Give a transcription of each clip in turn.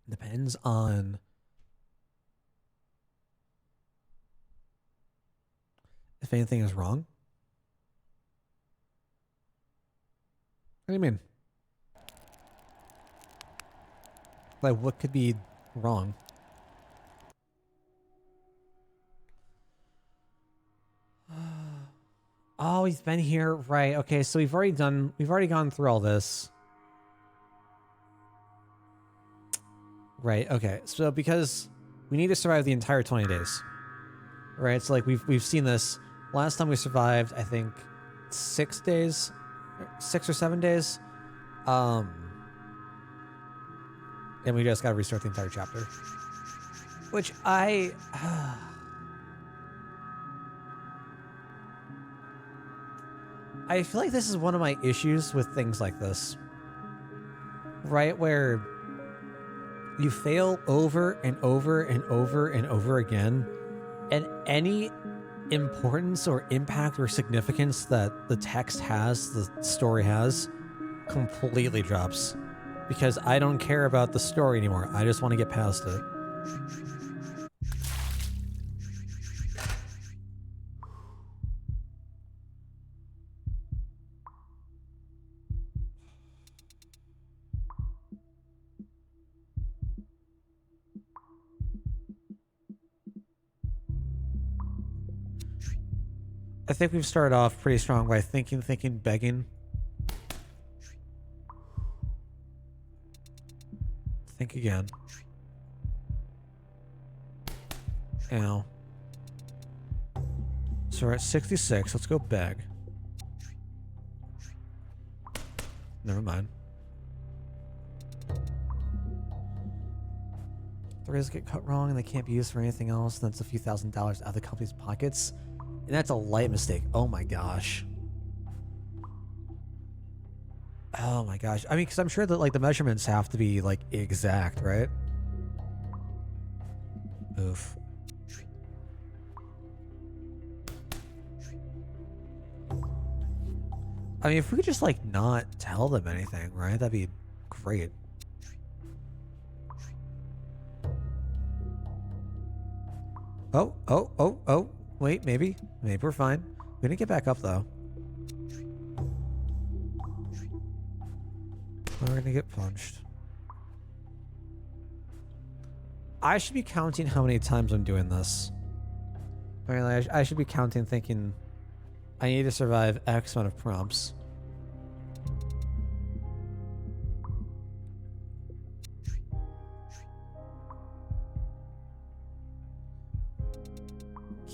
Depends on if anything is wrong. What do you mean? Like, what could be wrong? Oh, he's been here. Right. Okay, so we've already gone through all this. Right. Okay. So because we need to survive the entire 20 days. Right? So like we've seen this. Last time we survived, I think 6 days, 6 or 7 days. And we just got to restart the entire chapter. Which I feel like this is one of my issues with things like this. Right? Where you fail over and over and over and over again, and any importance or impact or significance that the text has, the story has, completely drops. Because I don't care about the story anymore. I just want to get past it. I think we've started off pretty strong by thinking, begging. Think again. Ow. So we're at 66. Let's go beg. Never mind. The rails get cut wrong and they can't be used for anything else. Then it's a few $1,000s out of the company's pockets. And that's a light mistake. Oh my gosh. Oh my gosh. I mean, because I'm sure that like the measurements have to be like exact, right? Oof. I mean, if we could just like not tell them anything, right? That'd be great. Oh. Wait, maybe we're fine. We're gonna get back up though. We're gonna get punched. I should be counting how many times I'm doing this. I mean, like, I should be counting, thinking I need to survive X amount of prompts.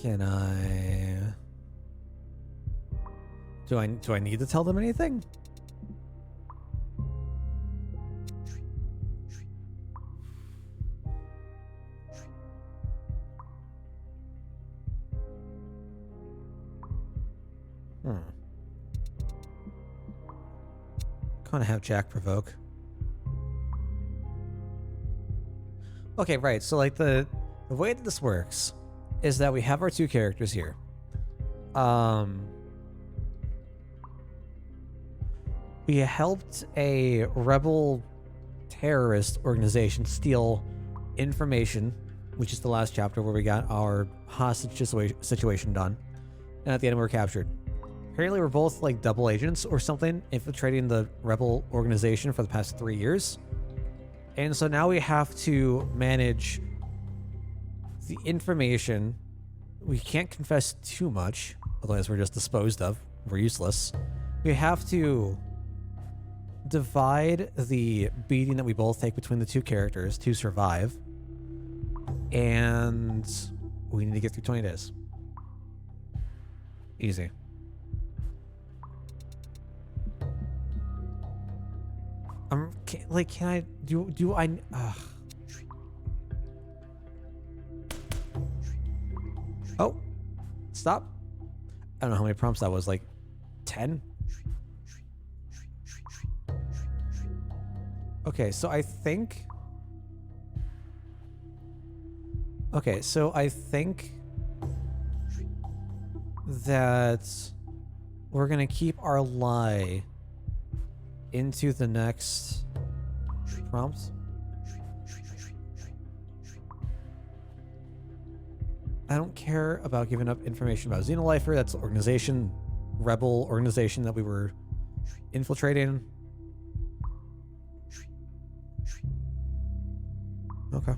Can I... Do I need to tell them anything? Kind of have Jack provoke. Okay, right. So like the way that this works is that we have our two characters here. We helped a rebel terrorist organization steal information, which is the last chapter where we got our hostage situation done. And at the end, we were captured. Apparently, we're both like double agents or something, infiltrating the rebel organization for the past 3 years. And so now we have to manage the information. We can't confess too much, otherwise we're just disposed of. We're useless. We have to divide the beating that we both take between the two characters to survive. And we need to get through 20 days. Easy. Can I do I Oh, stop. I don't know how many prompts that was, like 10? Okay, so I think that we're gonna keep our lie into the next prompt. I don't care about giving up information about Xenolifer. That's the organization, rebel organization that we were infiltrating. Okay.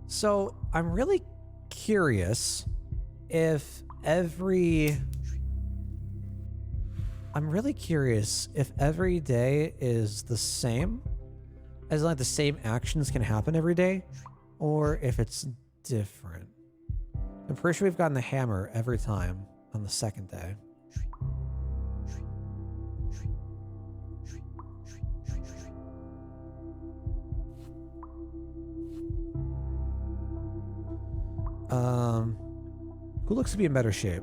So I'm really curious if every day is the same, as like the same actions can happen every day, or if it's different. I'm pretty sure we've gotten the hammer every time on the second day. Who looks to be in better shape?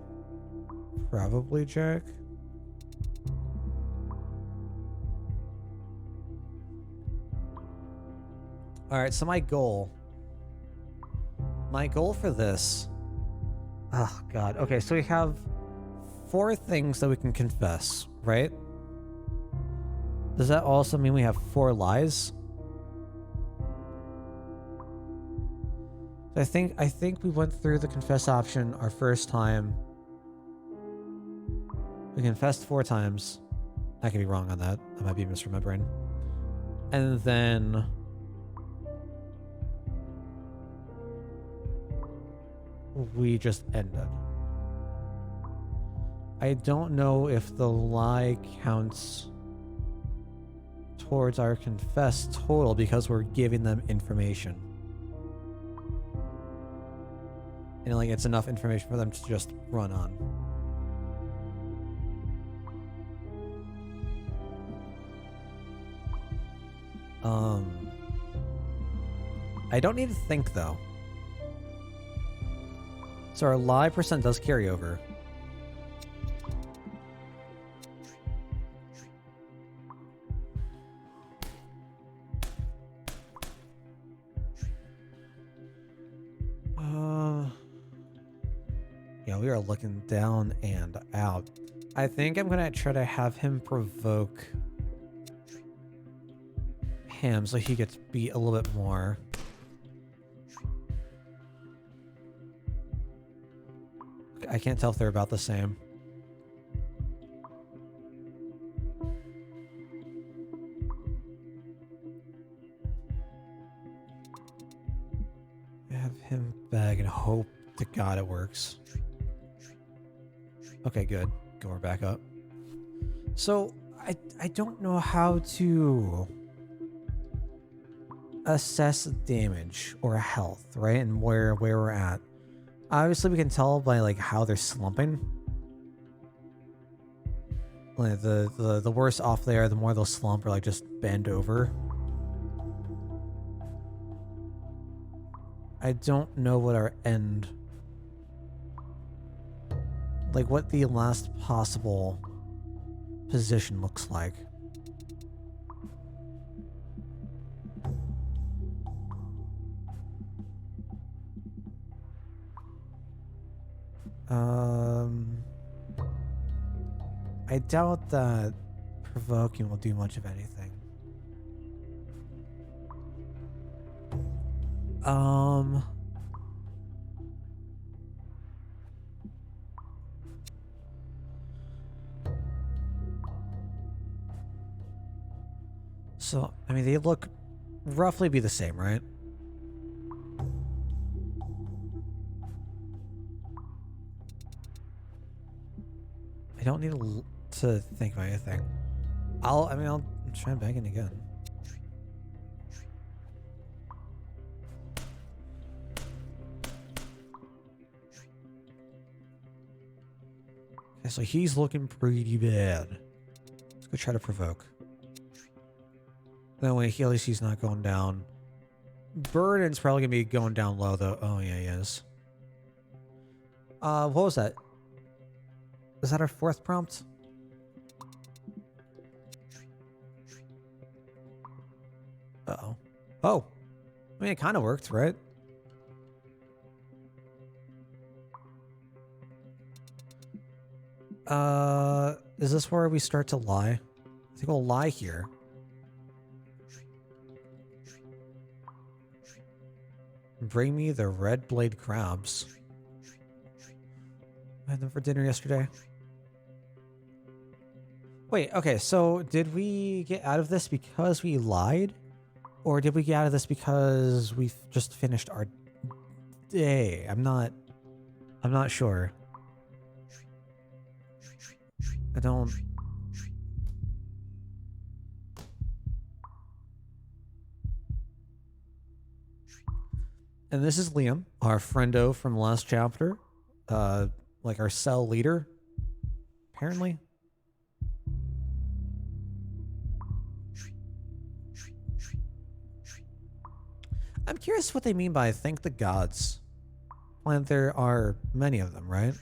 Probably Jack. All right, so my goal for this, oh God. Okay, so we have 4 things that we can confess, right? Does that also mean we have 4 lies? I think we went through the confess option our first time. We confessed 4 times. I could be wrong on that. I might be misremembering. And then we just ended. I don't know if the lie counts towards our confess total because we're giving them information. And like it's enough information for them to just run on. I don't need to think though. So our lie percent does carry over. Yeah, we are looking down and out. I think I'm gonna try to have him provoke him so he gets beat a little bit more. I can't tell if they're about the same. Have him bag and hope to God it works. Okay, good. Go back up. So I don't know how to assess damage or health, right? And where we're at. Obviously we can tell by like how they're slumping. Like the worse off they are, the more they'll slump or like just bend over. I don't know what our end, like what the last possible position looks like. I doubt that provoking will do much of anything. So, I mean, they look roughly be the same, right? I don't need to think about anything. I'll try begging again. Okay, so he's looking pretty bad. Let's go try to provoke. That way, at least he's not going down. Burden's probably gonna be going down low, though. Oh yeah, he is. What was that? Is that our 4th prompt? Uh-oh. Oh. I mean, it kind of worked, right? Is this where we start to lie? I think we'll lie here. Bring me the red blade crabs. I had them for dinner yesterday. Wait, okay, so did we get out of this because we lied? Or did we get out of this because we just finished our day? I'm not sure. I don't... And this is Liam, our friendo from last chapter. Like our cell leader, apparently. I'm curious what they mean by thank the gods. When there are many of them, right?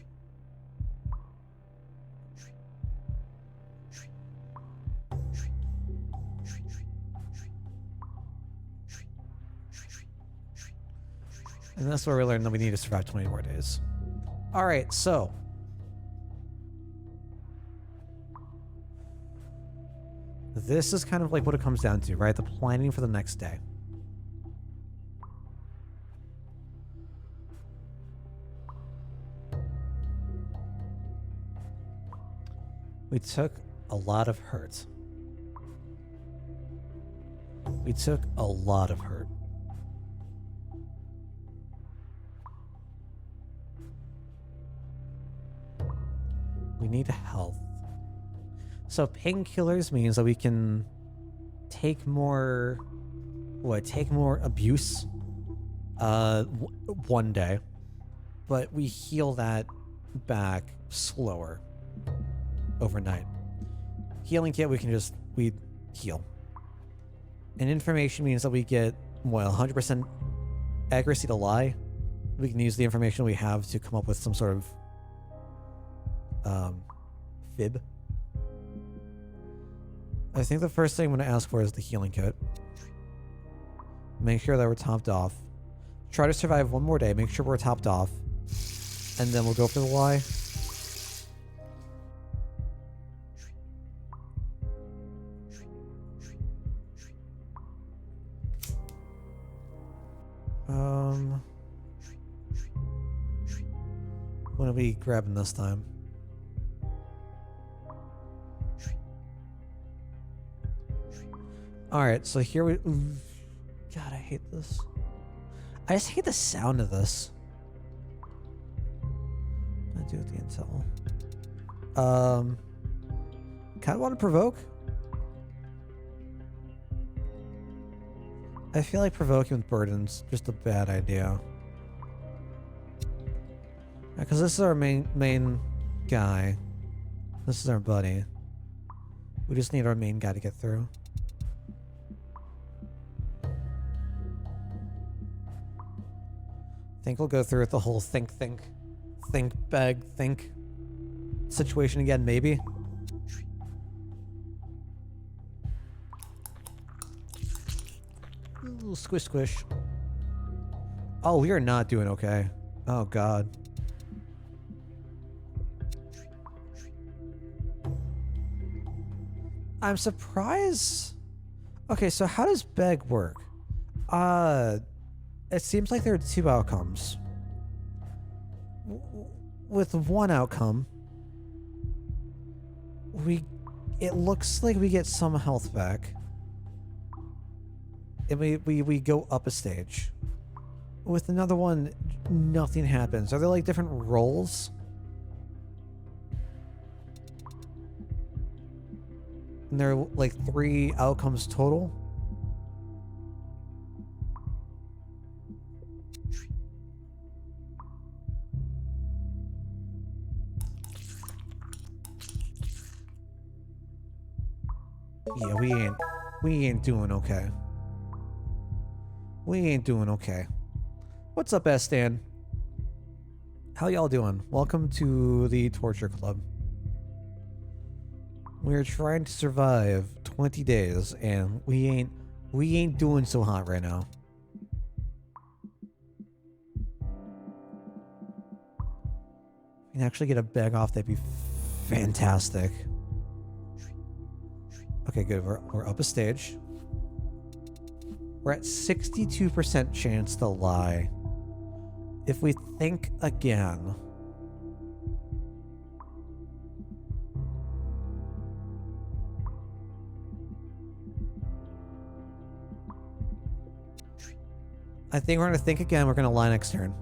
And that's where we learned that we need to survive 20 more days. Alright, so. This is kind of like what it comes down to, right? The planning for the next day. We took a lot of hurt. We took a lot of hurt. We need health. So painkillers means that we can take more... What? Take more abuse. One day. But we heal that back slower. Overnight. Healing kit, we heal. And information means that we get, well, 100% accuracy to lie. We can use the information we have to come up with some sort of fib. I think the first thing I'm going to ask for is the healing kit. Make sure that we're topped off. Try to survive one more day. Make sure we're topped off. And then we'll go for the lie. What are we grabbing this time? Alright, so here we... Ooh, God, I hate this. I just hate the sound of this. I do with the intel. Kind of want to provoke? I feel like provoking with burden's just a bad idea. Because this is our main guy. This is our buddy. We just need our main guy to get through. I think we'll go through with the whole think bag think situation again, maybe. Ooh, squish squish. Oh, we are not doing okay. Oh god. I'm surprised. Okay, so how does beg work? It seems like there are two outcomes. With one outcome, it looks like we get some health back. And we go up a stage. With another one, nothing happens. Are there like different roles? And there are like 3 outcomes total? Yeah, we ain't doing okay. We ain't doing okay. What's up, Estan? How y'all doing? Welcome to the Torture Club. We're trying to survive 20 days, and we ain't doing so hot right now. We can actually get a bag off, that'd be fantastic. Okay, good. We're up a stage. We're at 62% chance to lie. If we think again... I think we're going to think again. We're going to lie next turn.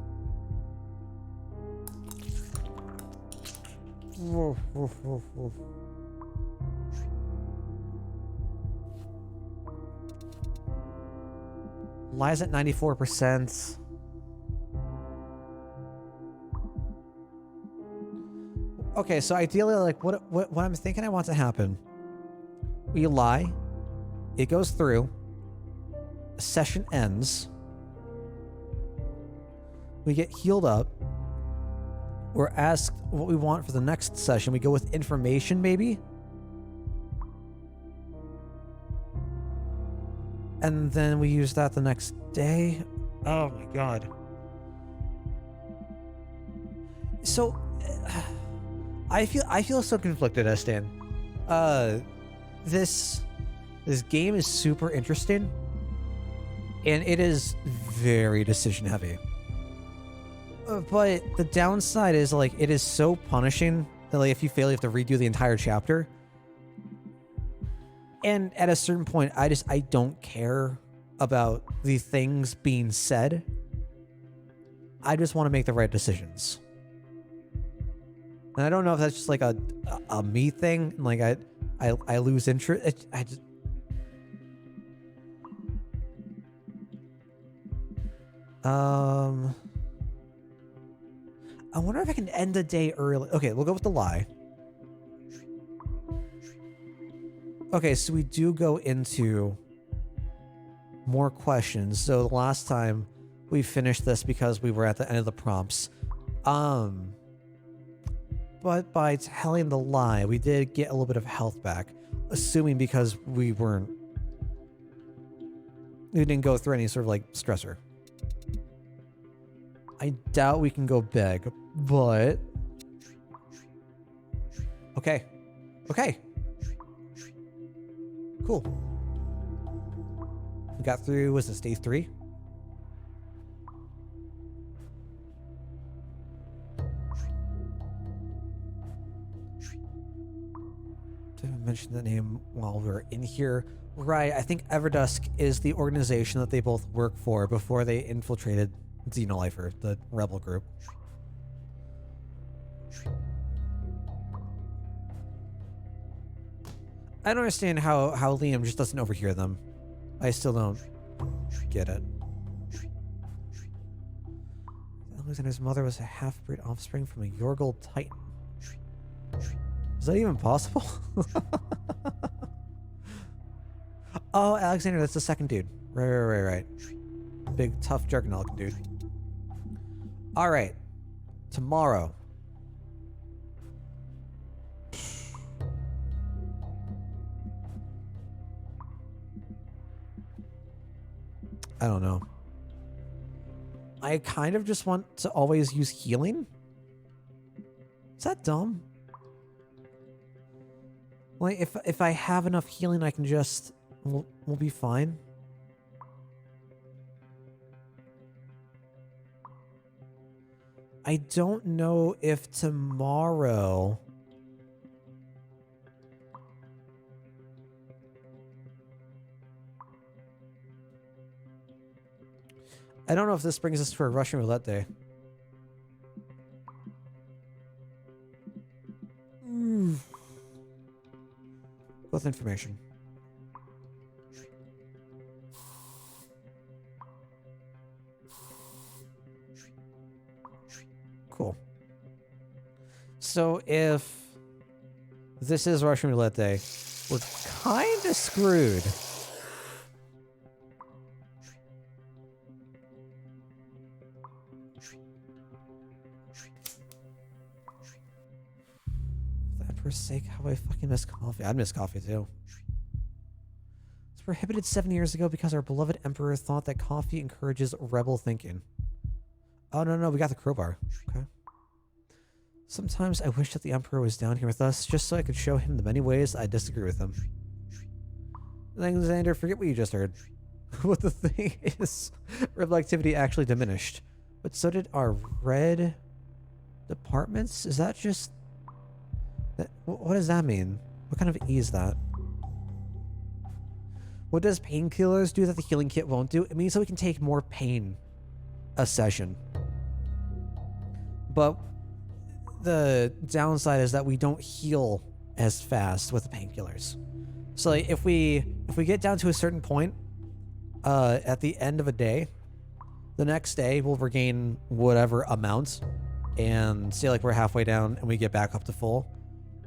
Lies at 94%. Okay, so ideally, like, what I'm thinking I want to happen. We lie. It goes through. Session ends. We get healed up. We're asked what we want for the next session. We go with information, maybe? And then we use that the next day. Oh my god. So I feel so conflicted, Estan. This game is super interesting, and it is very decision heavy. But the downside is, like, it is so punishing that, like, if you fail, you have to redo the entire chapter. And at a certain point, I don't care about the things being said. I just want to make the right decisions. And I don't know if that's just like a me thing. Like I lose interest. I just. I wonder if I can end the day early. Okay, we'll go with the lie. Okay, so we do go into more questions. So the last time we finished this because we were at the end of the prompts. But by telling the lie, we did get a little bit of health back, assuming because we didn't go through any sort of like stressor. I doubt we can go big, but okay. Cool. We got through, was it stage 3? Didn't mention the name while we were in here. Right, I think Everdusk is the organization that they both work for before they infiltrated Xenolifer, the rebel group. I don't understand how Liam just doesn't overhear them. I still don't get it. Alexander's mother was a half-breed offspring from a Yorgul Titan. Is that even possible? Oh, Alexander, that's the second dude. Right. Big, tough Juggernaut dude. Alright. Tomorrow. I don't know. I kind of just want to always use healing. Is that dumb? Like, if I have enough healing, I can just... We'll be fine. I don't know if tomorrow... I don't know if this brings us to a Russian roulette day. With information. Cool. So if this is Russian roulette day, we're kind of screwed. For sake, how I fucking miss coffee. I'd miss coffee too. It's prohibited 7 years ago because our beloved emperor thought that coffee encourages rebel thinking. Oh, no, we got the crowbar. Okay. Sometimes I wish that the emperor was down here with us just so I could show him the many ways I disagree with him. Alexander, forget what you just heard. What the thing is, rebel activity actually diminished. But so did our red departments? Is that just... what does that mean? What kind of E is that? What does painkillers do that the healing kit won't do? It means that we can take more pain a session. But the downside is that we don't heal as fast with the painkillers. So like, if we get down to a certain point at the end of a day, the next day we'll regain whatever amount, and say like we're halfway down and we get back up to full.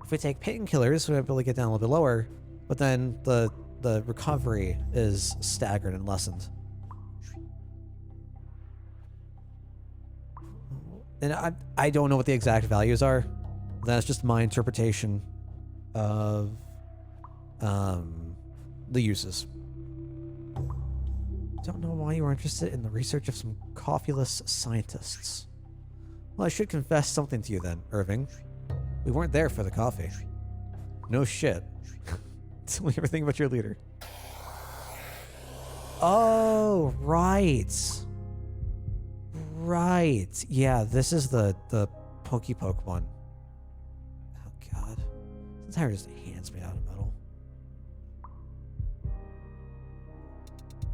If we take painkillers, we're able to get down a little bit lower, but then the recovery is staggered and lessened. And I don't know what the exact values are. That's just my interpretation of the uses. Don't know why you were interested in the research of some coffeeless scientists. Well, I should confess something to you then, Irving. We weren't there for the coffee. No shit. Tell me everything about your leader. Oh, right. Right. Yeah, this is the Pokey Poke one. Oh, God. This entire just hands me out of metal.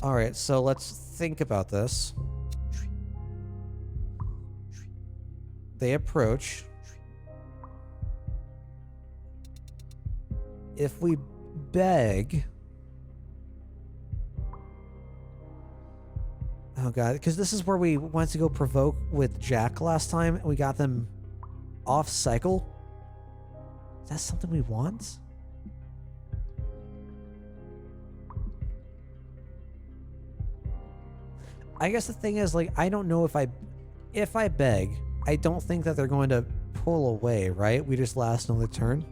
Alright, so let's think about this. They approach. If we beg... Oh god, because this is where we went to go provoke with Jack last time, and we got them off cycle. Is that something we want? I guess the thing is, like, I don't know if I beg, I don't think that they're going to pull away, right? We just last another turn.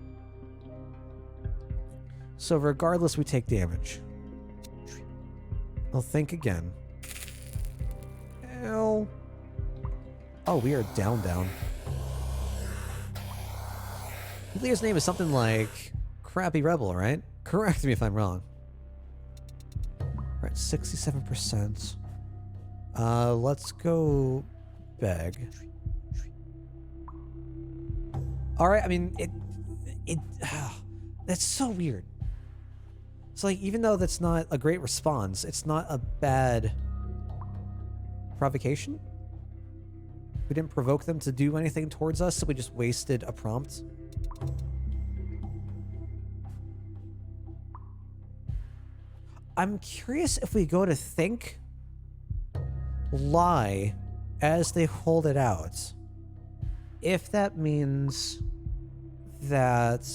So regardless, we take damage. I'll think again. Ow. Oh, we are down. Leah's name is something like Crappy Rebel, right? Correct me if I'm wrong. Alright, 67%. Let's go beg. Alright, I mean, that's so weird. So, like, even though that's not a great response, it's not a bad provocation? We didn't provoke them to do anything towards us, so we just wasted a prompt. I'm curious if we go to think, lie, as they hold it out. If that means that...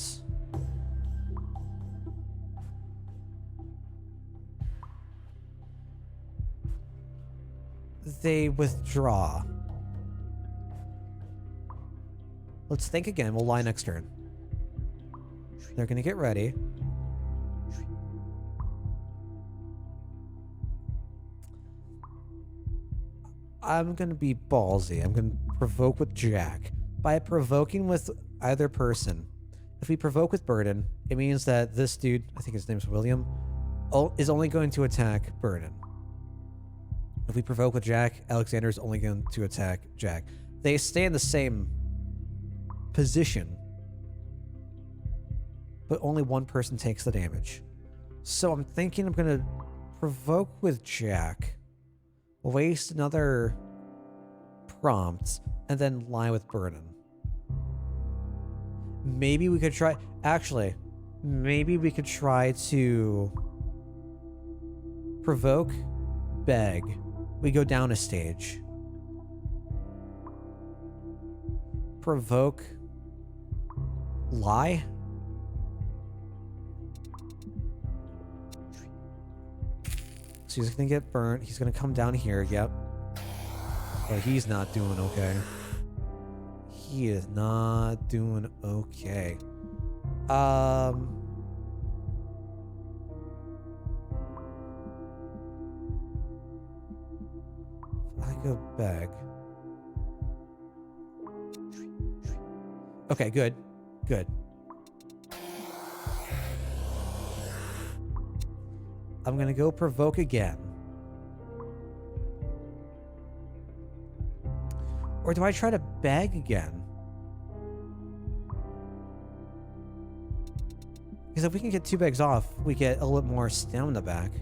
they withdraw. Let's think again. We'll lie next turn. They're gonna get ready. I'm gonna be ballsy. I'm gonna provoke with Jack. By provoking with either person, if we provoke with Burden, it means that this dude, I think his name's William, is only going to attack Burden. If we provoke with Jack, Alexander's only going to attack Jack. They stay in the same position, but only one person takes the damage. So I'm thinking I'm going to provoke with Jack, waste another prompt, and then lie with Burden. Maybe we could try... Actually, maybe we could try to provoke, beg. We go down a stage. Provoke. Lie. So he's gonna get burnt. He's gonna come down here. Yep. But he's not doing okay. He is not doing okay. I go beg. Okay, good. Good. I'm gonna go provoke again. Or do I try to beg again? Because if we can get 2 begs off, we get a little more stamina back.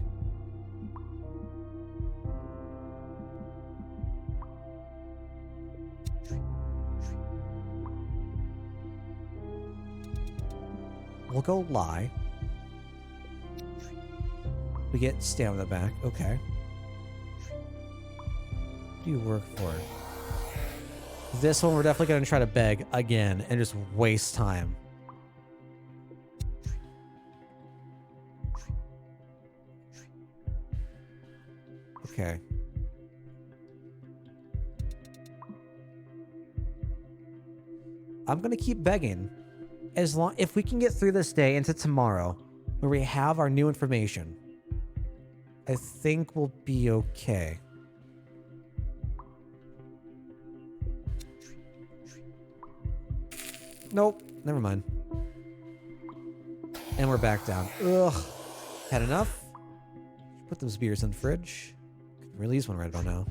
We'll go lie. We get stamina back. Okay. What do you work for? This one, we're definitely going to try to beg again and just waste time. Okay. I'm going to keep begging. As long if we can get through this day into tomorrow, where we have our new information, I think we'll be okay. Nope, never mind. And we're back down. Ugh. Had enough? Put those beers in the fridge. Could really use one right about now.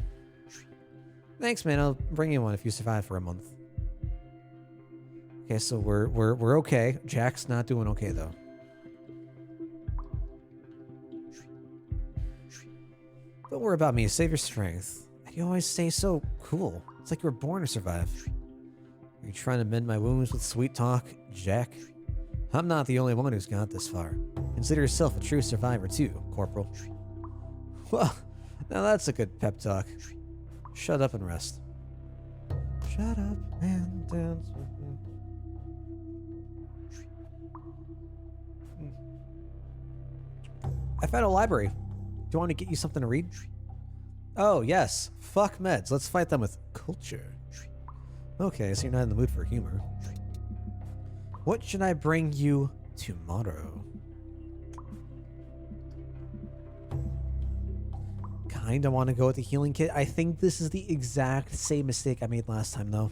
Thanks, man. I'll bring you one if you survive for a month. Okay, so we're okay. Jack's not doing okay though. Don't worry about me. Save your strength. You always stay so cool. It's like you were born to survive. Are you trying to mend my wounds with sweet talk, Jack? I'm not the only one who's got this far. Consider yourself a true survivor too, Corporal. Well, now that's a good pep talk. Shut up and rest. Shut up and dance with me. I found a library. Do you want to get you something to read? Oh, yes. Fuck meds. Let's fight them with culture. Okay, so you're not in the mood for humor. What should I bring you tomorrow? Kinda want to go with the healing kit. I think this is the exact same mistake I made last time, though.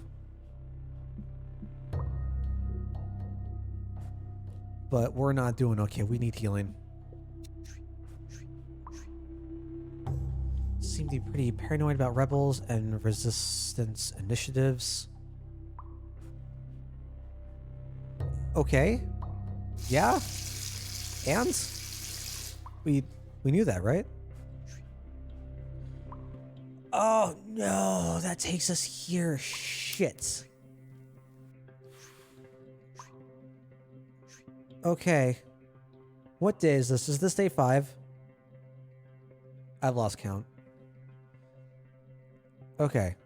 But we're not doing okay. We need healing. Seem to be pretty paranoid about rebels and resistance initiatives. Okay. Yeah? And? We knew that, right? Oh, no. That takes us here. Shit. Okay. What day is this? Is this day 5? I've lost count. Okay.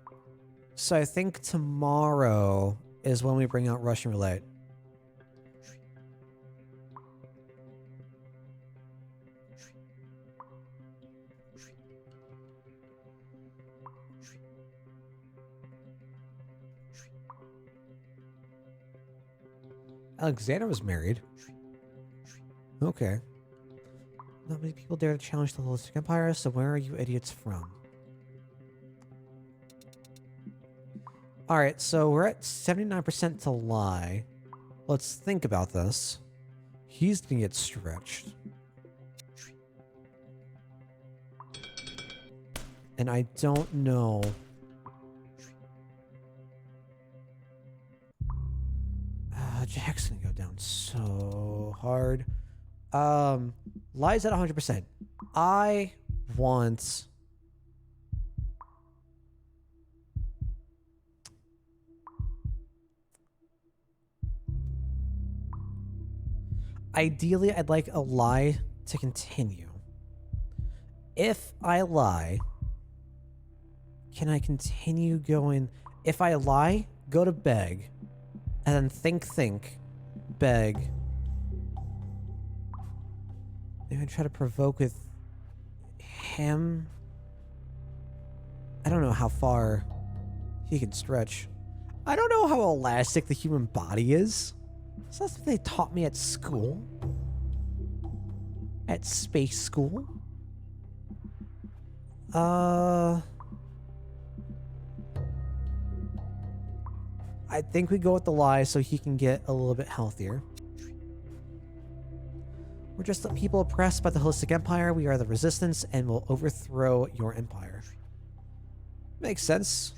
So I think tomorrow is when we bring out Russian Roulette. Alexander was married. Okay. Not many people dare to challenge the Holistic Empire, so where are you idiots from? Alright, so we're at 79% to lie. Let's think about this. He's gonna get stretched. And I don't know. Jack's gonna go down so hard. Lie's at 100%. I want... Ideally, I'd like a lie to continue. If I lie, can I continue going? If I lie, go to beg, and then think, beg. Maybe I try to provoke with him. I don't know how far he can stretch. I don't know how elastic the human body is. So that's what they taught me at school. At space school. I think we go with the lie so he can get a little bit healthier. We're just the people oppressed by the Holistic Empire. We are the resistance and will overthrow your empire. Makes sense.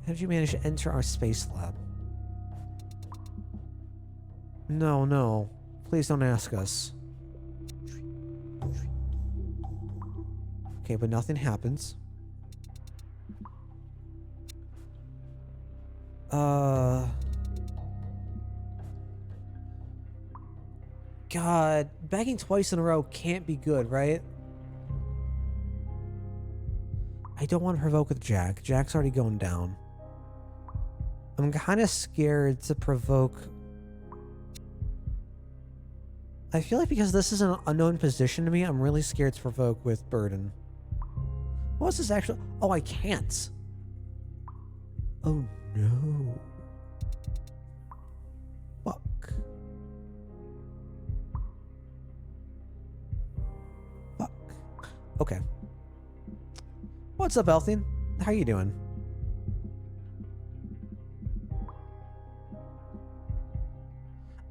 How did you manage to enter our space lab? No, no. Please don't ask us. Okay, but nothing happens. God, begging twice in a row can't be good, right? I don't want to provoke with Jack. Jack's already going down. I'm kind of scared to provoke. I feel like because this is an unknown position to me, I'm really scared to provoke with Burden. What's this actually? Oh, I can't. Oh no. Fuck. Fuck. Okay. What's up, Elthine? How you doing?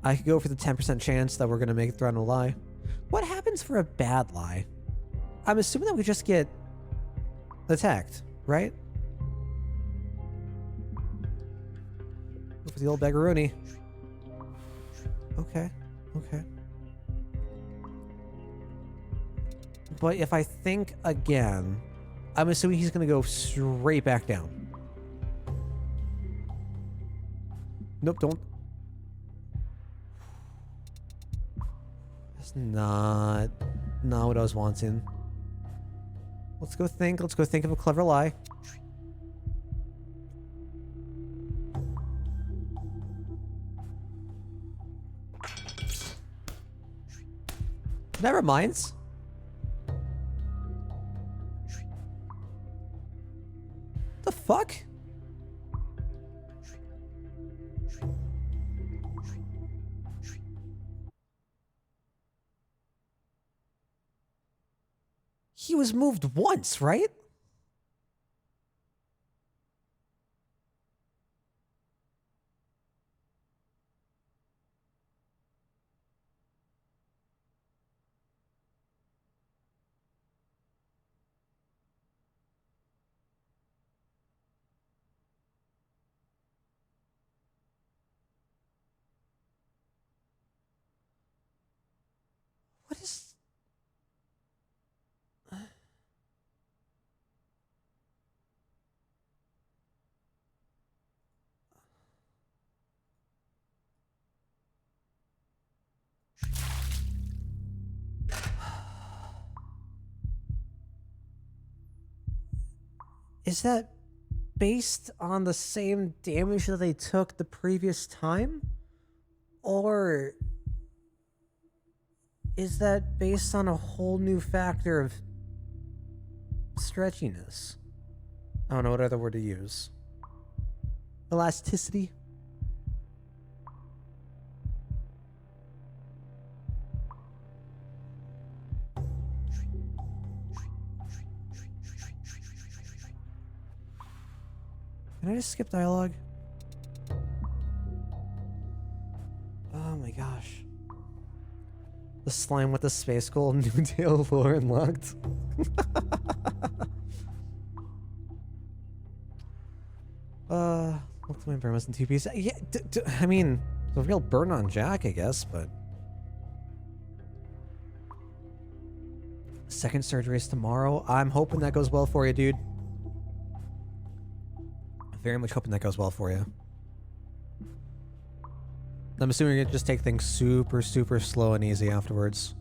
I could go for the 10% chance that we're going to make it through on a lie. What happens for a bad lie? I'm assuming that we just get attacked, right? Go for the old beggaroonie. Okay, okay. But if I think again, I'm assuming he's going to go straight back down. Nope, don't. That's not what I was wanting. Let's go think of a clever lie. Never mind. The fuck? He was moved once, right? What is... Is that based on the same damage that they took the previous time? Or is that based on a whole new factor of stretchiness? I don't know what other word to use. Elasticity? Can I just skip dialogue? Oh my gosh. The slime with the space goal, New Dale lore unlocked. Ultimate Burma's in 2 pieces. Yeah, I mean, the real burn on Jack, I guess, but... Second surgery is tomorrow. I'm hoping that goes well for you, dude. Very much hoping that goes well for you. I'm assuming you're gonna just take things super, super slow and easy afterwards.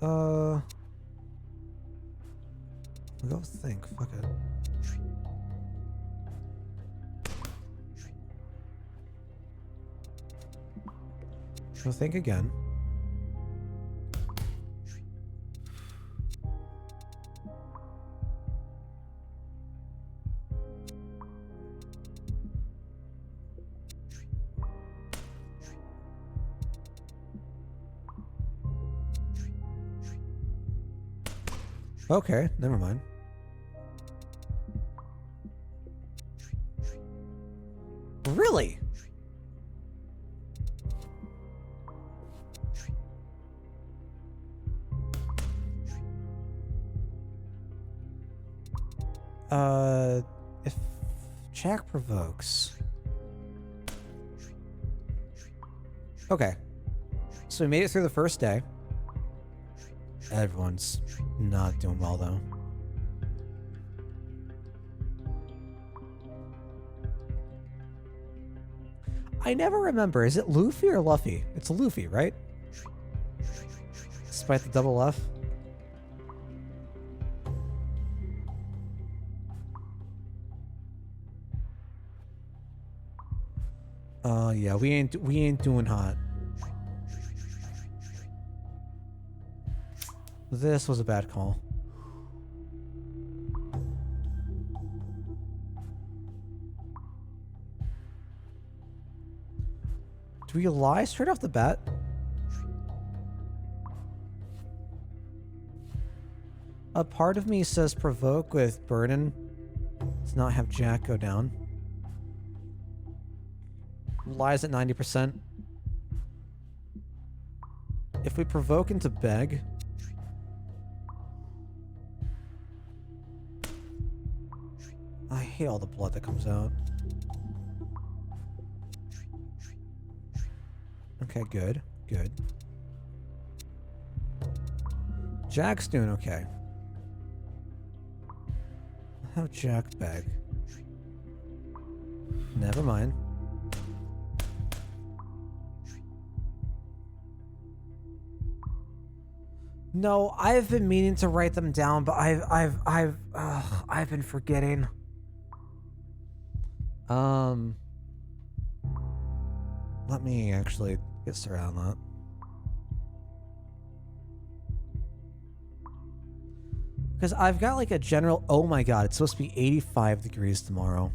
I'll go think. Fuck it. Go think again. Okay, never mind. If Jack provokes. Okay. So we made it through the first day. Everyone's not doing well, though. I never remember. Is it Luffy or Luffy? It's Luffy, right? Despite the double F. Yeah, we ain't doing hot. This was a bad call. Do we lie straight off the bat? A part of me says provoke with burden to not have Jack go down. Lies at 90%. If we provoke into beg, I hate all the blood that comes out. Okay, good. Good. Jack's doing okay. I'll have Jack beg. Never mind. No, I've been meaning to write them down, but I've been forgetting. Let me actually get started on that. Because I've got like a general, oh my god, it's supposed to be 85 degrees tomorrow.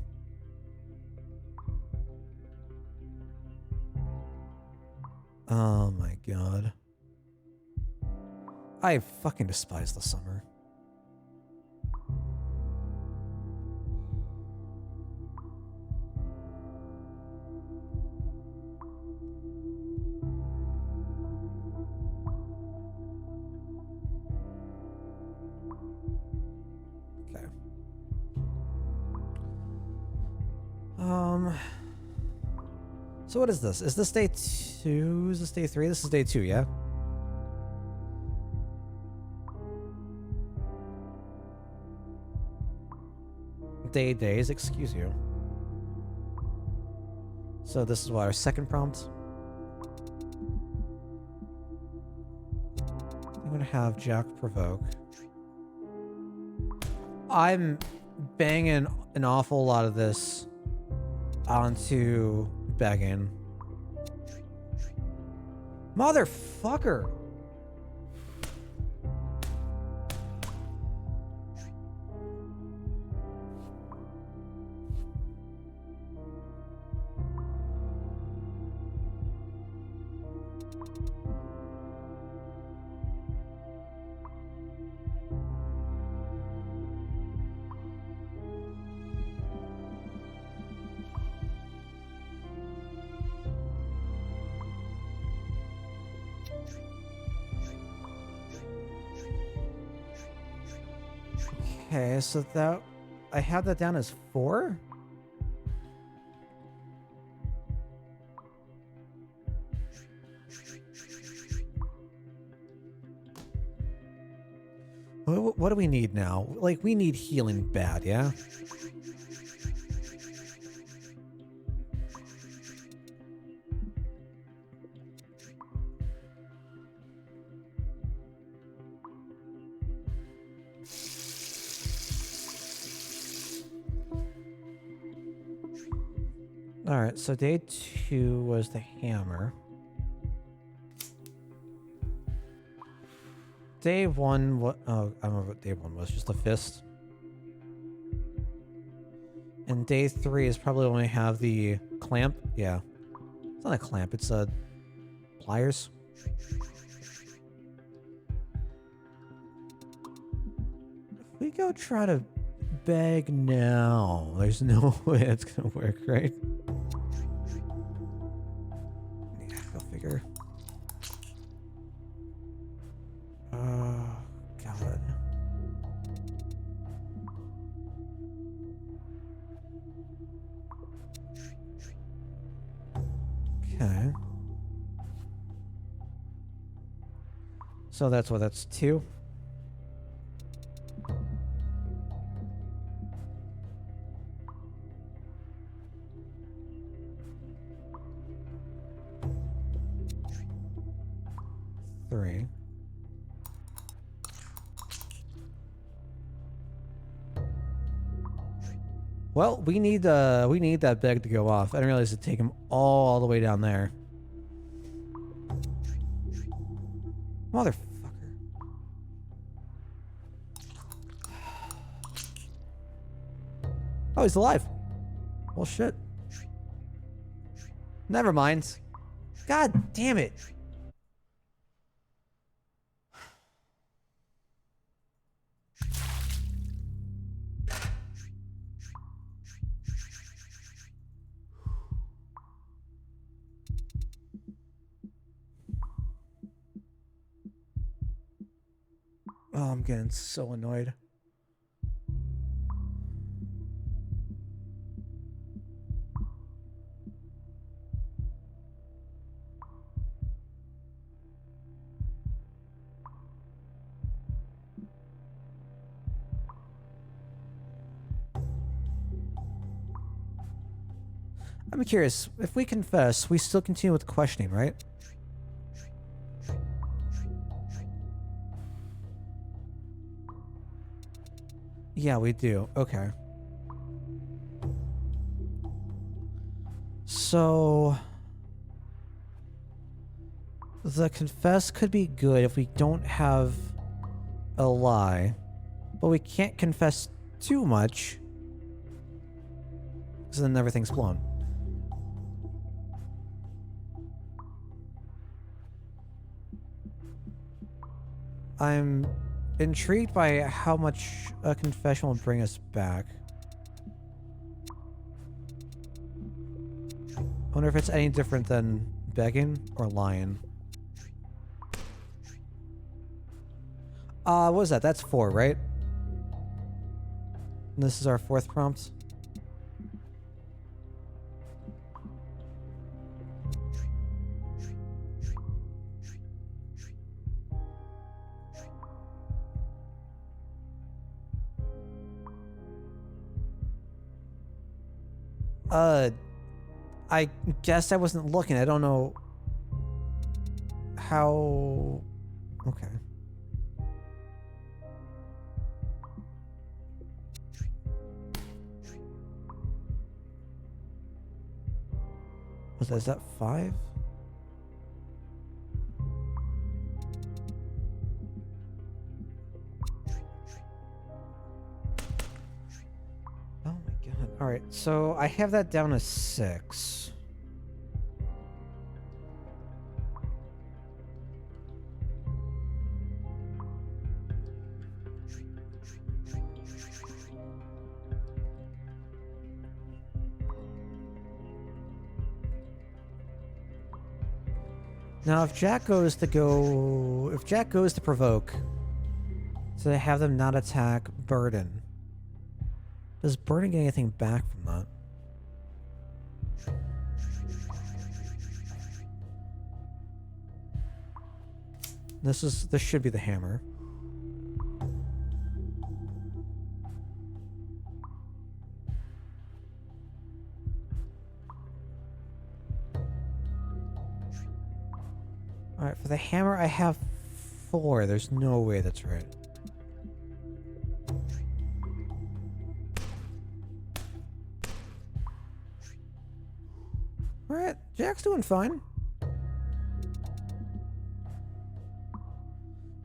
Oh my god. I fucking despise the summer. Okay. So what is this? Is this day 2? Is this day 3? This is day 2, yeah? Days, excuse you. So this is what, our second prompt? I'm gonna have Jack provoke. I'm banging an awful lot of this onto begging. Motherfucker! Okay, so that I have that down as 4? What do we need now? Like, we need healing bad, yeah? Alright, so day 2 was the hammer. Day 1, what? Oh, I remember what day 1 was, just a fist. And day 3 is probably when we have the clamp. Yeah. It's not a clamp, it's a pliers. If we go try to beg now, there's no way it's gonna work, right? Yeah, go figure. Oh, God. So that's what, that's 2. Three. Well, we need that bag to go off. I didn't realize it'd take him all the way down there. Motherfucker. Oh, he's alive. Well, shit. Never mind. God damn it. Oh, I'm getting so annoyed. I'm curious, if we confess, we still continue with questioning, right? Yeah, we do. Okay. So the confess could be good if we don't have a lie, but we can't confess too much because then everything's blown. I'm intrigued by how much a confession will bring us back. I wonder if it's any different than begging or lying. What was that? That's 4, right? And this is our 4th prompt. I guess I wasn't looking. I don't know how... Okay. Is that 5? Oh my god. Alright, so I have that down as 6. Now, if Jack goes to provoke, to have them not attack Burden, does Burden get anything back from that? This should be the hammer. Alright, for the hammer I have 4. There's no way that's right. Alright, Jack's doing fine.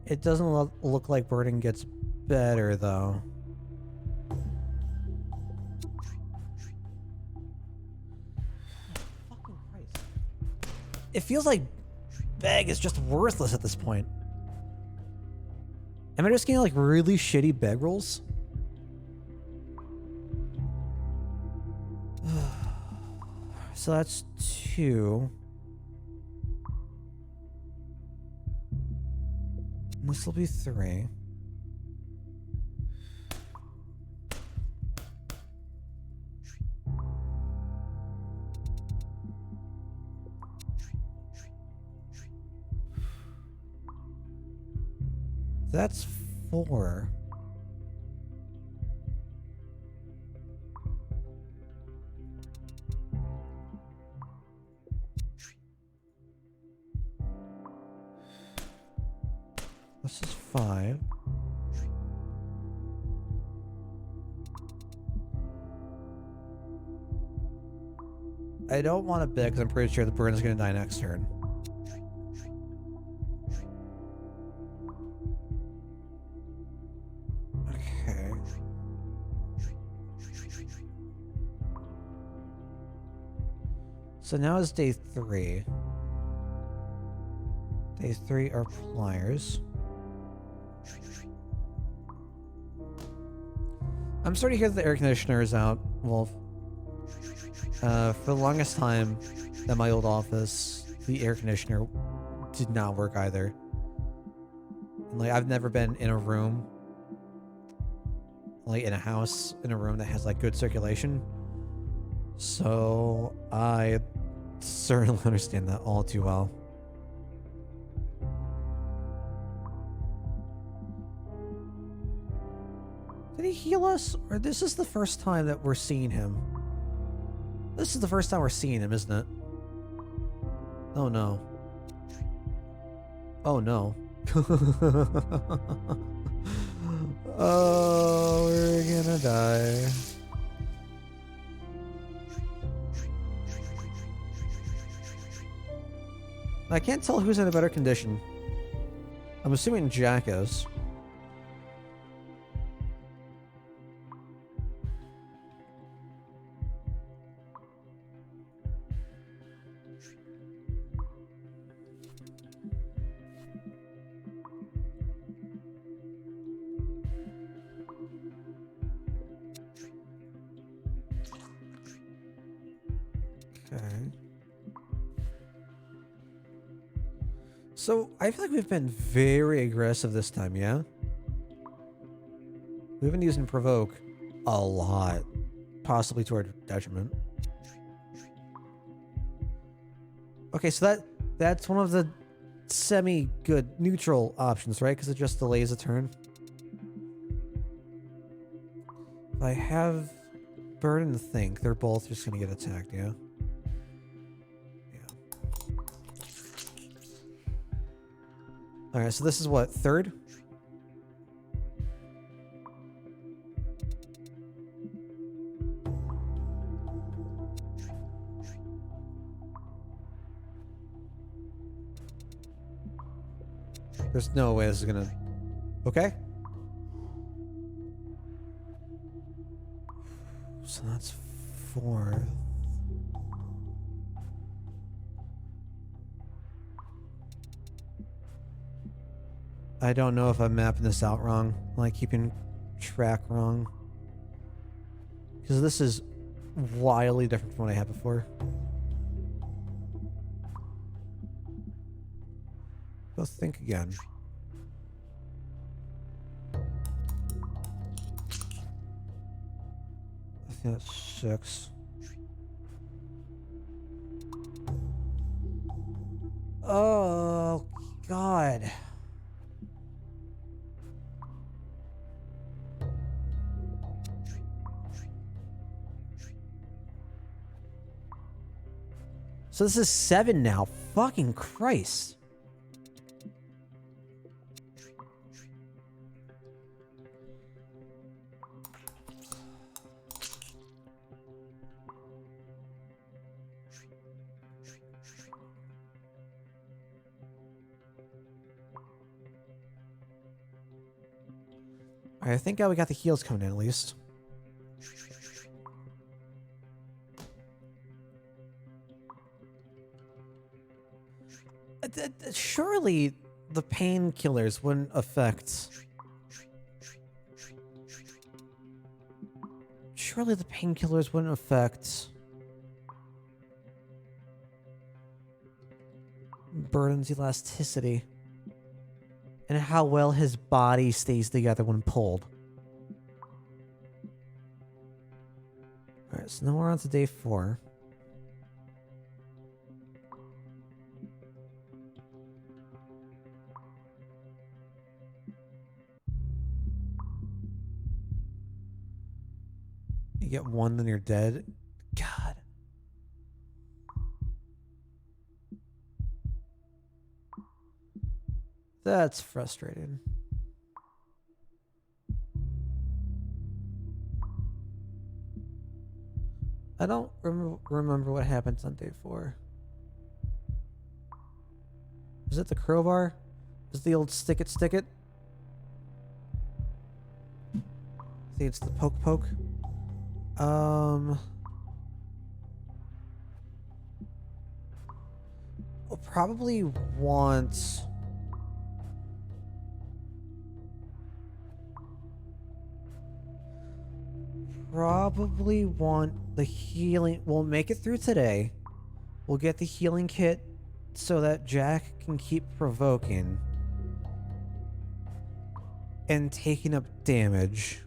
It doesn't look like Burden gets better, though. Fucking Christ. It feels like bag is just worthless at this point. Am I just getting like really shitty bag rolls? So that's 2. This will be 3. That's 4. This is 5. I don't want to bet because I'm pretty sure the Burden's going to die next turn. Okay. So now is day 3. Day 3 are pliers. I'm starting to hear that the air conditioner is out, Wolf. For the longest time at my old office, the air conditioner did not work either. And, like, I've never been in a room, like in a house, in a room that has like good circulation. So I certainly understand that all too well. Did he heal us? Or this is the first time that we're seeing him? This is the first time we're seeing him, isn't it? Oh no. Oh no. Oh, we're gonna die. I can't tell who's in a better condition. I'm assuming Jack is. Okay. So, I feel like we've been very aggressive this time, yeah? We've been using Provoke a lot. Possibly to our detriment. Okay, so that's one of the semi-good neutral options, right? Because it just delays a turn. If I have Bird and Think, they're both just going to get attacked, yeah? Alright, so this is what, 3rd? There's no way this is gonna... Okay. So that's 4th. I don't know if I'm mapping this out wrong, like keeping track wrong. Because this is wildly different from what I had before. Let's think again. I think that's 6. Oh, God. So this is 7 now. Fucking Christ. Alright, I think we got the heals coming in at least. Surely the painkillers wouldn't affect... Surely the painkillers wouldn't affect... Burden's elasticity. And how well his body stays together when pulled. Alright, so now we're on to day 4. You get one, then you're dead. God. That's frustrating. I don't remember what happens on day 4. Is it the crowbar? Is it the old stick it, stick it? I think it's the poke poke. We'll probably want... Probably want the healing... We'll make it through today. We'll get the healing kit so that Jack can keep provoking and taking up damage.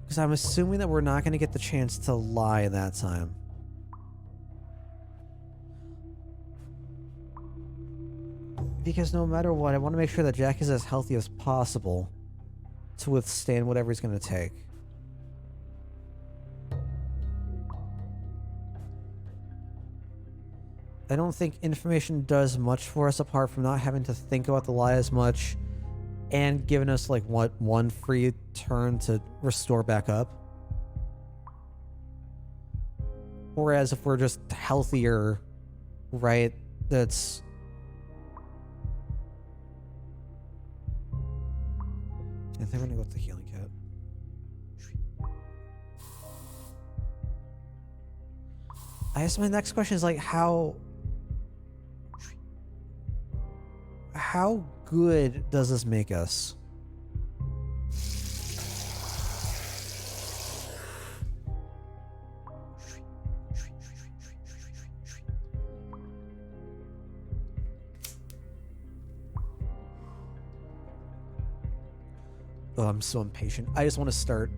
Because I'm assuming that we're not going to get the chance to lie that time. Because no matter what, I want to make sure that Jack is as healthy as possible to withstand whatever he's going to take. I don't think information does much for us apart from not having to think about the lie as much and giving us, like, what, one free turn to restore back up. Whereas if we're just healthier, right, that's... I think we're gonna go with the healing kit. I guess my next question is, like, how good does this make us? Oh, I'm so impatient. I just want to start.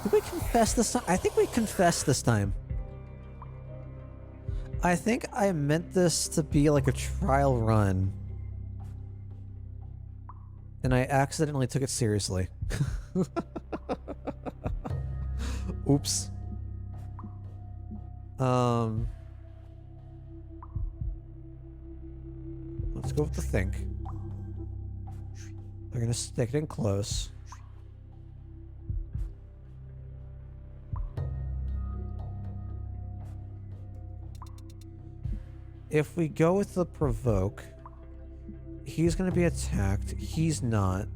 Did we confess this time? I think we confessed this time. I think I meant this to be like a trial run. And I accidentally took it seriously. Oops. Let's go with the think. They're gonna stick it in close. If we go with the provoke, he's gonna be attacked. He's not.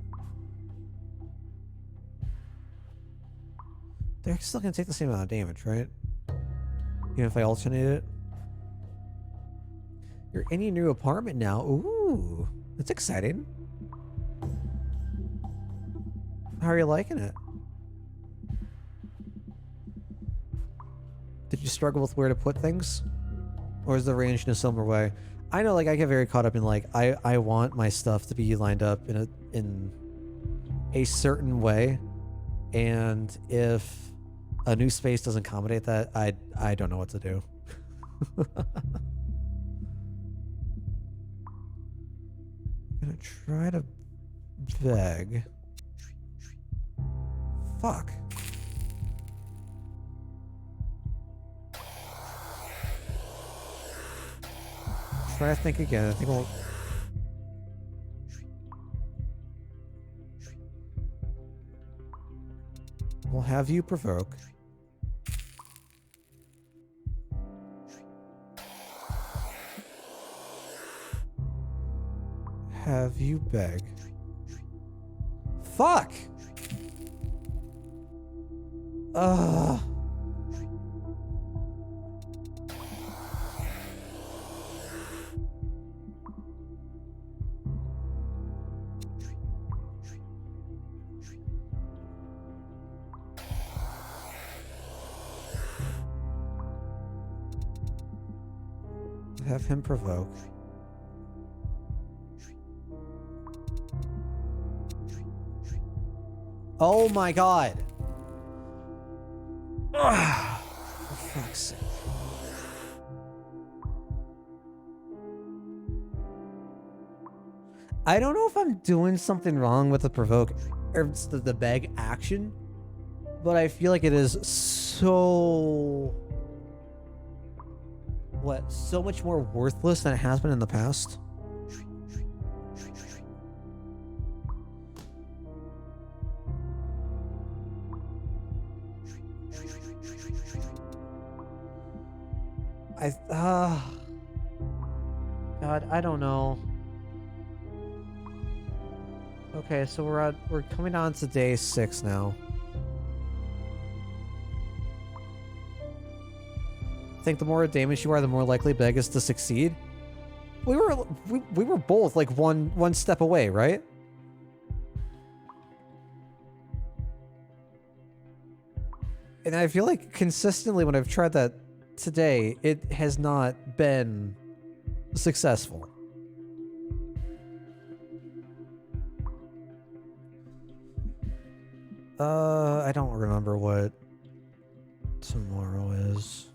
They're still gonna take the same amount of damage, right? Even if I alternate it. You're in your new apartment now. Ooh, that's exciting. How are you liking it? Did you struggle with where to put things? Or is the range in a similar way? I know, like, I get very caught up in, like, I want my stuff to be lined up in a certain way. And if a new space doesn't accommodate that, I don't know what to do. I'm gonna try to beg. Fuck. Try to think again. I think we'll have you provoke. Have you beg. Fuck! Ugh. Have him provoke. Oh my god. Ugh. For fuck's sake. I don't know if I'm doing something wrong with the provoke or the beg action, but I feel like it is so so much more worthless than it has been in the past. God, I don't know. Okay, so we're coming on to day 6 now. I think the more damage you are, the more likely Beg is to succeed. We were both like one step away, right? And I feel like consistently when I've tried that today, it has not been successful. I don't remember what tomorrow is.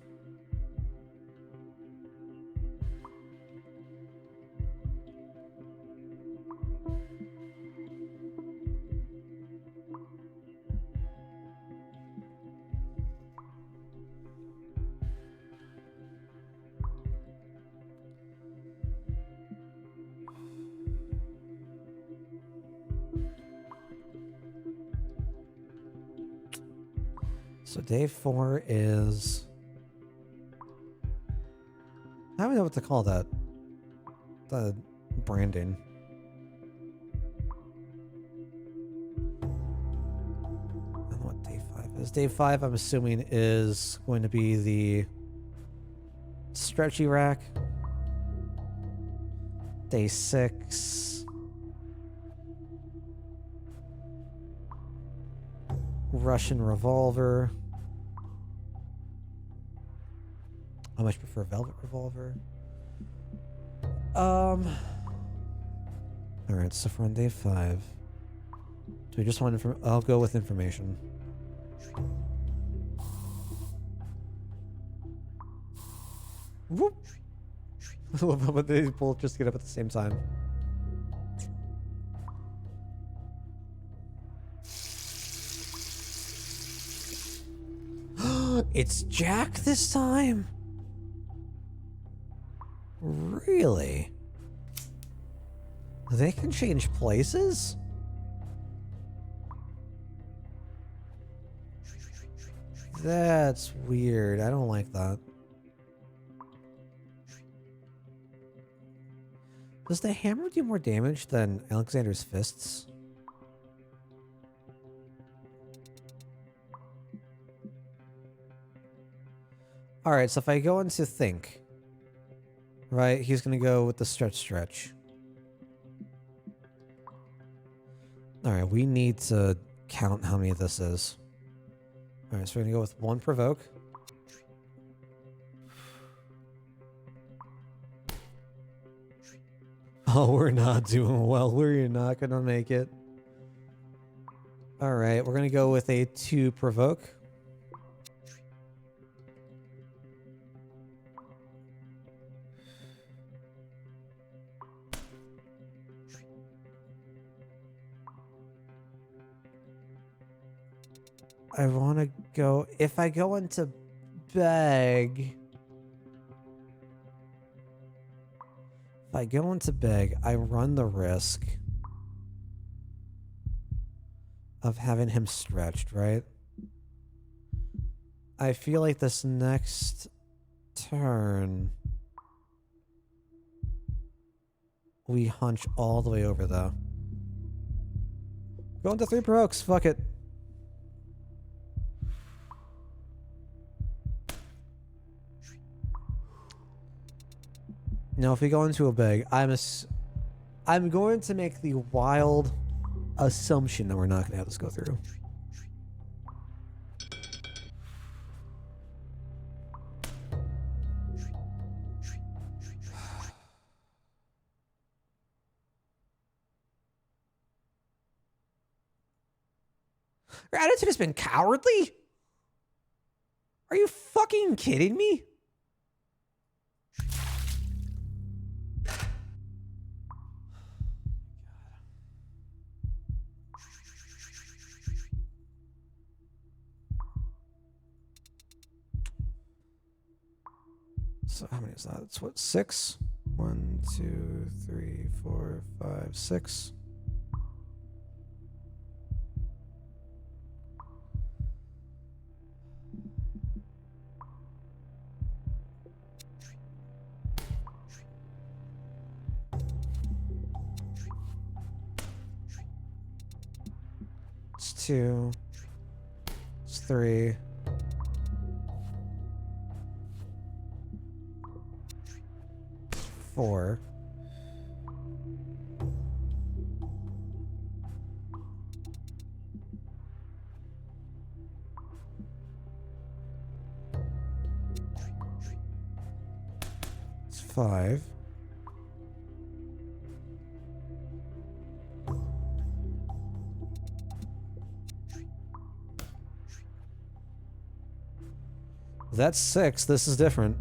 So day 4 is... I don't know what to call that. The branding. I don't know what day 5 is. Day 5, I'm assuming, is going to be the stretchy rack. Day 6... Russian revolver. I much prefer velvet revolver. Alright, so for on day 5. Do we just want I'll go with information. Whoop! But they both just get up at the same time. It's Jack this time? Really? They can change places? That's weird. I don't like that. Does the hammer do more damage than Alexander's fists? Alright, so if I go into think, right, he's gonna go with the stretch. Alright, we need to count how many this is. Alright, so we're gonna go with 1 provoke. Oh, we're not doing well. We're not gonna make it. Alright, we're gonna go with a 2 provoke. I want to go... If I go into beg... If I go into beg, I run the risk of having him stretched, right? I feel like this next turn... We hunch all the way over, though. Go into 3 provokes, fuck it. Now, if we go into a beg, I'm going to make the wild assumption that we're not going to have this go through. Your attitude has been cowardly? Are you fucking kidding me? So how many is that? It's what, 6? 1, 2, 3, 4, 5, 6. It's 2. It's 3. 4. It's 5. That's 6. This is different.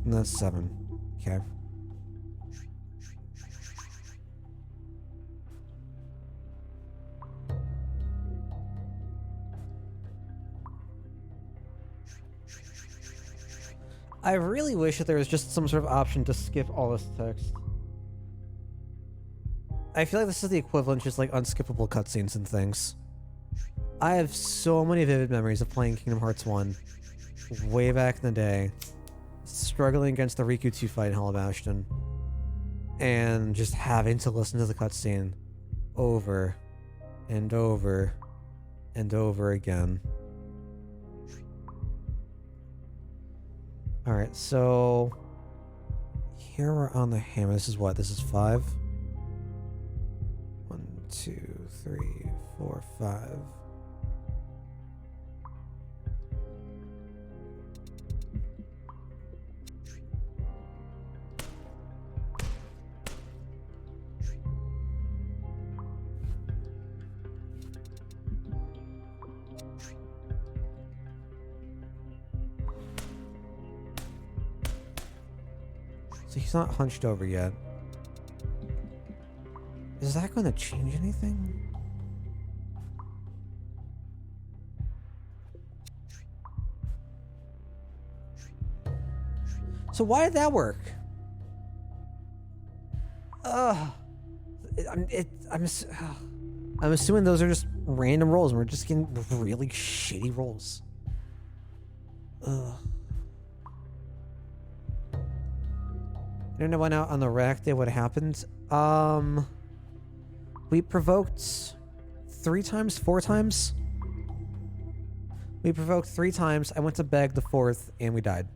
And that's 7. Okay. I really wish that there was just some sort of option to skip all this text. I feel like this is the equivalent, just like unskippable cutscenes and things. I have so many vivid memories of playing Kingdom Hearts 1 way back in the day, struggling against the Riku 2 fight in Hall of Bastion, and just having to listen to the cutscene over and over and over again. Alright, so here we're on the hammer. This is what? This is 5? 1, 2, 3, 4, 5. So he's not hunched over yet. Is that going to change anything? So why did that work? I'm assuming those are just random rolls and we're just getting really shitty rolls. Ugh. Internet went out on the rack day. What happened? We provoked 3 times, 4 times. We provoked 3 times. I went to beg the 4th, and we died.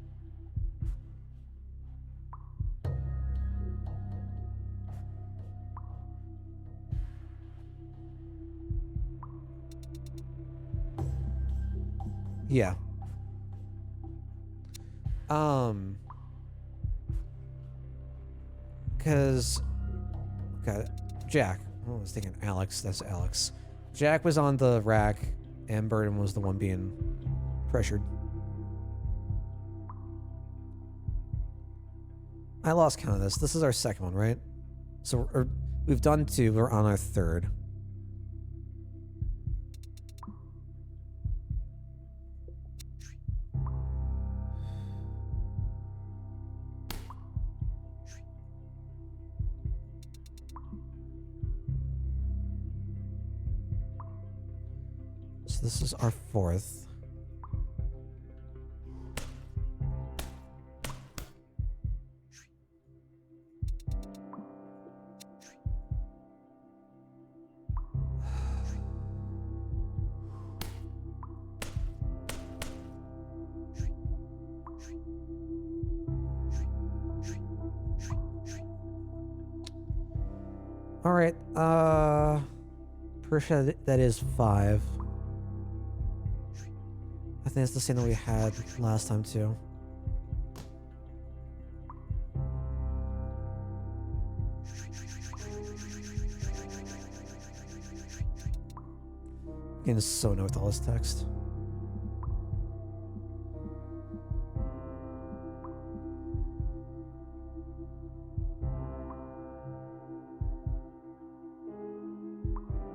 Yeah. Because, God, Jack. I was thinking Alex. That's Alex. Jack was on the rack, and Burden was the one being pressured. I lost count of this. This is our second one, right? So we've done 2. We're on our 3rd. So this is our 4th. All right, pretty sure that is 5. I think it's the same that we had last time too. Getting so annoyed with all this text.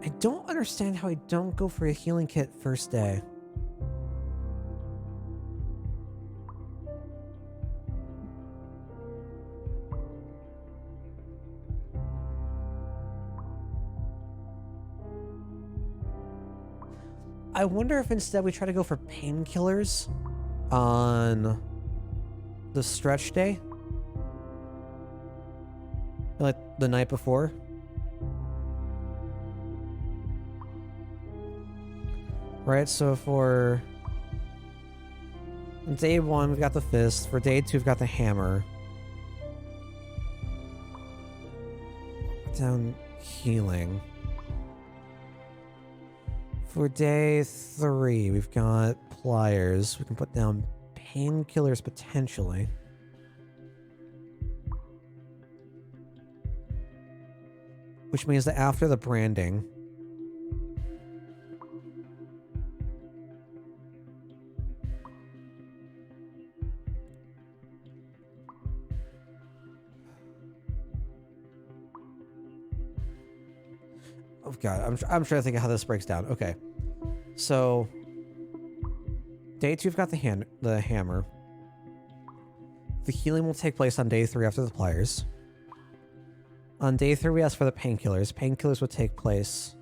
I don't understand how I don't go for a healing kit first day. I wonder if instead we try to go for painkillers on the stretch day, like the night before. Right, so for day 1, we've got the fist. For day 2, we've got the hammer. Down healing. For day 3, we've got pliers. We can put down painkillers potentially. Which means that after the branding, oh god, I'm trying to think of how this breaks down. Okay. So day 2 we've got the hammer. The healing will take place on day 3 after the pliers. On day 3 we ask for the painkillers. Painkillers would take place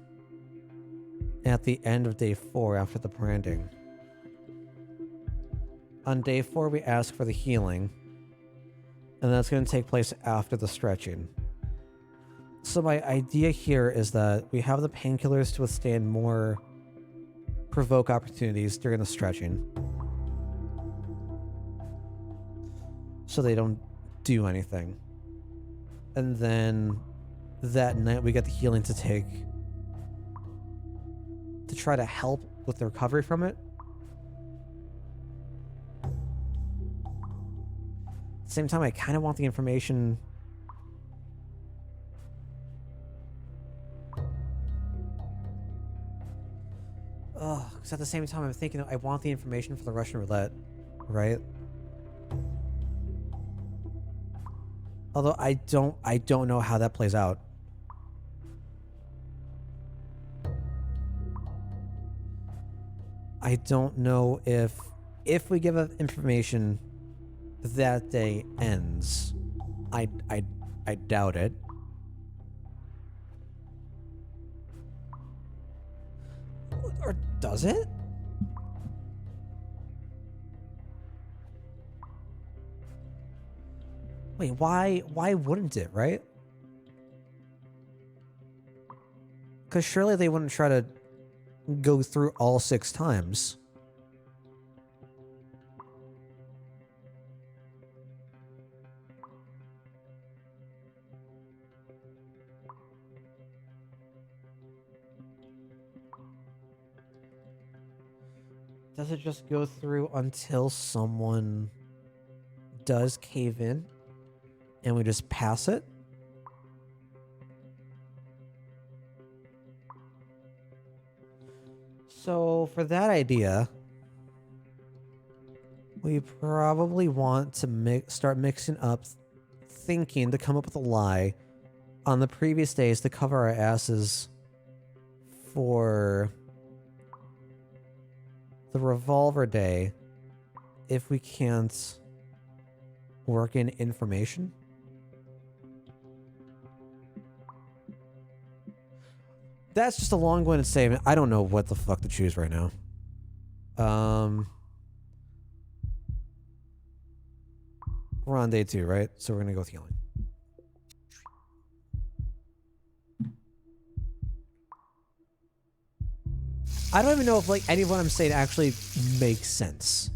at the end of day 4 after the branding. On day 4 we ask for the healing. And that's going to take place after the stretching. So my idea here is that we have the painkillers to withstand more provoke opportunities during the stretching. So they don't do anything. And then that night we get the healing to take to try to help with the recovery from it. At the same time, I kind of want the information. Because at the same time, I'm thinking I want the information for the Russian roulette, right? Although I don't know how that plays out. I don't know if we give up information that day ends. I doubt it. Or does it? Wait, why wouldn't it, right? Because surely they wouldn't try to go through all 6 times. Does it just go through until someone does cave in and we just pass it? So for that idea, we probably want to start mixing up thinking to come up with a lie on the previous days to cover our asses for the revolver day if we can't work in information. That's just a long-winded statement. I don't know what the fuck to choose right now. We're on day 2, right? So we're gonna go with healing. I don't even know if like any of what I'm saying actually makes sense.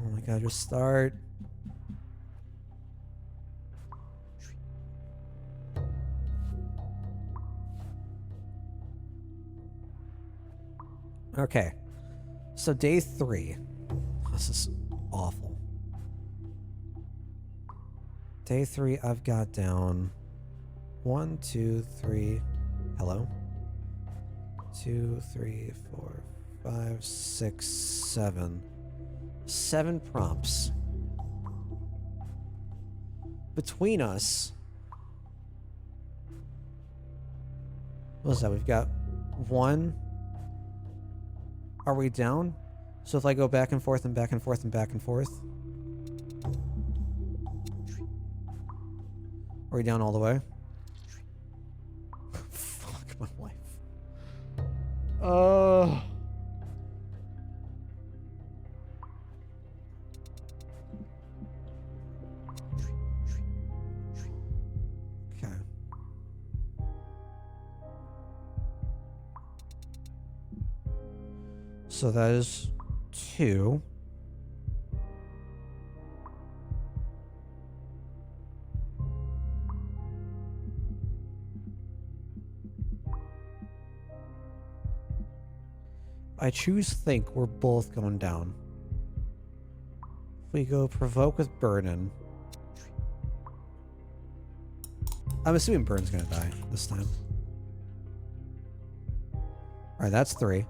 Oh my god, just start. Okay. So day 3. This is awful. Day 3, I've got down 1, 2, 3. Hello? 2, 3, 4, 5, 6, 7. 7 prompts. Between us, what's that? We've got 1. Are we down? So if I go back and forth and back and forth and back and forth, are we down all the way? Fuck my life. Okay. So that is 2. I choose think, we're both going down. If we go provoke with Burden. I'm assuming Burden's gonna die this time. Alright, that's 3.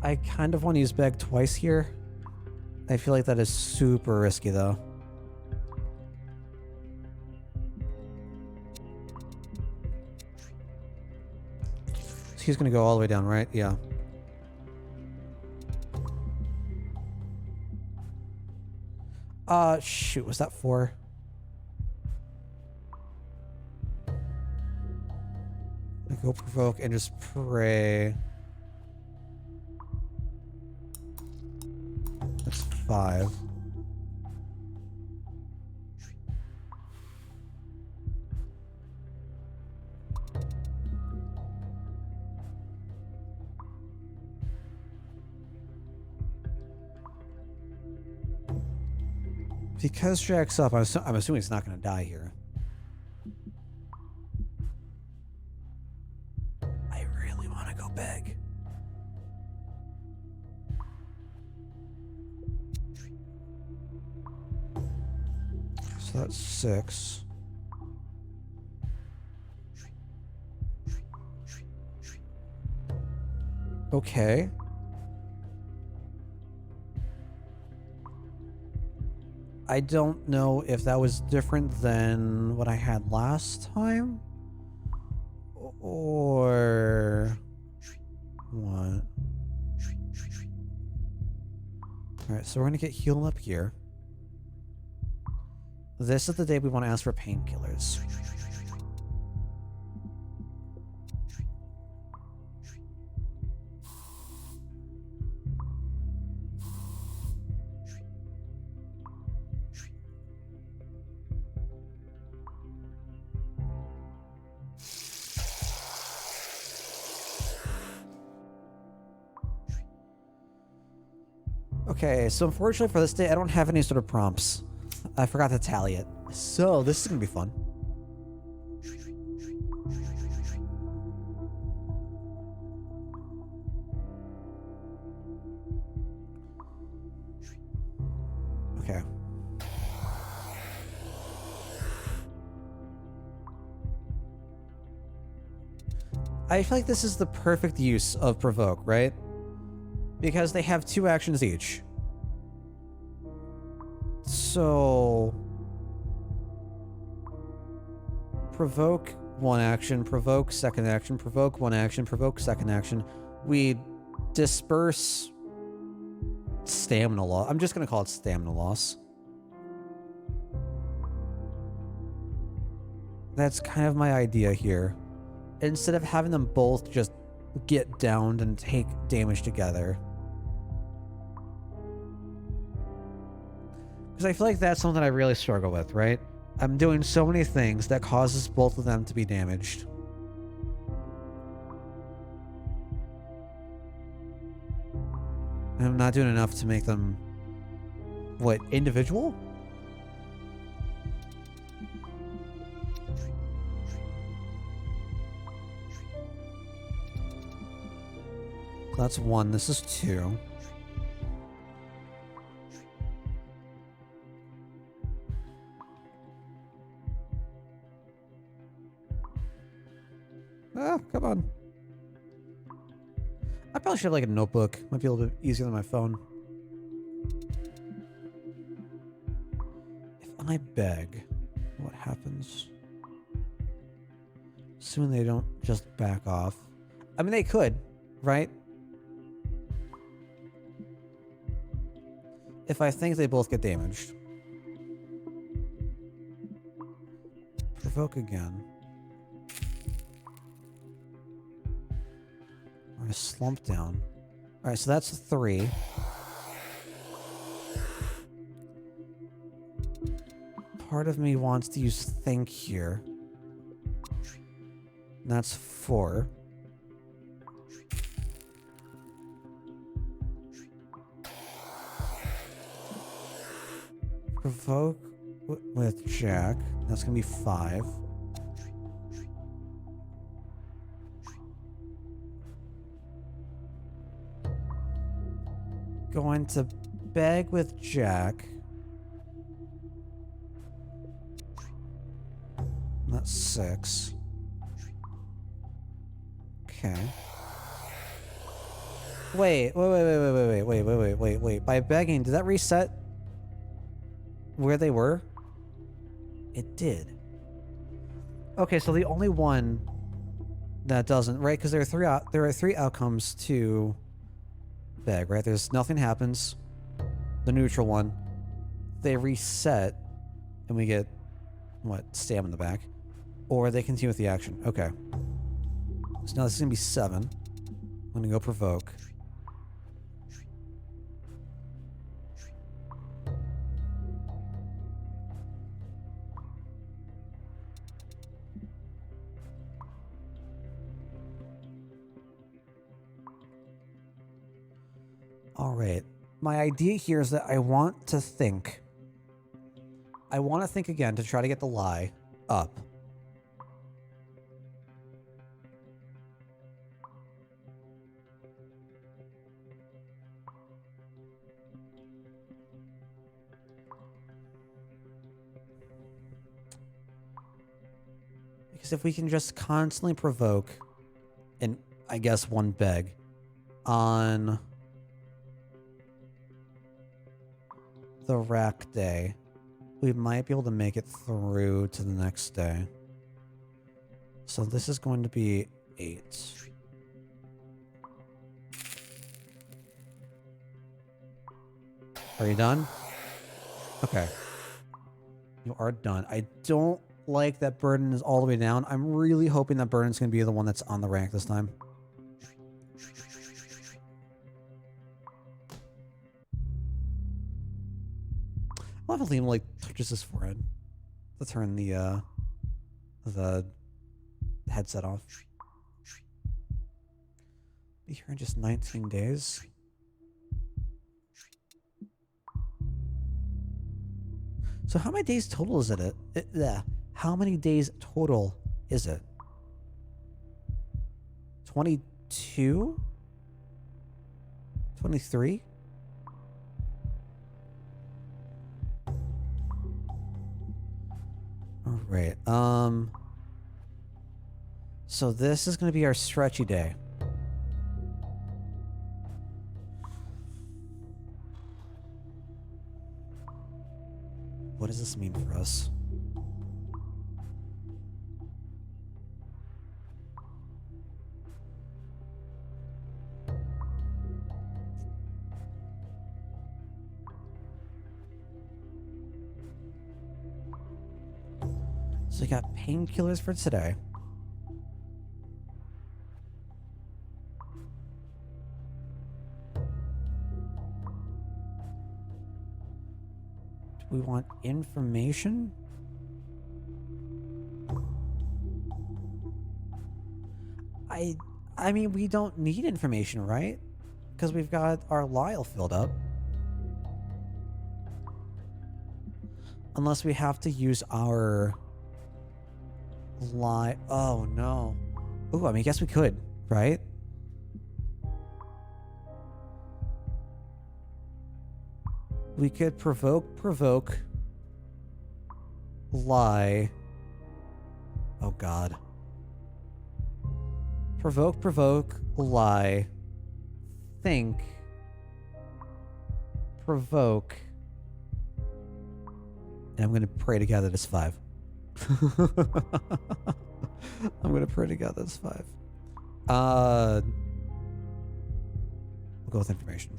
I kind of want to use Beg twice here. I feel like that is super risky, though. So he's going to go all the way down, right? Yeah. Shoot, was that 4? I go provoke and just pray. That's 5. Because Jack's up, I'm assuming it's not going to die here. I really want to go beg. So that's 6. Okay. I don't know if that was different than what I had last time. Or what? Alright, so we're gonna get healed up here. This is the day we want to ask for painkillers. Okay, so unfortunately for this day, I don't have any sort of prompts. I forgot to tally it. So, this is gonna be fun. Okay. I feel like this is the perfect use of Provoke, right? Because they have 2 actions each. So... Provoke 1 action, provoke 2nd action, provoke 1 action, provoke 2nd action. We disperse stamina loss. I'm just going to call it stamina loss. That's kind of my idea here. Instead of having them both just get downed and take damage together. Because I feel like that's something I really struggle with, right? I'm doing so many things that causes both of them to be damaged. And I'm not doing enough to make them... What, individual? that's 1. This is 2. Ah, come on. I probably should have like a notebook. Might be a little bit easier than my phone. If I beg, what happens? Assuming they don't just back off. I mean, they could, right? If I think they both get damaged. Provoke again. We're gonna slump down. Alright, so that's 3. Part of me wants to use think here. And that's 4. Provoke with Jack. That's gonna be 5. Going to beg with Jack. That's 6. Okay. Wait. By begging, did that reset where they were? It did. Okay, so the only one that doesn't, right? Because there are 3 outcomes to beg, right? There's nothing happens. The neutral one. They reset, and we get what? Stab in the back. Or they continue with the action. Okay. So now this is gonna be 7. I'm gonna go provoke. Alright. My idea here is that I want to think. I want to think again to try to get the lie up. Because if we can just constantly provoke, and I guess 1 beg, on the rack day, we might be able to make it through to the next day. So this is going to be 8. Are you done? Okay. You are done. I don't like that Burden is all the way down. I'm really hoping that Burden's going to be the one that's on the rank this time. I'll have Liam like touches his forehead to turn the headset off. Be here in just 19 days. So how many days total is it? How many days total is it? 22? 23? Alright, so this is gonna be our stretchy day. What does this mean for us? So we got painkillers for today. Do we want information? I mean, we don't need information, right? Because we've got our Lyle filled up. Unless we have to use our lie. Oh no. Ooh, I mean, I guess we could, right? We could provoke, lie. Oh god. Provoke, lie. Think. Provoke. And I'm gonna pray to God that it's 5. I'm gonna pray to God that it's 5. We'll go with information.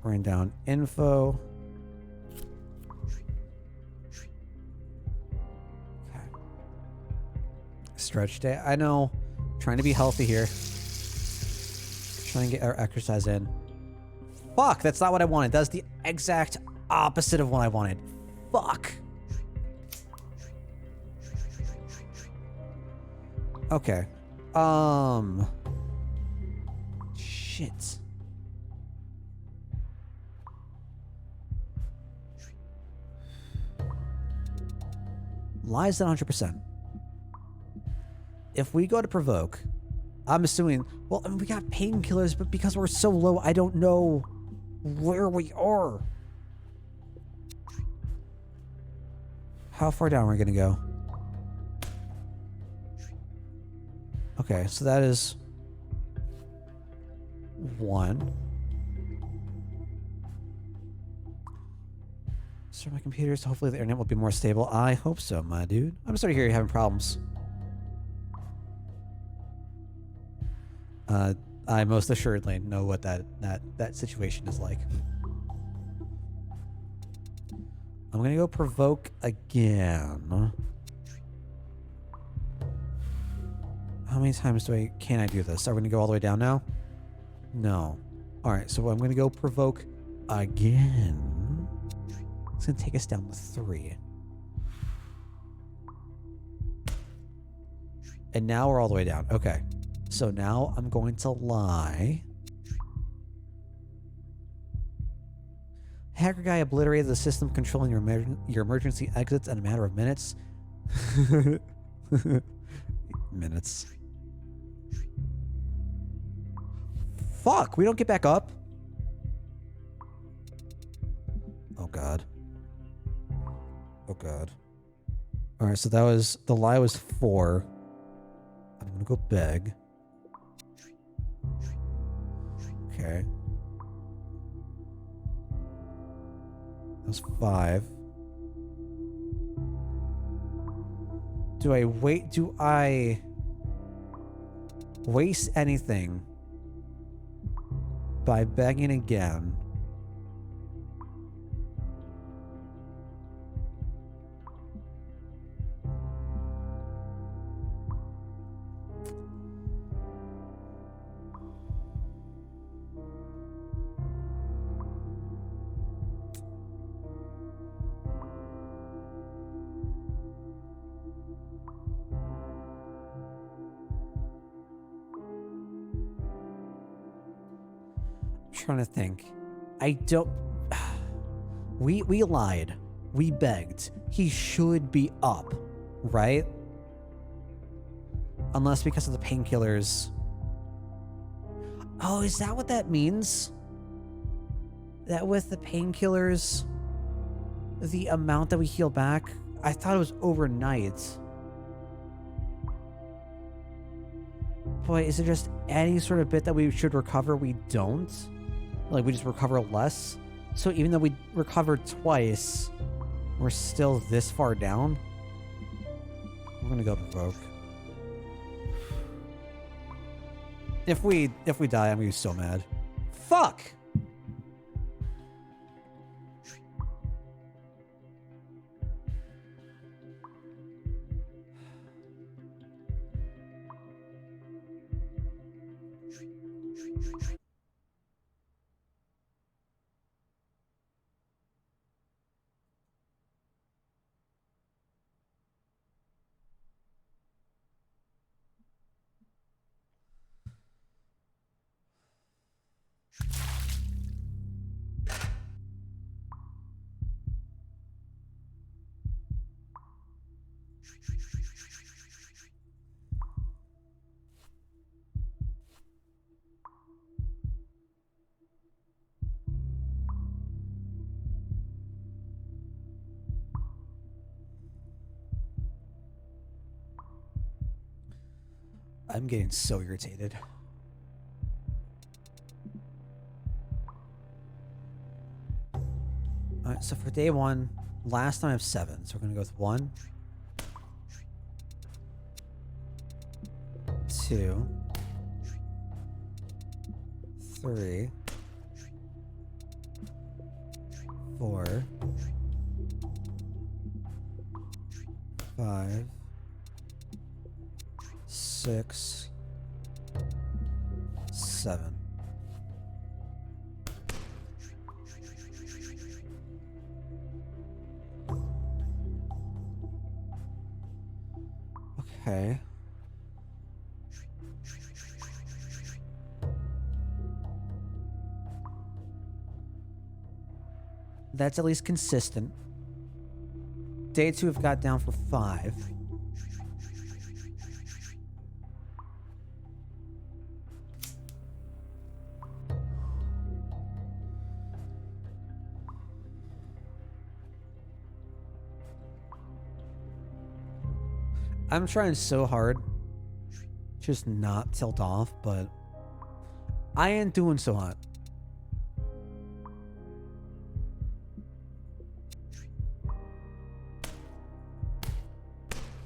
Bring down info. Okay. Stretch day. I know. Trying to be healthy here. Trying to get our exercise in. Fuck, that's not what I wanted. That's the exact opposite of what I wanted. Fuck. Okay. Shit. Lies at 100%. If we go to provoke, I'm assuming, well, I mean, we got painkillers, but because we're so low, I don't know where we are. How far down are we gonna go? Okay, so that is 1. Start my computers. Hopefully the internet will be more stable. I hope so, my dude. I'm sorry to hear you're having problems. I most assuredly know what that situation is like. I'm gonna go provoke again. How many times can I do this? Are we gonna go all the way down now? No. Alright, so I'm gonna go provoke again. It's gonna take us down to 3. And now we're all the way down. Okay. So now I'm going to lie. Hacker guy obliterated the system controlling your emergency exits in a matter of minutes. Minutes. Fuck, we don't get back up? Oh god. Oh god. Alright, so that was, the lie was 4. I'm gonna go beg. Okay. That was 5. Do I waste anything by begging again? Trying to think. I don't. We lied. We begged. He should be up, right? Unless because of the painkillers. Oh, is that what that means? That with the painkillers, the amount that we heal back? I thought it was overnight. Boy, is it just any sort of bit that we should recover we don't? Like, we just recover less? So even though we recovered twice, we're still this far down? We're gonna go provoke. If we die, I'm gonna be so mad. Fuck! I'm getting so irritated. Alright, so for day 1, last time I have 7, so we're gonna go with 1, 2, 3, 4, 5, 6, 7. Okay. That's at least consistent. Day 2 have got down for 5. I'm trying so hard just not tilt off, but I ain't doing so hot.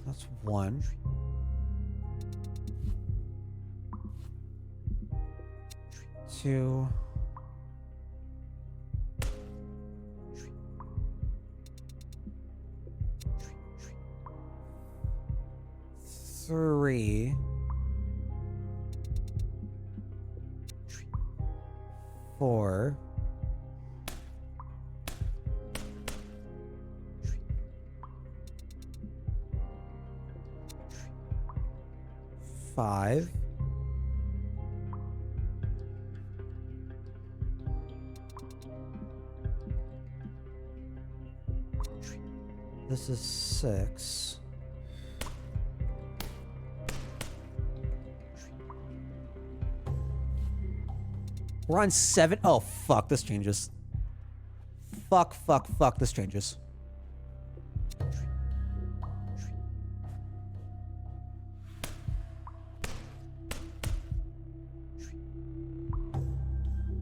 That's 1. 2. 3. 4. 5. 6. We're on 7. Oh, fuck, this changes. Fuck, this changes.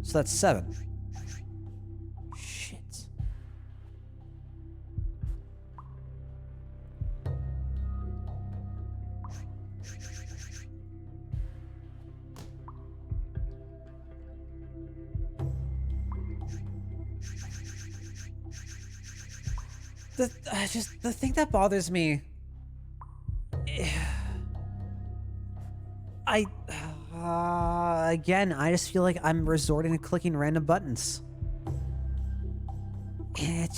So that's 7. Shit. The thing that bothers me, again, I just feel like I'm resorting to clicking random buttons. And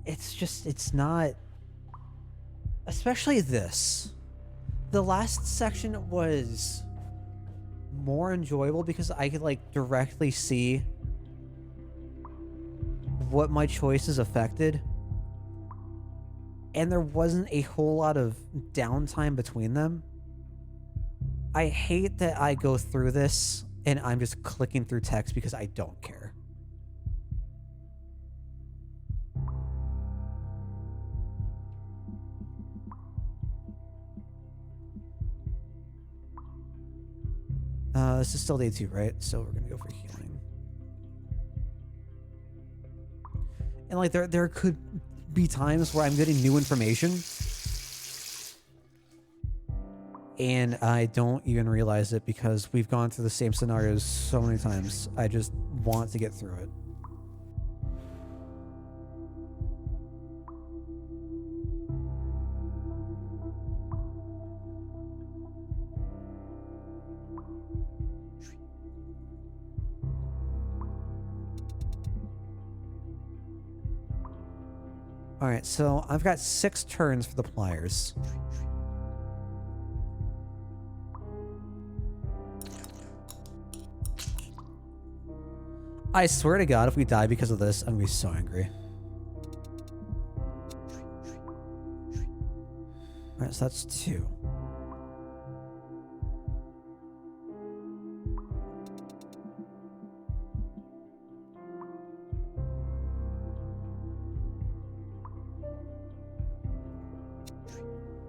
it's not, especially this. The last section was more enjoyable because I could like directly see what my choices affected. And there wasn't a whole lot of downtime between them. I hate that I go through this and I'm just clicking through text because I don't care. This is still day 2, right? So we're gonna go for healing. And like there could be times where I'm getting new information and I don't even realize it because we've gone through the same scenarios so many times. I just want to get through it. All right, so I've got 6 turns for the pliers. I swear to God, if we die because of this, I'm gonna be so angry. All right, so that's 2.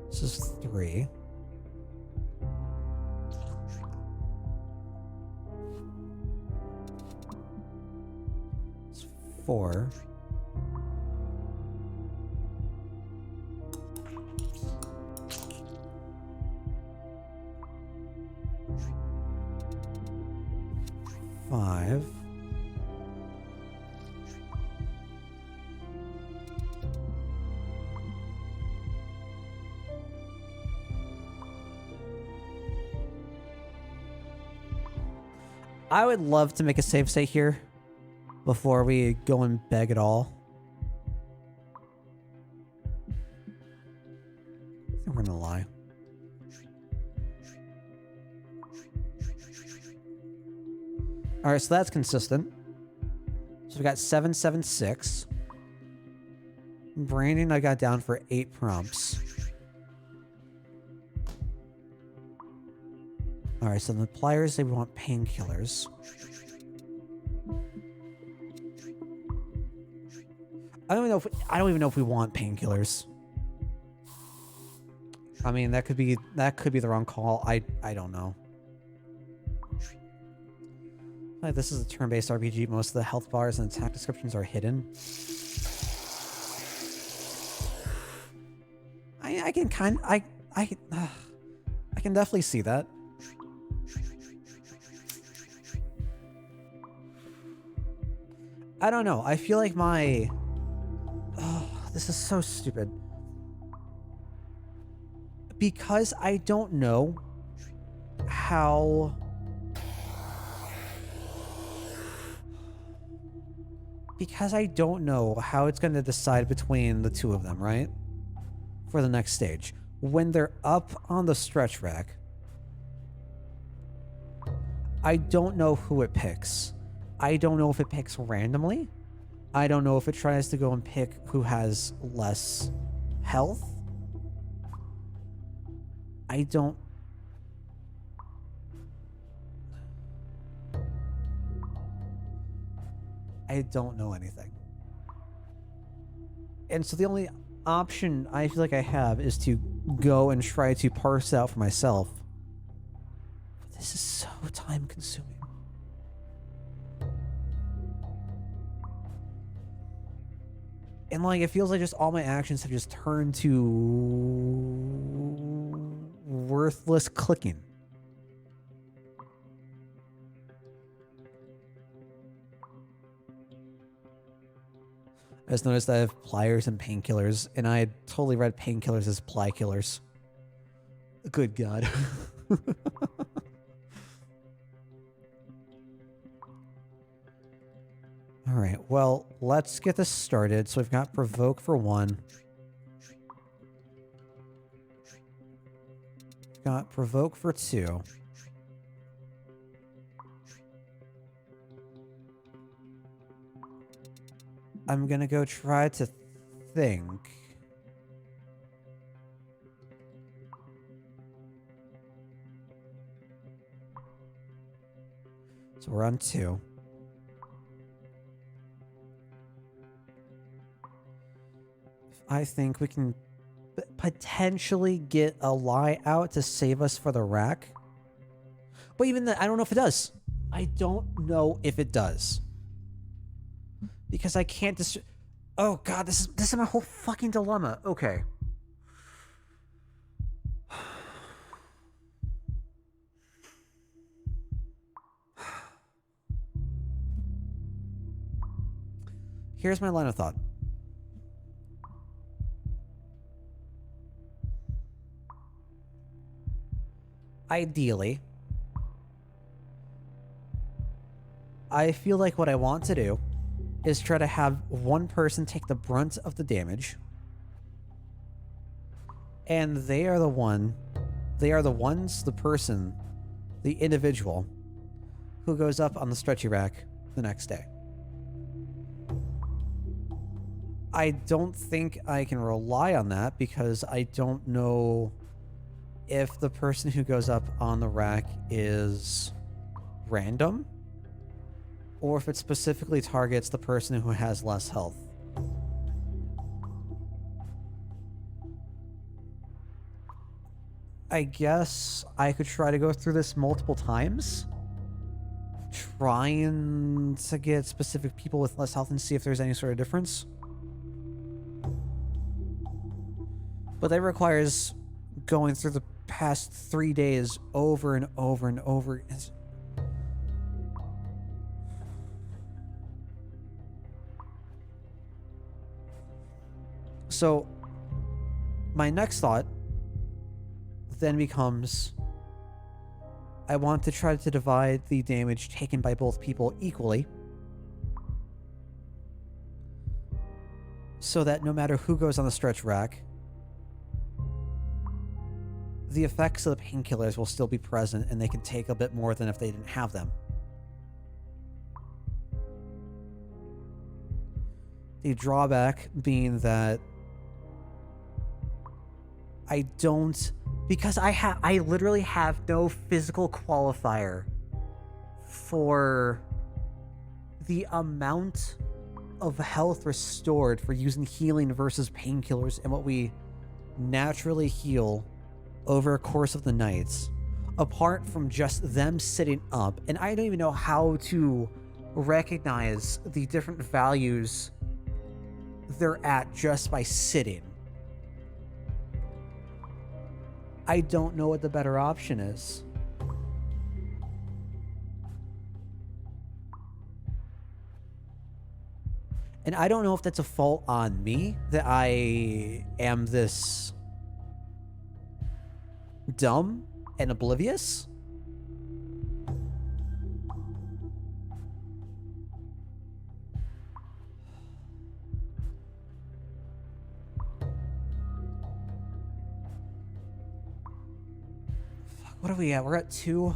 This is 3. 4. Five. I would love to make a save state here before we go and beg at all. I think we're gonna lie. All right, so that's consistent. So we got 776. Brandon, I got down for 8 prompts. All right, so the pliers, they want painkillers. I don't even know if we want painkillers. I mean, that could be the wrong call. I don't know. Like, this is a turn-based RPG. Most of the health bars and attack descriptions are hidden. I can definitely see that. I don't know. I feel like my... Oh, this is so stupid. Because I don't know how... Because I don't know how it's going to decide between the two of them, right? For the next stage. When they're up on the stretch rack, I don't know who it picks. I don't know if it picks randomly. I don't know if it tries to go and pick who has less health. I don't know anything. And so the only option I feel like I have is to go and try to parse out for myself. But this is so time consuming. And like, it feels like just all my actions have just turned to worthless clicking. I just noticed I have pliers and painkillers, and I had totally read painkillers as ply killers. Good God. Alright, well, let's get this started. So we've got Provoke for 1. Got Provoke for 2. I'm gonna go try to think. So we're on 2. I think we can potentially get a lie out to save us for the rack. But even that, I don't know if it does. I don't know if it does. Because I can't oh God, this is my whole fucking dilemma. Okay. Here's my line of thought. Ideally, I feel like what I want to do is try to have one person take the brunt of the damage, and the individual who goes up on the stretchy rack the next day. I don't think I can rely on that because I don't know if the person who goes up on the rack is random or if it specifically targets the person who has less health. I guess I could try to go through this multiple times trying to get specific people with less health and see if there's any sort of difference. But that requires going through the past 3 days over and over and over. So, my next thought then becomes, I want to try to divide the damage taken by both people equally, so that no matter who goes on the stretch rack, the effects of the painkillers will still be present and they can take a bit more than if they didn't have them. The drawback being that I don't, because I literally have no physical qualifier for the amount of health restored for using healing versus painkillers and what we naturally heal over a course of the nights, apart from just them sitting up. And I don't even know how to recognize the different values they're at just by sitting. I don't know what the better option is. And I don't know if that's a fault on me, that I am this dumb and oblivious. What are we at? We're at 2.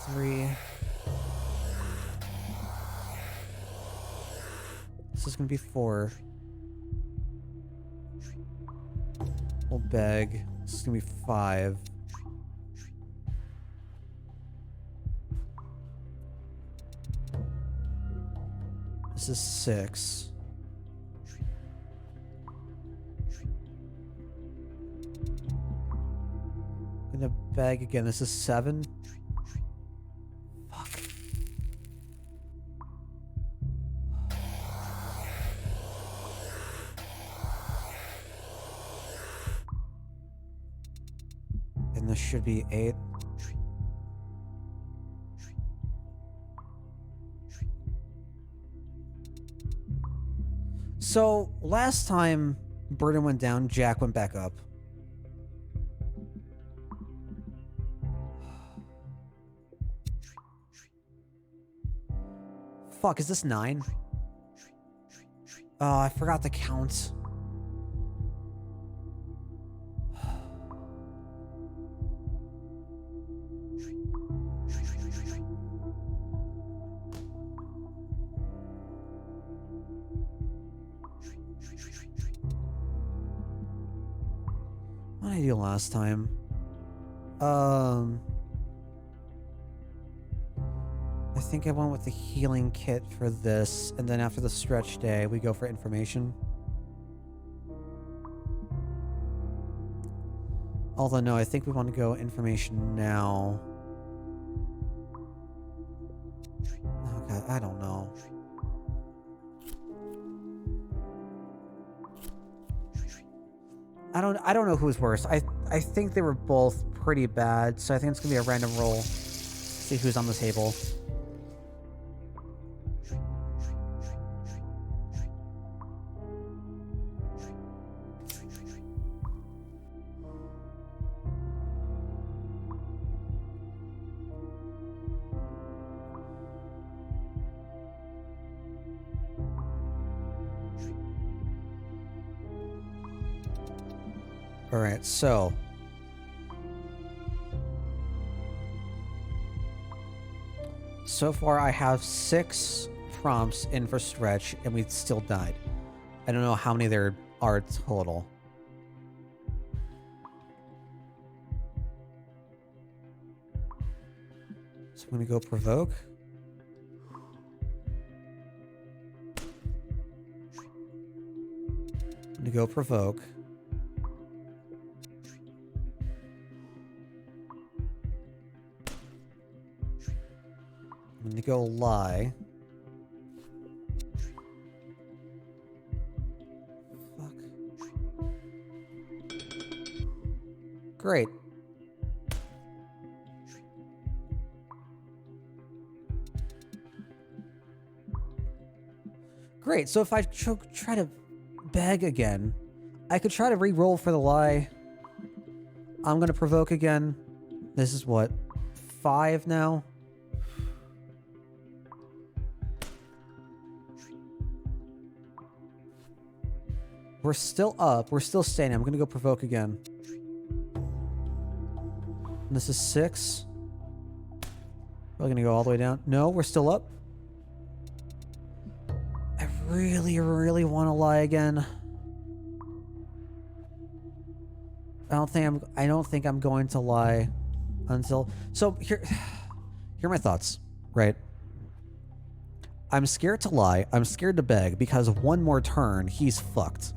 3. This is gonna be 4. We'll beg. This is gonna be 5. This is 6. I'm gonna beg again. This is 7. Fuck. And this should be 8. So, last time Burden went down, Jack went back up. Fuck, is this 9? Oh, I forgot to count. What did I do last time? I think I went with the healing kit for this, and then after the stretch day, we go for information. Although, no, I think we want to go information now. Oh, God, I don't know. I don't know who's worse. I think they were both pretty bad, so I think it's gonna be a random roll. See who's on the table. Alright, so far I have 6 prompts in for stretch, and we still died. I don't know how many there are total. So I'm gonna go provoke. gonna go provoke. I'm gonna go lie. Fuck. Great. Great, so if I try to beg again, I could try to re-roll for the lie. I'm gonna provoke again. This is what? 5 now? We're still up. We're still standing. I'm gonna go provoke again. And this is 6. We're gonna go all the way down. No, we're still up. I really, really want to lie again. I don't think I'm going to lie until. So here are my thoughts. Right. I'm scared to lie. I'm scared to beg because one more turn, he's fucked.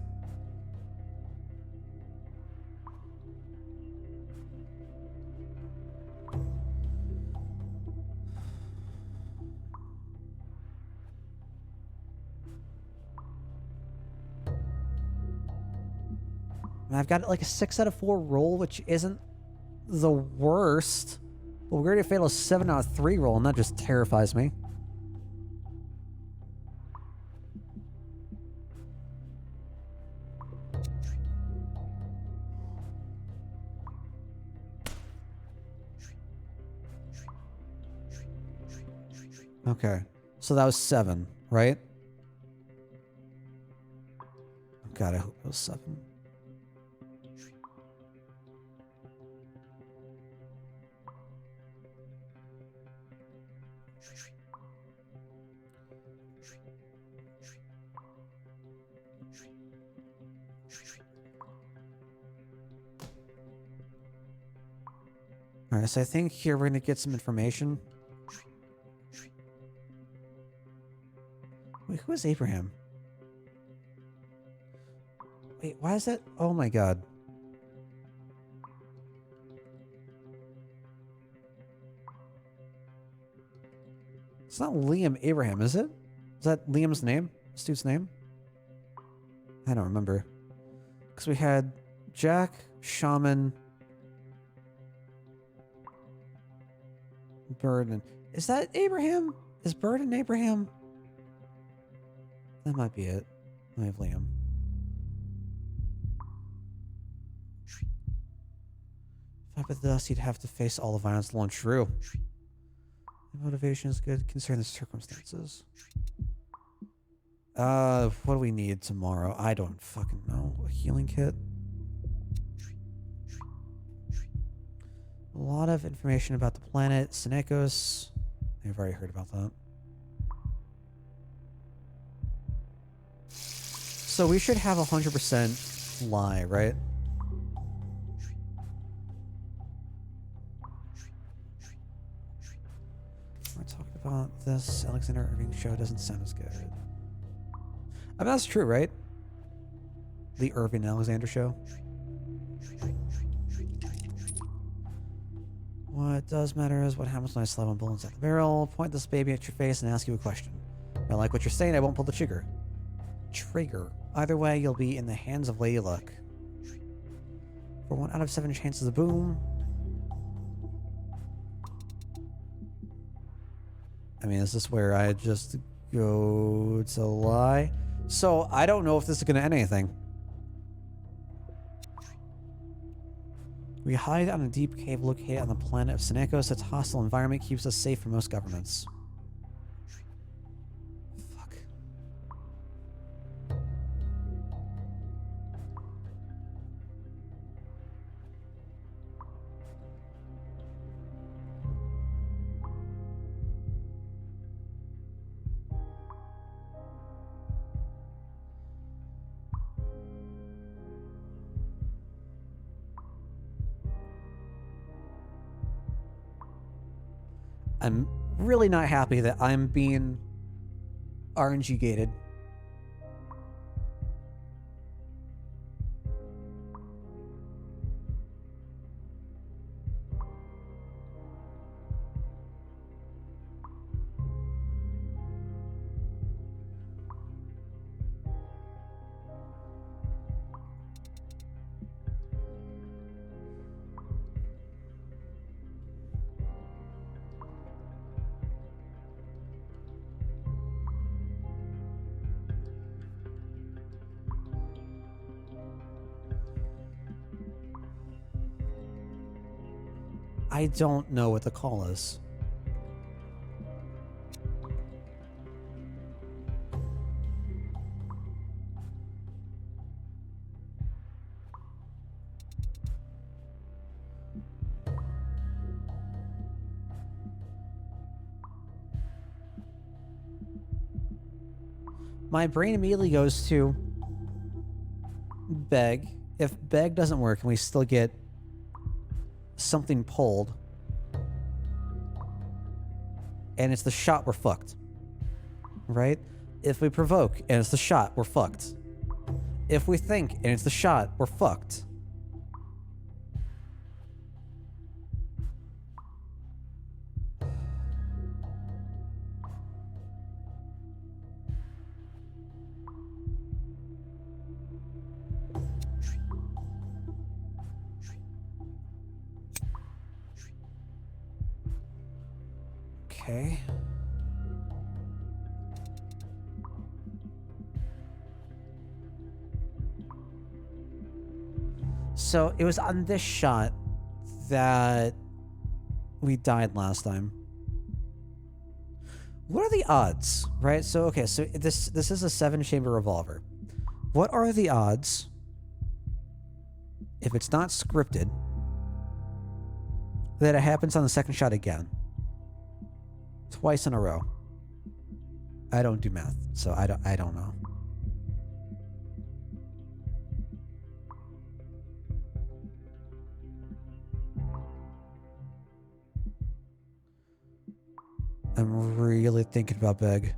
And I've got like a 6 out of 4 roll, which isn't the worst. But we're going to fail a 7 out of 3 roll, and that just terrifies me. Okay. So that was 7, right? God, I hope it was 7. All right, so I think here we're going to get some information. Wait, who is Abraham? Wait, why is that? Oh my god. It's not Liam Abraham, is it? Is that Liam's name? This dude's name? I don't remember. Because we had Jack, Shaman, Burden. Is that Abraham? Is Burden Abraham? That might be it. I have Liam. If I put this, you'd have to face all the violence alone. True. The motivation is good, considering the circumstances. What do we need tomorrow? I don't fucking know. A healing kit? A lot of information about the planet. Senecos. I've already heard about that. So we should have 100% lie, right? We're talking about this Alexander Irving show doesn't sound as good. I mean, that's true, right? The Irving Alexander show. What does matter is what happens when I slap one bullet inside the barrel, point this baby at your face, and ask you a question. If I like what you're saying, I won't pull the trigger. Trigger. Either way, you'll be in the hands of Lady Luck. For 1 out of 7 chances of boom. I mean, is this where I just go to lie? So, I don't know if this is going to end anything. We hide on a deep cave located on the planet of Senecos. Its hostile environment keeps us safe from most governments. Fuck. I'm really not happy that I'm being RNG gated. I don't know what the call is. My brain immediately goes to beg. If beg doesn't work and we still get something pulled, and it's the shot, we're fucked. Right? If we provoke and it's the shot, we're fucked. If we think and it's the shot, we're fucked. Okay. So it was on this shot that we died last time. What are the odds, right? So okay, so this is a 7-chamber revolver. What are the odds, if it's not scripted, that it happens on the second shot again? Twice in a row. I don't do math, so I don't know. I'm really thinking about beg.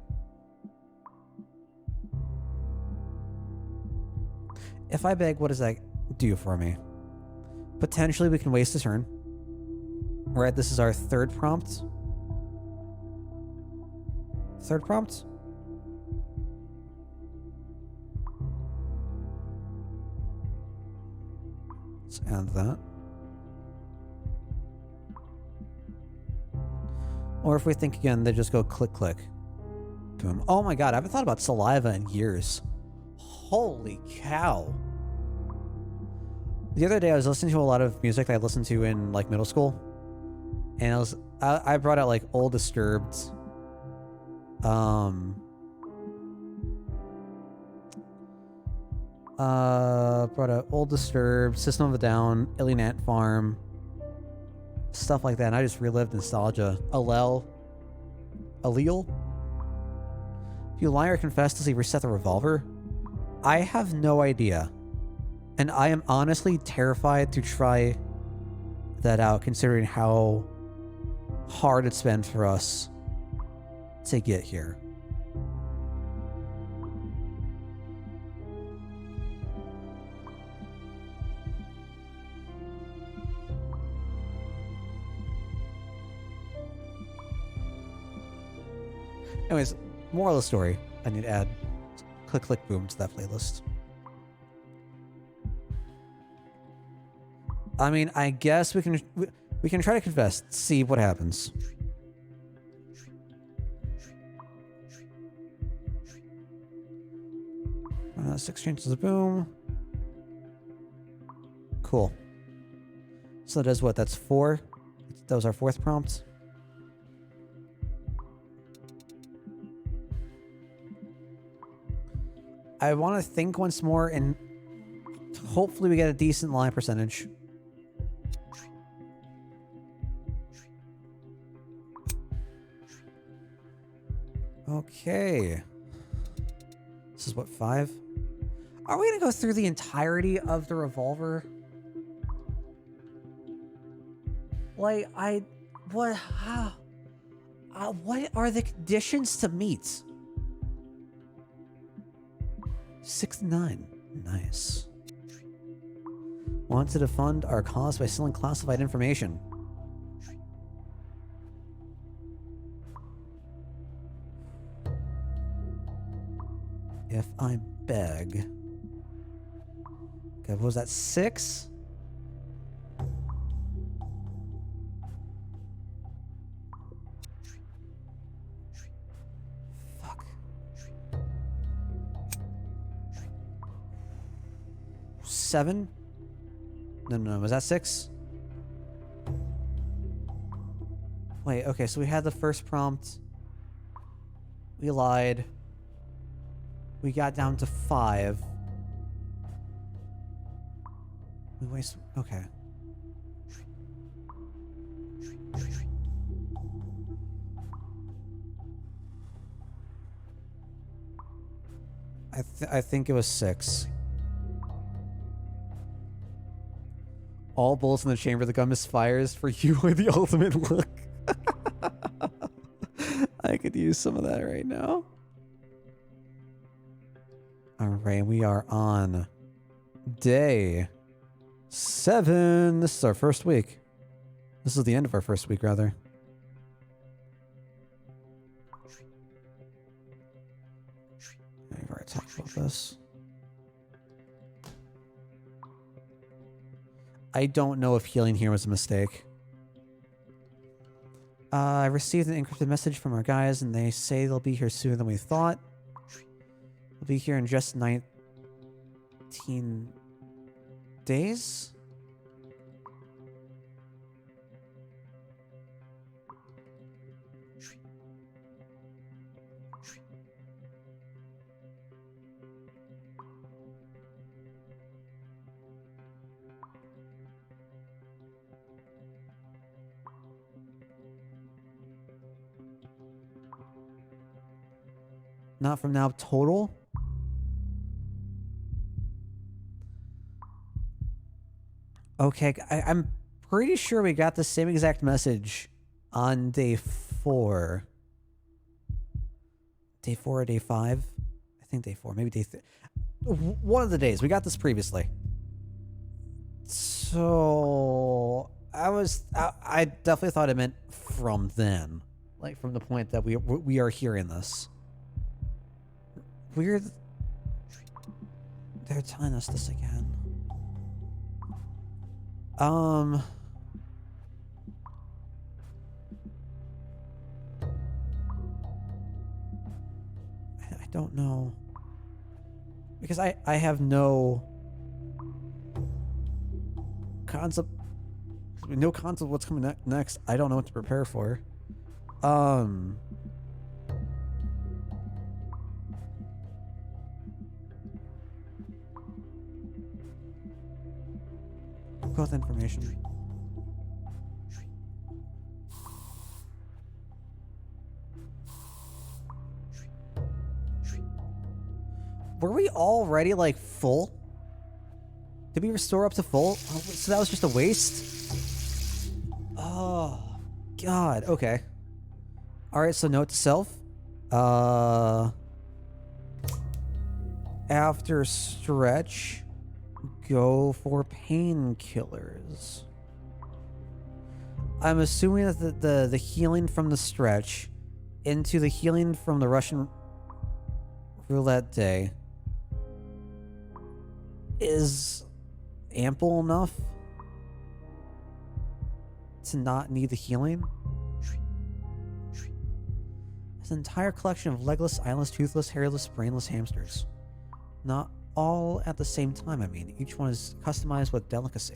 If I beg, what does that do for me? Potentially we can waste a turn. Right, this is our third prompt. Third prompt? Let's add that. Or if we think again, they just go click, click. Boom. Oh my god, I haven't thought about saliva in years. Holy cow. The other day I was listening to a lot of music that I listened to in like middle school. And I brought out like old Disturbed. Brought out old Disturbed, System of a Down, Alien Ant Farm. Stuff like that, and I just relived nostalgia. Allele. If you lie or confess, does he reset the revolver? I have no idea. And I am honestly terrified to try that out, considering how hard it's been for us to get here. Anyways, moral of the story, I need to add Click Click Boom to that playlist. I mean, I guess we can try to confess, see what happens. 6 chances of boom. Cool. So that is what? That's 4. That was our 4th prompt. I want to think once more, and hopefully we get a decent lie percentage. Okay. This is what, 5? Are we going to go through the entirety of the revolver? Like, what are the conditions to meet? 6-9. Nice. Wanted to fund our cause by selling classified information. If I beg. Okay, what was that? 6? Fuck. 7? No, was that 6? Wait, okay, so we had the first prompt. We lied. We got down to 5. We waste... Okay. I think it was 6. All bullets in the chamber, the gun misfires. For you are the ultimate look. I could use some of that right now. Alright, we are on day 7. This is our first week. This is the end of our first week, rather. We've already talked about this. I don't know if healing here was a mistake. I received an encrypted message from our guys, and they say they'll be here sooner than we thought. They'll be here in just 19 days? Not from now total? Okay, I'm pretty sure we got the same exact message on day 4. Day 4 or day 5? I think day 4, maybe day 3. One of the days. We got this previously. So I definitely thought it meant from then. Like from the point that we are hearing this. Weird. They're telling us this again. I don't know. Because I have no concept. No concept of what's coming next. I don't know what to prepare for. With information. Were we already like full? Did we restore up to full? Oh, so that was just a waste? Oh, God. Okay. All right. So note to self. After stretch, go for painkillers. I'm assuming that the healing from the stretch into the healing from the Russian roulette day is ample enough to not need the healing. It's an entire collection of legless, eyeless, toothless, hairless, brainless hamsters. Not all at the same time, I mean. Each one is customized with delicacy.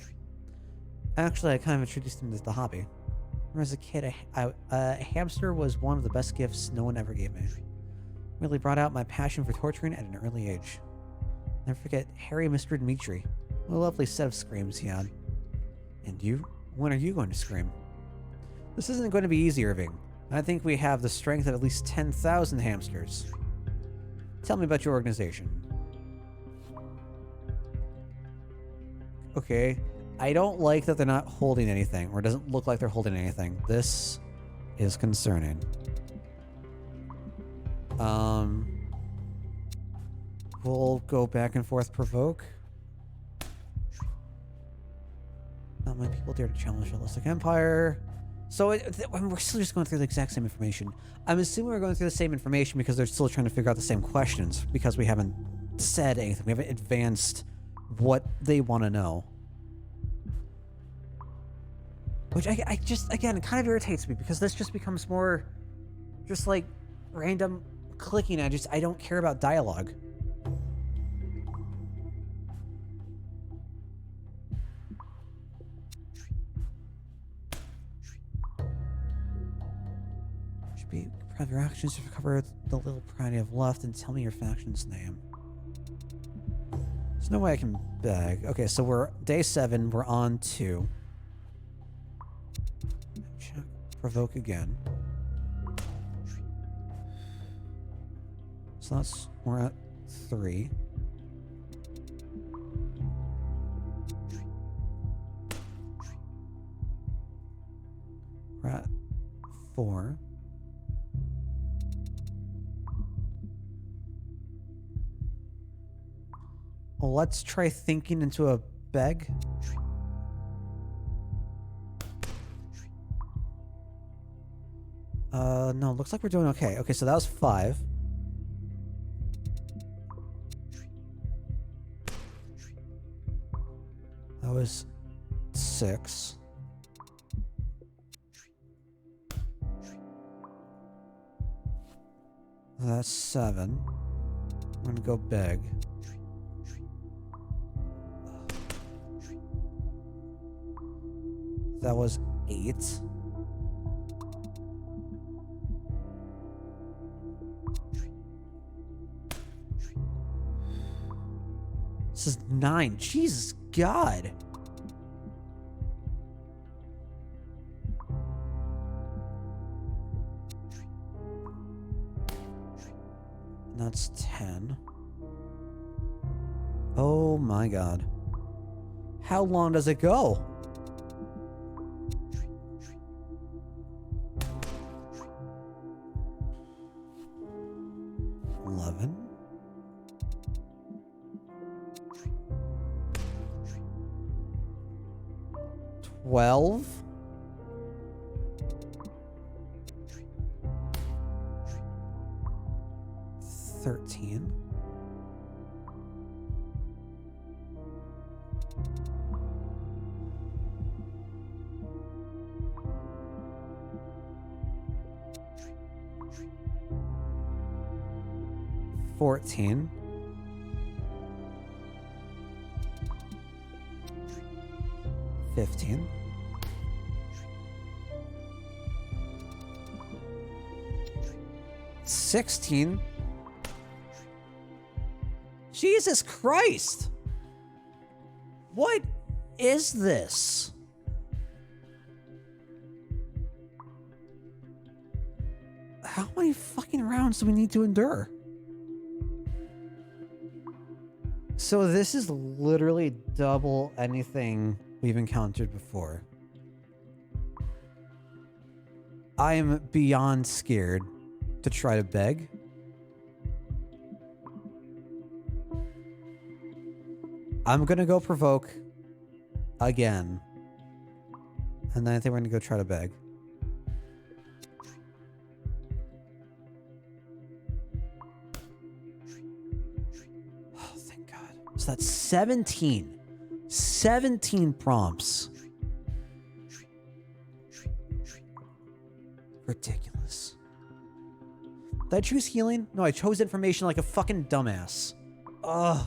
Actually, I kind of introduced him to the hobby. When I was a kid, a hamster was one of the best gifts no one ever gave me. Really brought out my passion for torturing at an early age. Never forget Harry Mr. Dmitri. What a lovely set of screams he had. And you? When are you going to scream? This isn't going to be easy, Irving. I think we have the strength of at least 10,000 hamsters. Tell me about your organization. Okay. I don't like that they're not holding anything, or it doesn't look like they're holding anything. This is concerning. We'll go back and forth provoke. Not many people dare to challenge the Holistic Empire. So we're still just going through the exact same information. I'm assuming we're going through the same information because they're still trying to figure out the same questions, because we haven't said anything. We haven't advanced what they want to know. Which I just, again, it kind of irritates me, because this just becomes more just like random clicking. I don't care about dialogue. Be proud of your actions to recover the little pride you have left and tell me your faction's name. There's no way I can beg. Okay, so we're day 7. We're on 2. Check. Provoke again. So we're at 3. We're at 4. Well, let's try thinking into a beg. No, looks like we're doing okay. Okay, so that was 5. That was 6. That's 7. I'm gonna go beg. That was 8. This is 9. Jesus God. That's 10. Oh my God. How long does it go? $12. 13. 14. 15. 16. Jesus Christ! What is this? How many fucking rounds do we need to endure? So this is literally double anything we've encountered before. I am beyond scared to try to beg. I'm gonna go provoke again. And then I think we're gonna go try to beg. Oh, thank God. So that's 17. 17 prompts. Ridiculous. Did I choose healing? No, I chose information like a fucking dumbass. Ugh.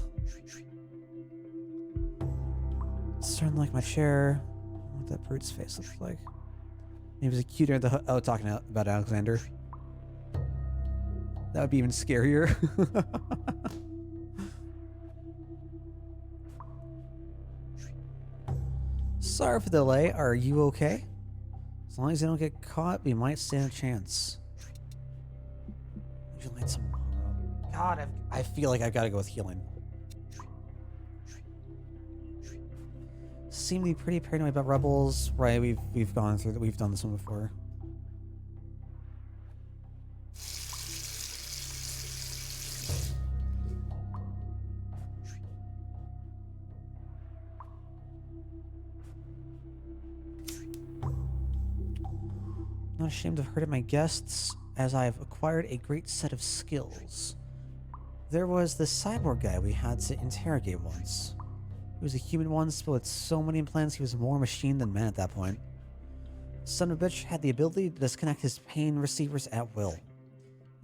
Starting to like my chair. What that brute's face looks like. Maybe it's a cuter the talking about Alexander. That would be even scarier. Sorry for the delay. Are you okay? As long as you don't get caught, we might stand a chance. Usually tomorrow. God, I feel like I've got to go with healing. Seem to be pretty paranoid about rebels, right? We've gone through that. We've done this one before. Not ashamed of hurting my guests, as I have acquired a great set of skills. There was the cyborg guy we had to interrogate once. He was a human once, but with so many implants, he was more machine than man at that point. Son of a bitch had the ability to disconnect his pain receivers at will.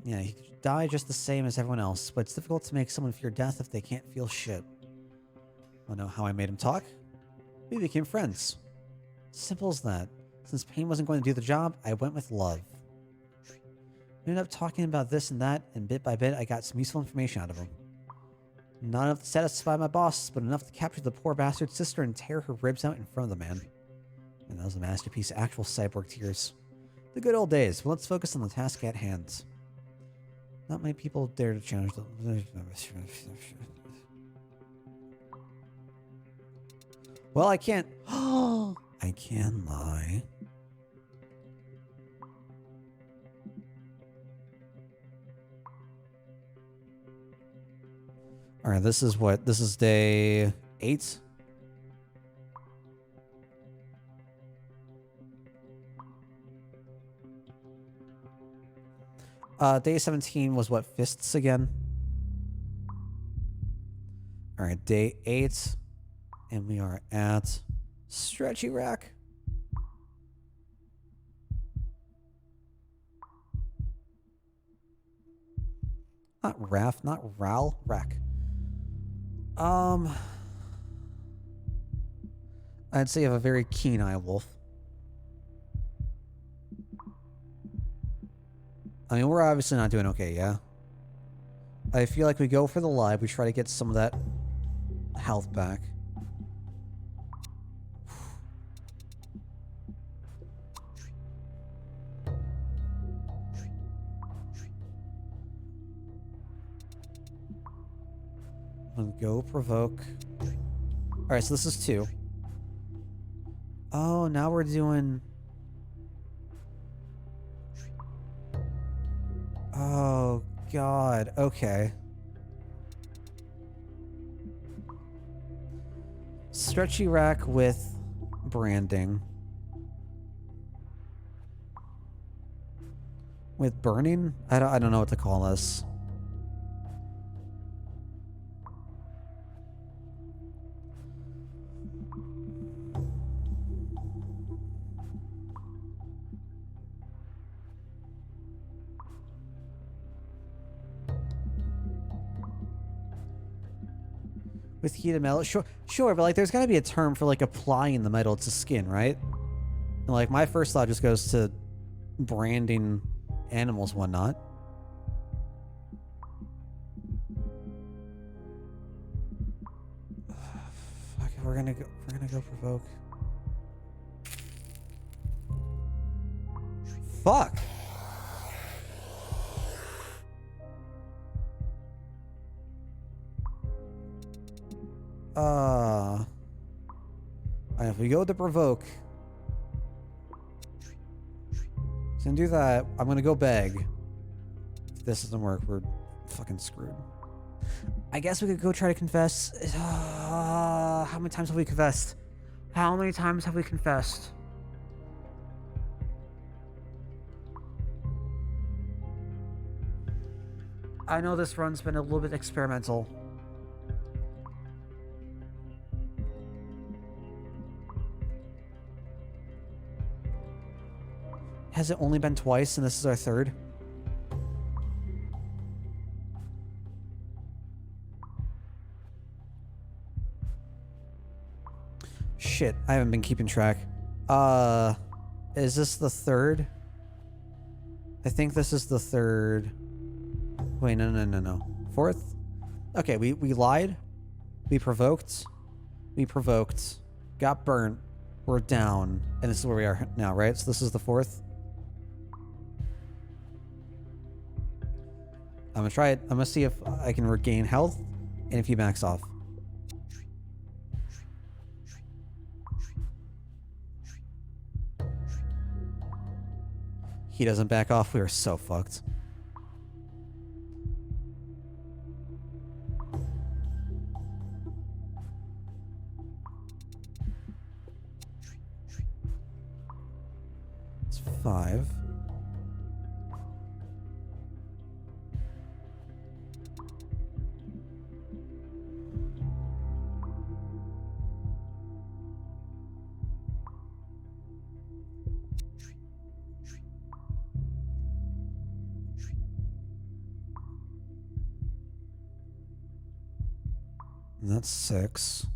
Yeah, he could die just the same as everyone else, but it's difficult to make someone fear death if they can't feel shit. Wanna know how I made him talk? We became friends. Simple as that. Since pain wasn't going to do the job, I went with love. We ended up talking about this and that, and bit by bit, I got some useful information out of him. Not enough to satisfy my boss, but enough to capture the poor bastard's sister and tear her ribs out in front of the man. And that was a masterpiece of actual cyborg tears. The good old days, but let's focus on the task at hand. Not many people dare to challenge the... Well, I can't... I can lie. Alright, this is what? This is day 8? Day 17 was what? Fists again? Alright, day 8. And we are at Stretchy Rack. Not Raph, not Ral, Rack. I'd say you have a very keen eye, Wolf. I mean, we're obviously not doing okay, yeah? I feel like we go for the live, we try to get some of that health back. And go provoke. Alright, so this is 2. Oh, now we're doing... Oh, God. Okay. Stretchy Rack with branding. With burning? I don't know what to call this. With heated metal? Sure, but like there's gotta be a term for like applying the metal to skin, right? And like my first thought just goes to branding animals and whatnot. Fuck it, we're gonna go provoke. Fuck! If we go with the provoke, so gonna do that. I'm gonna go beg. If this doesn't work, we're fucking screwed. I guess we could go try to confess. How many times have we confessed? How many times have we confessed? I know this run's been a little bit experimental. Has it only been twice and this is our 3rd? Shit, I haven't been keeping track. Is this the 3rd? I think this is the 3rd. Wait, no. 4th? Okay, we lied. We provoked. Got burnt. We're down. And this is where we are now, right? So this is the 4th. I'm gonna try it. I'm gonna see if I can regain health and if he backs off. He doesn't back off. We are so fucked. It's 5. And that's 6.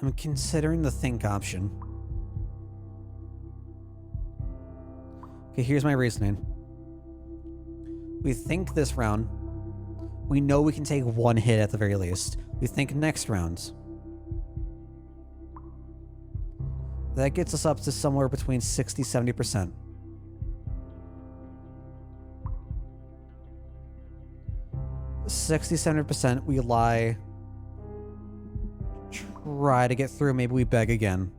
I'm considering the think option. Okay, here's my reasoning. We think this round. We know we can take one hit at the very least. We think next round. That gets us up to somewhere between 60-70%. %60-70%, we lie. Try to get through, maybe we beg again.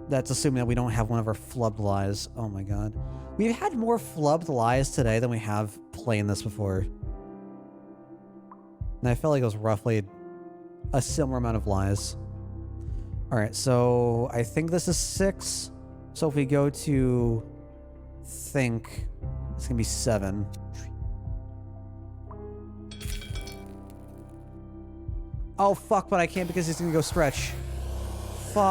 That's assuming that we don't have one of our flubbed lies. Oh my god. We've had more flubbed lies today than we have playing this before. And I felt like it was roughly a similar amount of lies. Alright, so I think this is 6. So if we go to think, it's gonna be 7. Oh fuck, but I can't because he's gonna go stretch. Fuck.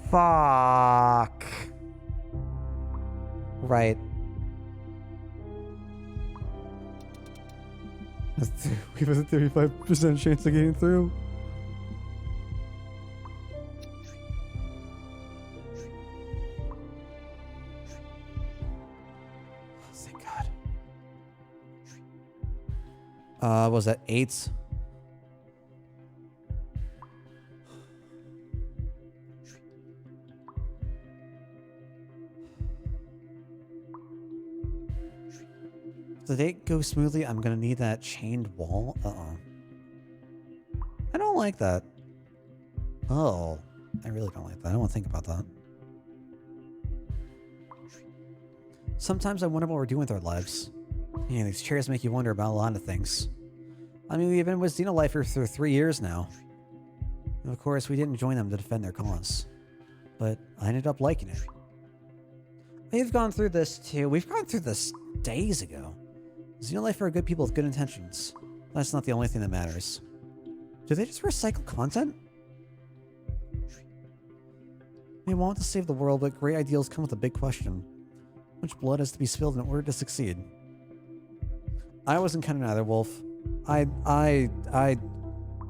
Fuck. Right. We have a 35% chance of getting through. Thank God. Was that 8? If the date goes smoothly, I'm gonna need that chained wall. Uh-oh. I don't like that. Oh. I really don't like that. I don't want to think about that. Sometimes I wonder what we're doing with our lives. Yeah, these chairs make you wonder about a lot of things. I mean, we've been with Xenolifer for 3 years now. And of course, we didn't join them to defend their cause. But I ended up liking it. We've gone through this too. We've gone through this days ago. Xenolife are good people with good intentions. That's not the only thing that matters. Do they just recycle content? They want to save the world, but great ideals come with a big question. How much blood has to be spilled in order to succeed? I wasn't counting either, Wolf. I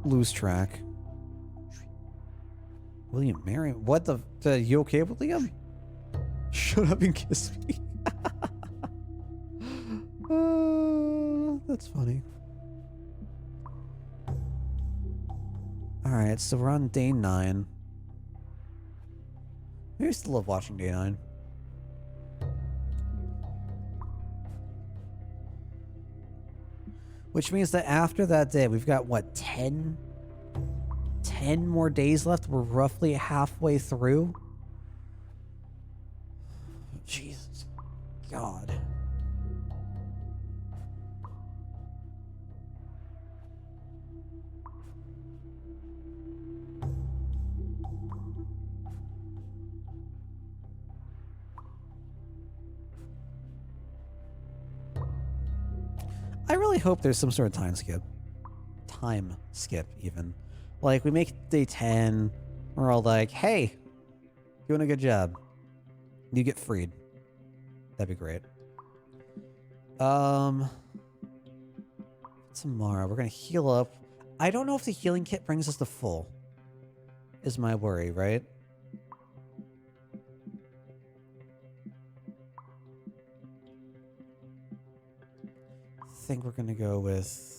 lose track. William Marion? What the you okay with Liam? Shut up and kiss me. That's funny. Alright, so we're on day 9. I still love watching day 9. Which means that after that day, we've got, what, 10 more days left? We're roughly halfway through. Jesus. God. I really hope there's some sort of time skip. Time skip, even. Like, we make day 10, we're all like, hey, doing a good job. You get freed. That'd be great. Tomorrow, we're gonna heal up. I don't know if the healing kit brings us to full. Is my worry, right? I think we're gonna go with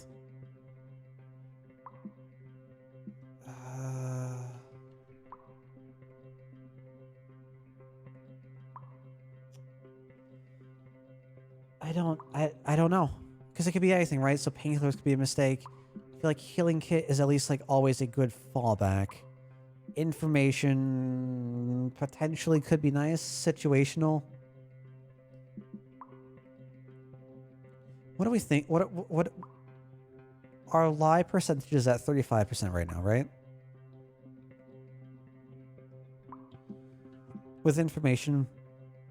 I don't know, because it could be anything, right? So painkillers could be a mistake. I feel like healing kit is at least like always a good fallback. Information potentially could be nice. Situational. What do we think? What our lie percentage is at 35% right now, right? With information,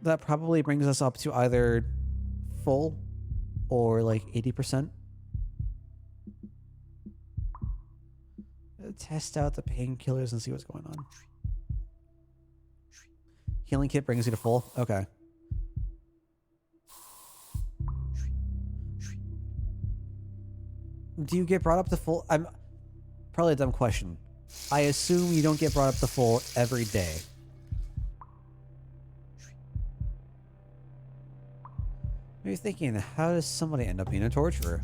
that probably brings us up to either full or like 80%. Test out the painkillers and see what's going on. Healing kit brings you to full? Okay. Do you get brought up to full? I'm probably a dumb question. I assume you don't get brought up to full every day. You're thinking, how does somebody end up being a torturer?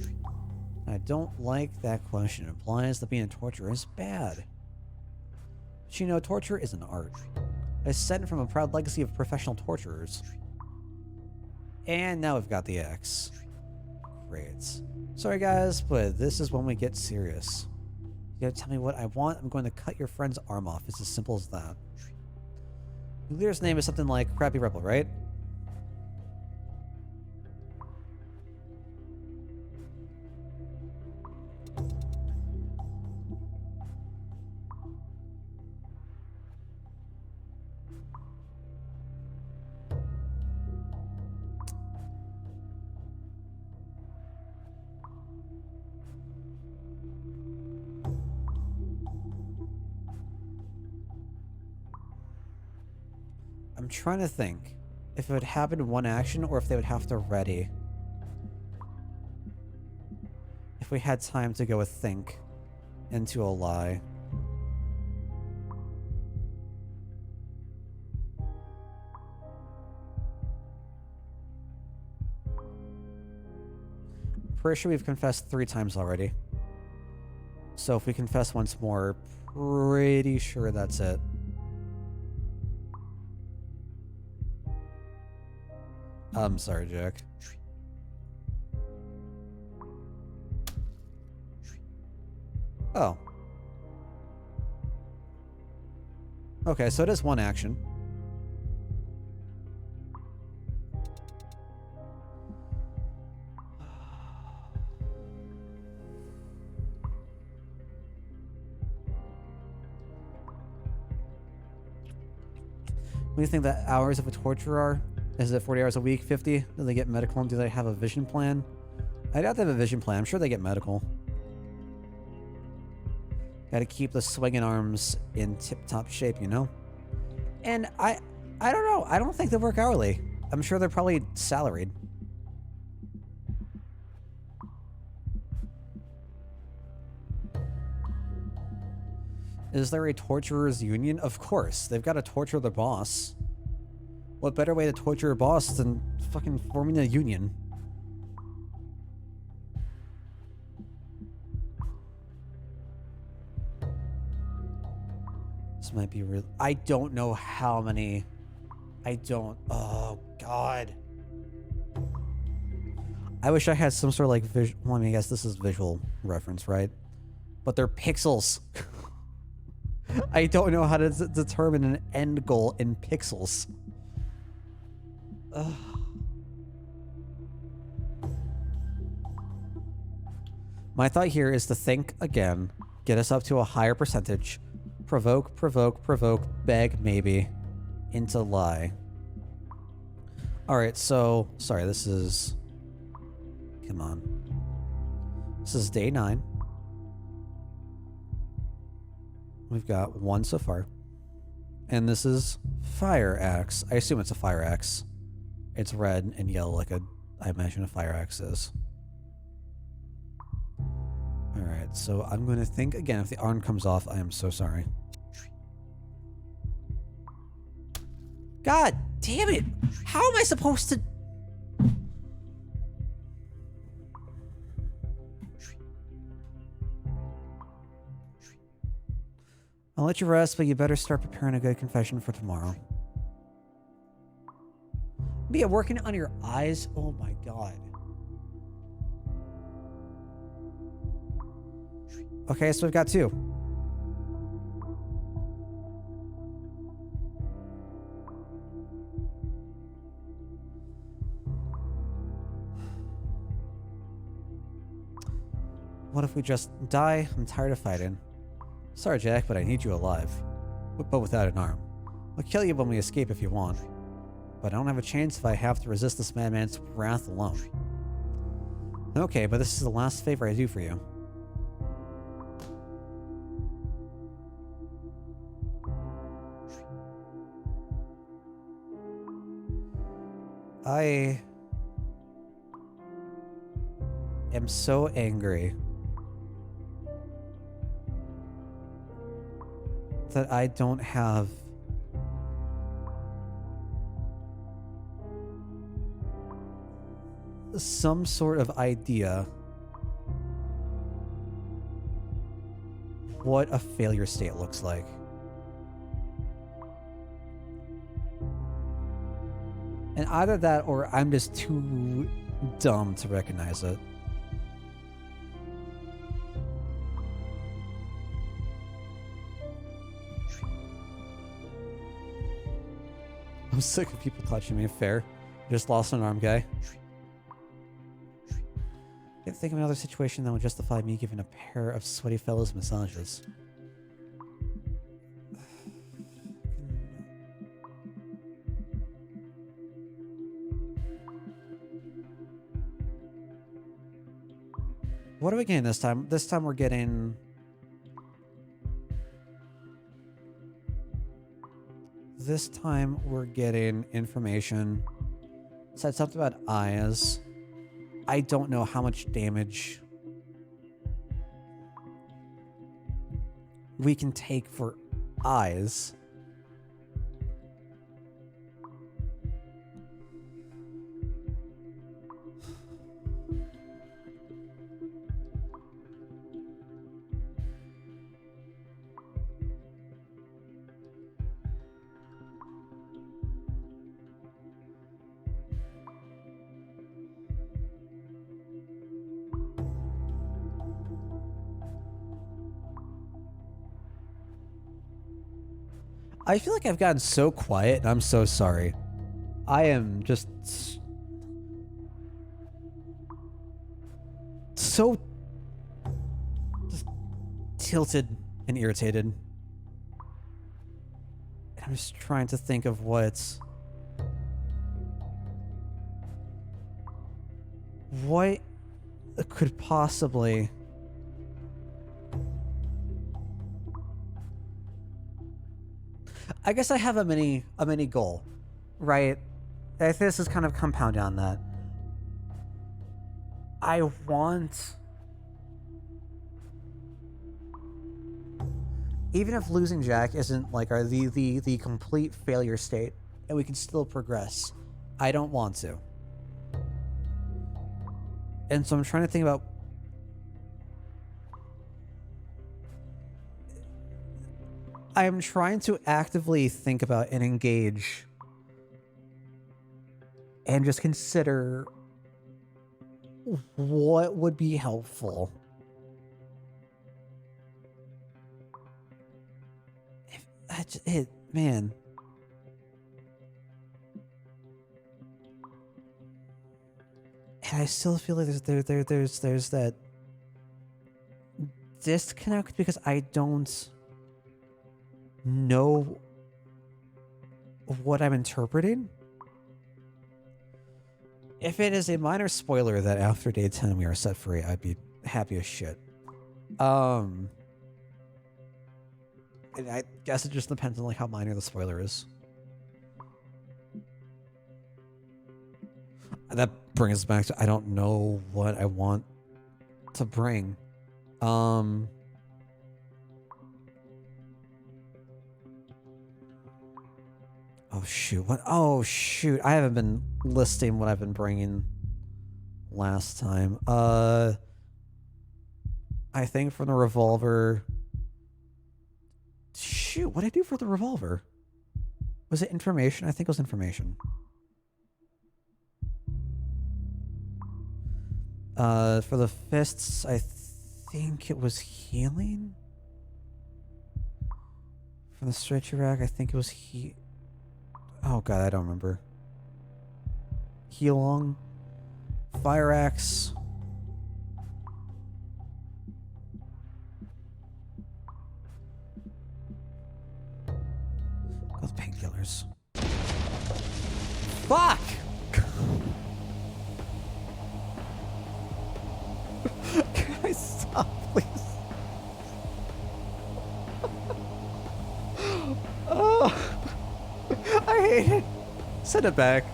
I don't like that question. It implies that being a torturer is bad. But you know, torture is an art. Descended from a proud legacy of professional torturers. And now we've got the X. Great. Sorry guys, but this is when we get serious. You gotta tell me what I want, I'm going to cut your friend's arm off. It's as simple as that. Your leader's name is something like Crappy Rebel, right? I'm trying to think if it would happen in one action or if they would have to ready. If we had time to go with think into a lie. Pretty sure we've confessed 3 times already. So if we confess once more, pretty sure that's it. I'm sorry, Jack. Oh. Okay, so it is one action. What do you think the hours of a torturer are? Is it 40 hours a week, 50? Do they get medical? Do they have a vision plan? I doubt they have a vision plan. I'm sure they get medical. Gotta keep the swinging arms in tip-top shape, you know? And I don't know. I don't think they work hourly. I'm sure they're probably salaried. Is there a torturer's union? Of course. They've got to torture their boss. What better way to torture a boss than fucking forming a union? This might be real. I don't know how many. Oh, God. I wish I had some sort of like visual. Well, I mean, I guess this is visual reference, right? But they're pixels. I don't know how to determine an end goal in pixels. Ugh. My thought here is to think again, get us up to a higher percentage, provoke, beg maybe, into lie. Alright, so, sorry, this is, come on. This is day 9. We've got 1 so far. And this is fire axe. I assume it's a fire axe. It's red and yellow like I imagine a fire axe is. Alright, so I'm going to think again. If the arm comes off, I am so sorry. God damn it! How am I supposed to... I'll let you rest, but you better start preparing a good confession for tomorrow. Be working on your eyes? Oh my God. Okay, so we've got 2. What if we just die? I'm tired of fighting. Sorry, Jack, but I need you alive. But without an arm. I'll kill you when we escape if you want. But I don't have a chance if I have to resist this madman's wrath alone. Okay, but this is the last favor I do for you. I am so angry that I don't have some sort of idea what a failure state looks like. And either that or I'm just too dumb to recognize it. I'm sick of people touching me. Fair. Just lost an arm, guy. Can't think of another situation that would justify me giving a pair of sweaty fellows massages. What are we getting this time? This time we're getting... This time we're getting information. Said something about eyes. I don't know how much damage we can take for eyes. I feel like I've gotten so quiet, and I'm so sorry. I am just so just tilted and irritated. And I'm just trying to think of what could possibly... I guess I have a mini goal, right? I think this is kind of compounding on that. I want, even if losing Jack isn't like the complete failure state, and we can still progress, I don't want to. And so I'm trying to think about I'm trying to actively think about and engage and just consider what would be helpful. Man. And I still feel like there's that disconnect because I don't know what I'm interpreting. If it is a minor spoiler that after day 10 we are set free, I'd be happy as shit. And I guess it just depends on like how minor the spoiler is. That brings us back to I don't know what I want to bring. Oh shoot, what? Oh shoot, I haven't been listing what I've been bringing last time. I think from the revolver... Shoot, what did I do for the revolver? Was it information? I think it was information. For the fists, I think it was healing. For the stretchy rack, I think it was oh god, I don't remember. Healong. Fire axe. Those painkillers. Fuck! Can I stop, please? Oh, I hate it. Send it back.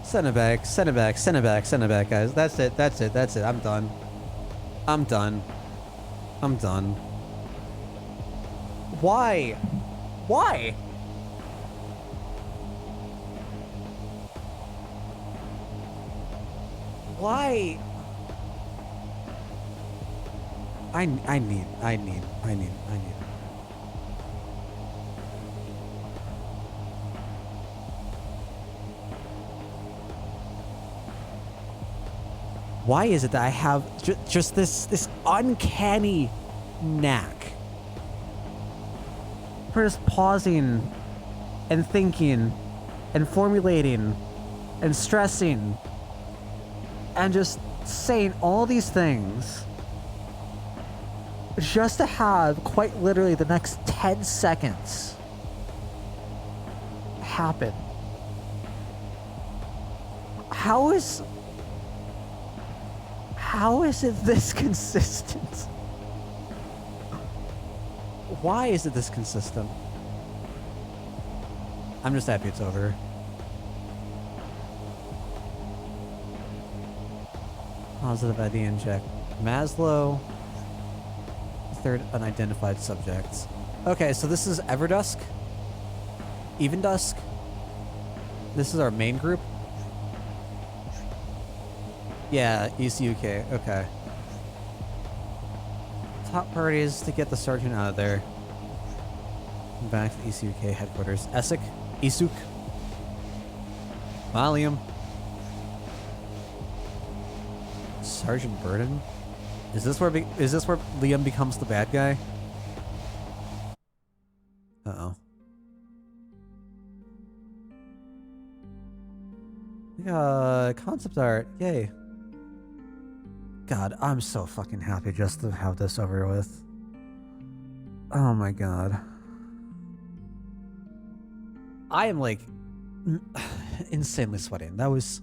Send it back. Send it back. Send it back. Send it back, guys. That's it. That's it. That's it. I'm done. I'm done. I'm done. Why? Why? Why? I need. Why is it that I have just this uncanny knack for just pausing and thinking and formulating and stressing and just saying all these things just to have quite literally the next 10 seconds happen? How is it this consistent? Why is it this consistent? I'm just happy it's over. Positive ID inject. Maslow. Third unidentified subjects. Okay, so this is Everdusk. Evendusk. This is our main group. Yeah, ECUK. Okay. Top priority is to get the sergeant out of there. Back to the ECUK headquarters. Essek. Isuk. Valium. Sergeant Burden? Is this where Liam becomes the bad guy? Uh-oh. Concept art. Yay. God, I'm so fucking happy just to have this over with. Oh my god. I am like insanely sweating. That was...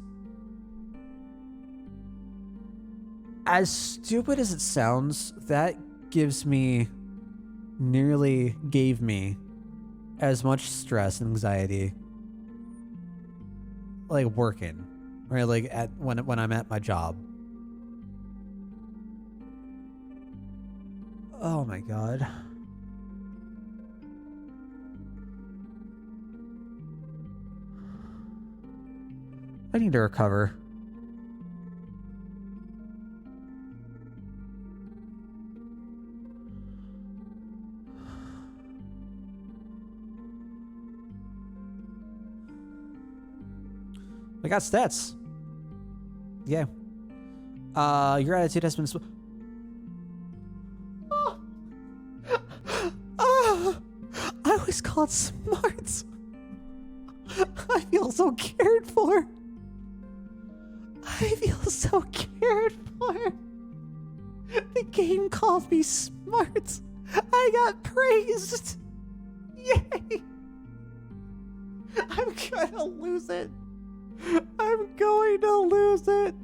As stupid as it sounds, that gave me as much stress and anxiety like working, right? Like when I'm at my job. Oh my god. I need to recover. I got stats. Yeah. Your attitude has been... I was called smart. I feel so cared for. I feel so cared for. The game called me smart. I got praised. Yay. I'm gonna lose it. I'm going to lose it.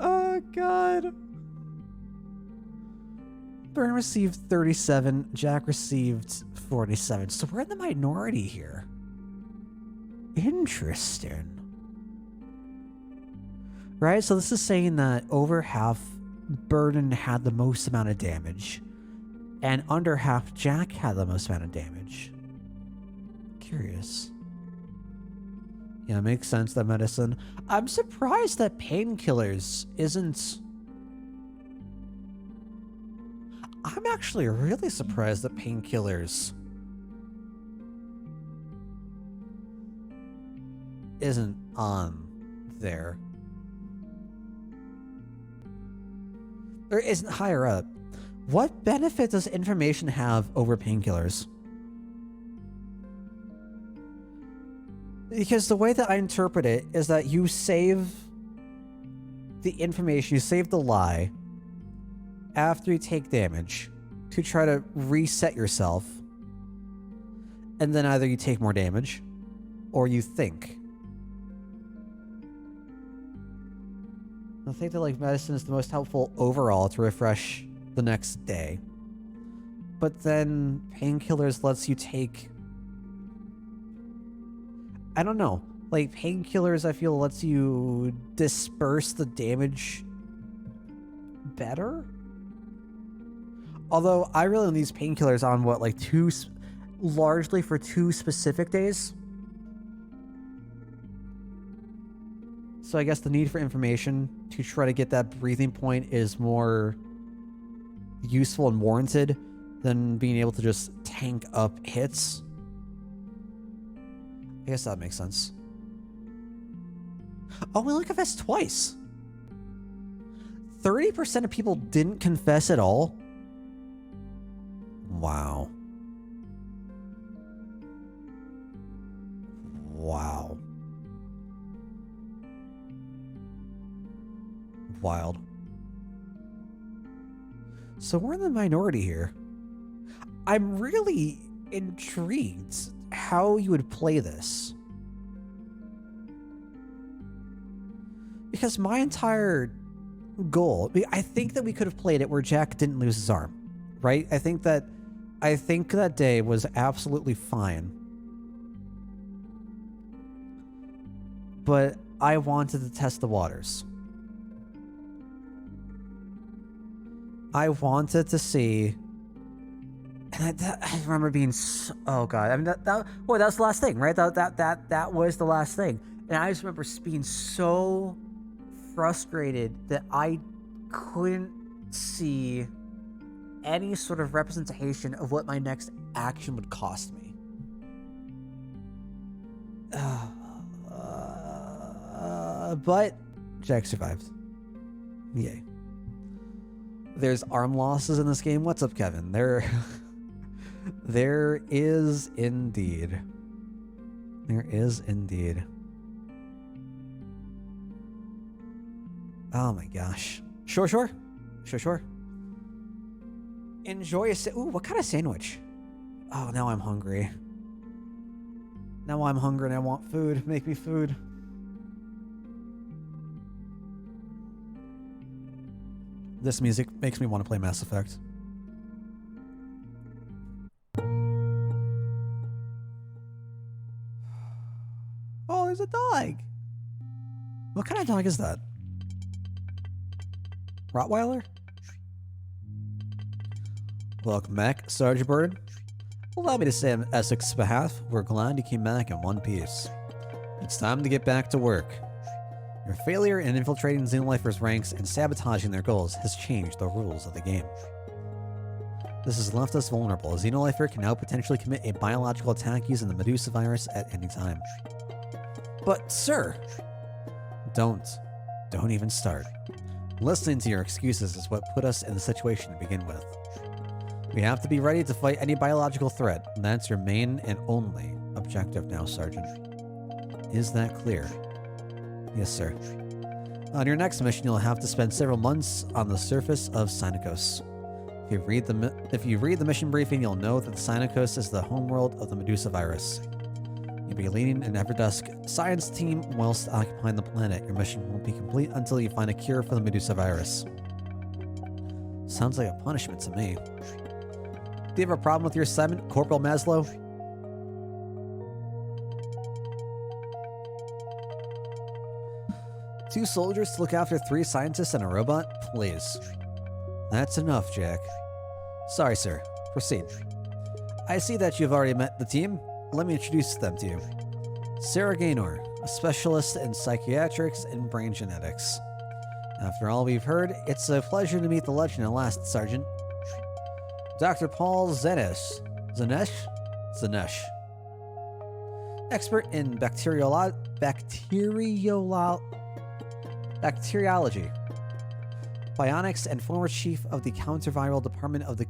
Oh, God. Burn received 37. Jack received 47. So we're in the minority here. Interesting. Right? So this is saying that over half Burden had the most amount of damage. And under half Jack had the most amount of damage. Curious. Yeah, it makes sense that medicine. I'm surprised that painkillers isn't... I'm actually really surprised that painkillers isn't on there. Or isn't higher up. What benefit does information have over painkillers? Because the way that I interpret it is that you save the information, you save the lie after you take damage to try to reset yourself. And then either you take more damage or you think. I think that like medicine is the most helpful overall to refresh the next day. But then painkillers lets you take... I don't know. Like, painkillers, I feel, lets you disperse the damage better? Although I really need these painkillers on what, like largely for 2 specific days. So I guess the need for information to try to get that breathing point is more useful and warranted than being able to just tank up hits. I guess that makes sense. Oh, we only confessed twice. 30% of people didn't confess at all. Wow. Wow. Wild. So we're in the minority here. I'm really intrigued how you would play this. Because my entire goal, I think that we could have played it where Jack didn't lose his arm, right? I think that day was absolutely fine. But I wanted to test the waters. I wanted to see, and I remember being so, oh god, I mean that was the last thing, right? That was the last thing, and I just remember being so frustrated that I couldn't see any sort of representation of what my next action would cost me. But Jack survived. Yay. There's arm losses in this game. What's up, Kevin? There is indeed. There is indeed. Oh my gosh. Sure. Enjoy a ooh, what kind of sandwich? Oh, now I'm hungry. Now I'm hungry and I want food. Make me food. This music makes me want to play Mass Effect. Oh, there's a dog. What kind of dog is that? Rottweiler? Welcome back, Sergeant Burden. Allow me to say on Essex's behalf, we're glad you came back in one piece. It's time to get back to work. Your failure in infiltrating Xenolifers' ranks and sabotaging their goals has changed the rules of the game. This has left us vulnerable. A Xenolifer can now potentially commit a biological attack using the Medusa virus at any time. But, sir! Don't even start. Listening to your excuses is what put us in the situation to begin with. We have to be ready to fight any biological threat, and that's your main and only objective now, Sergeant. Is that clear? Yes, sir. On your next mission, you'll have to spend several months on the surface of Sinakos. If you read the mission briefing, you'll know that the Sinakos is the homeworld of the Medusa virus. You'll be leading an Everdusk science team whilst occupying the planet. Your mission won't be complete until you find a cure for the Medusa virus. Sounds like a punishment to me. Do you have a problem with your assignment, Corporal Maslow? Two soldiers to look after 3 scientists and a robot? Please. That's enough, Jack. Sorry, sir. Proceed. I see that you've already met the team. Let me introduce them to you. Sarah Gaynor, a specialist in psychiatrics and brain genetics. After all we've heard, it's a pleasure to meet the legend at last, Sergeant. Dr. Paul Zenesh. Expert in bacteriology, bionics, and former chief of the counterviral department of the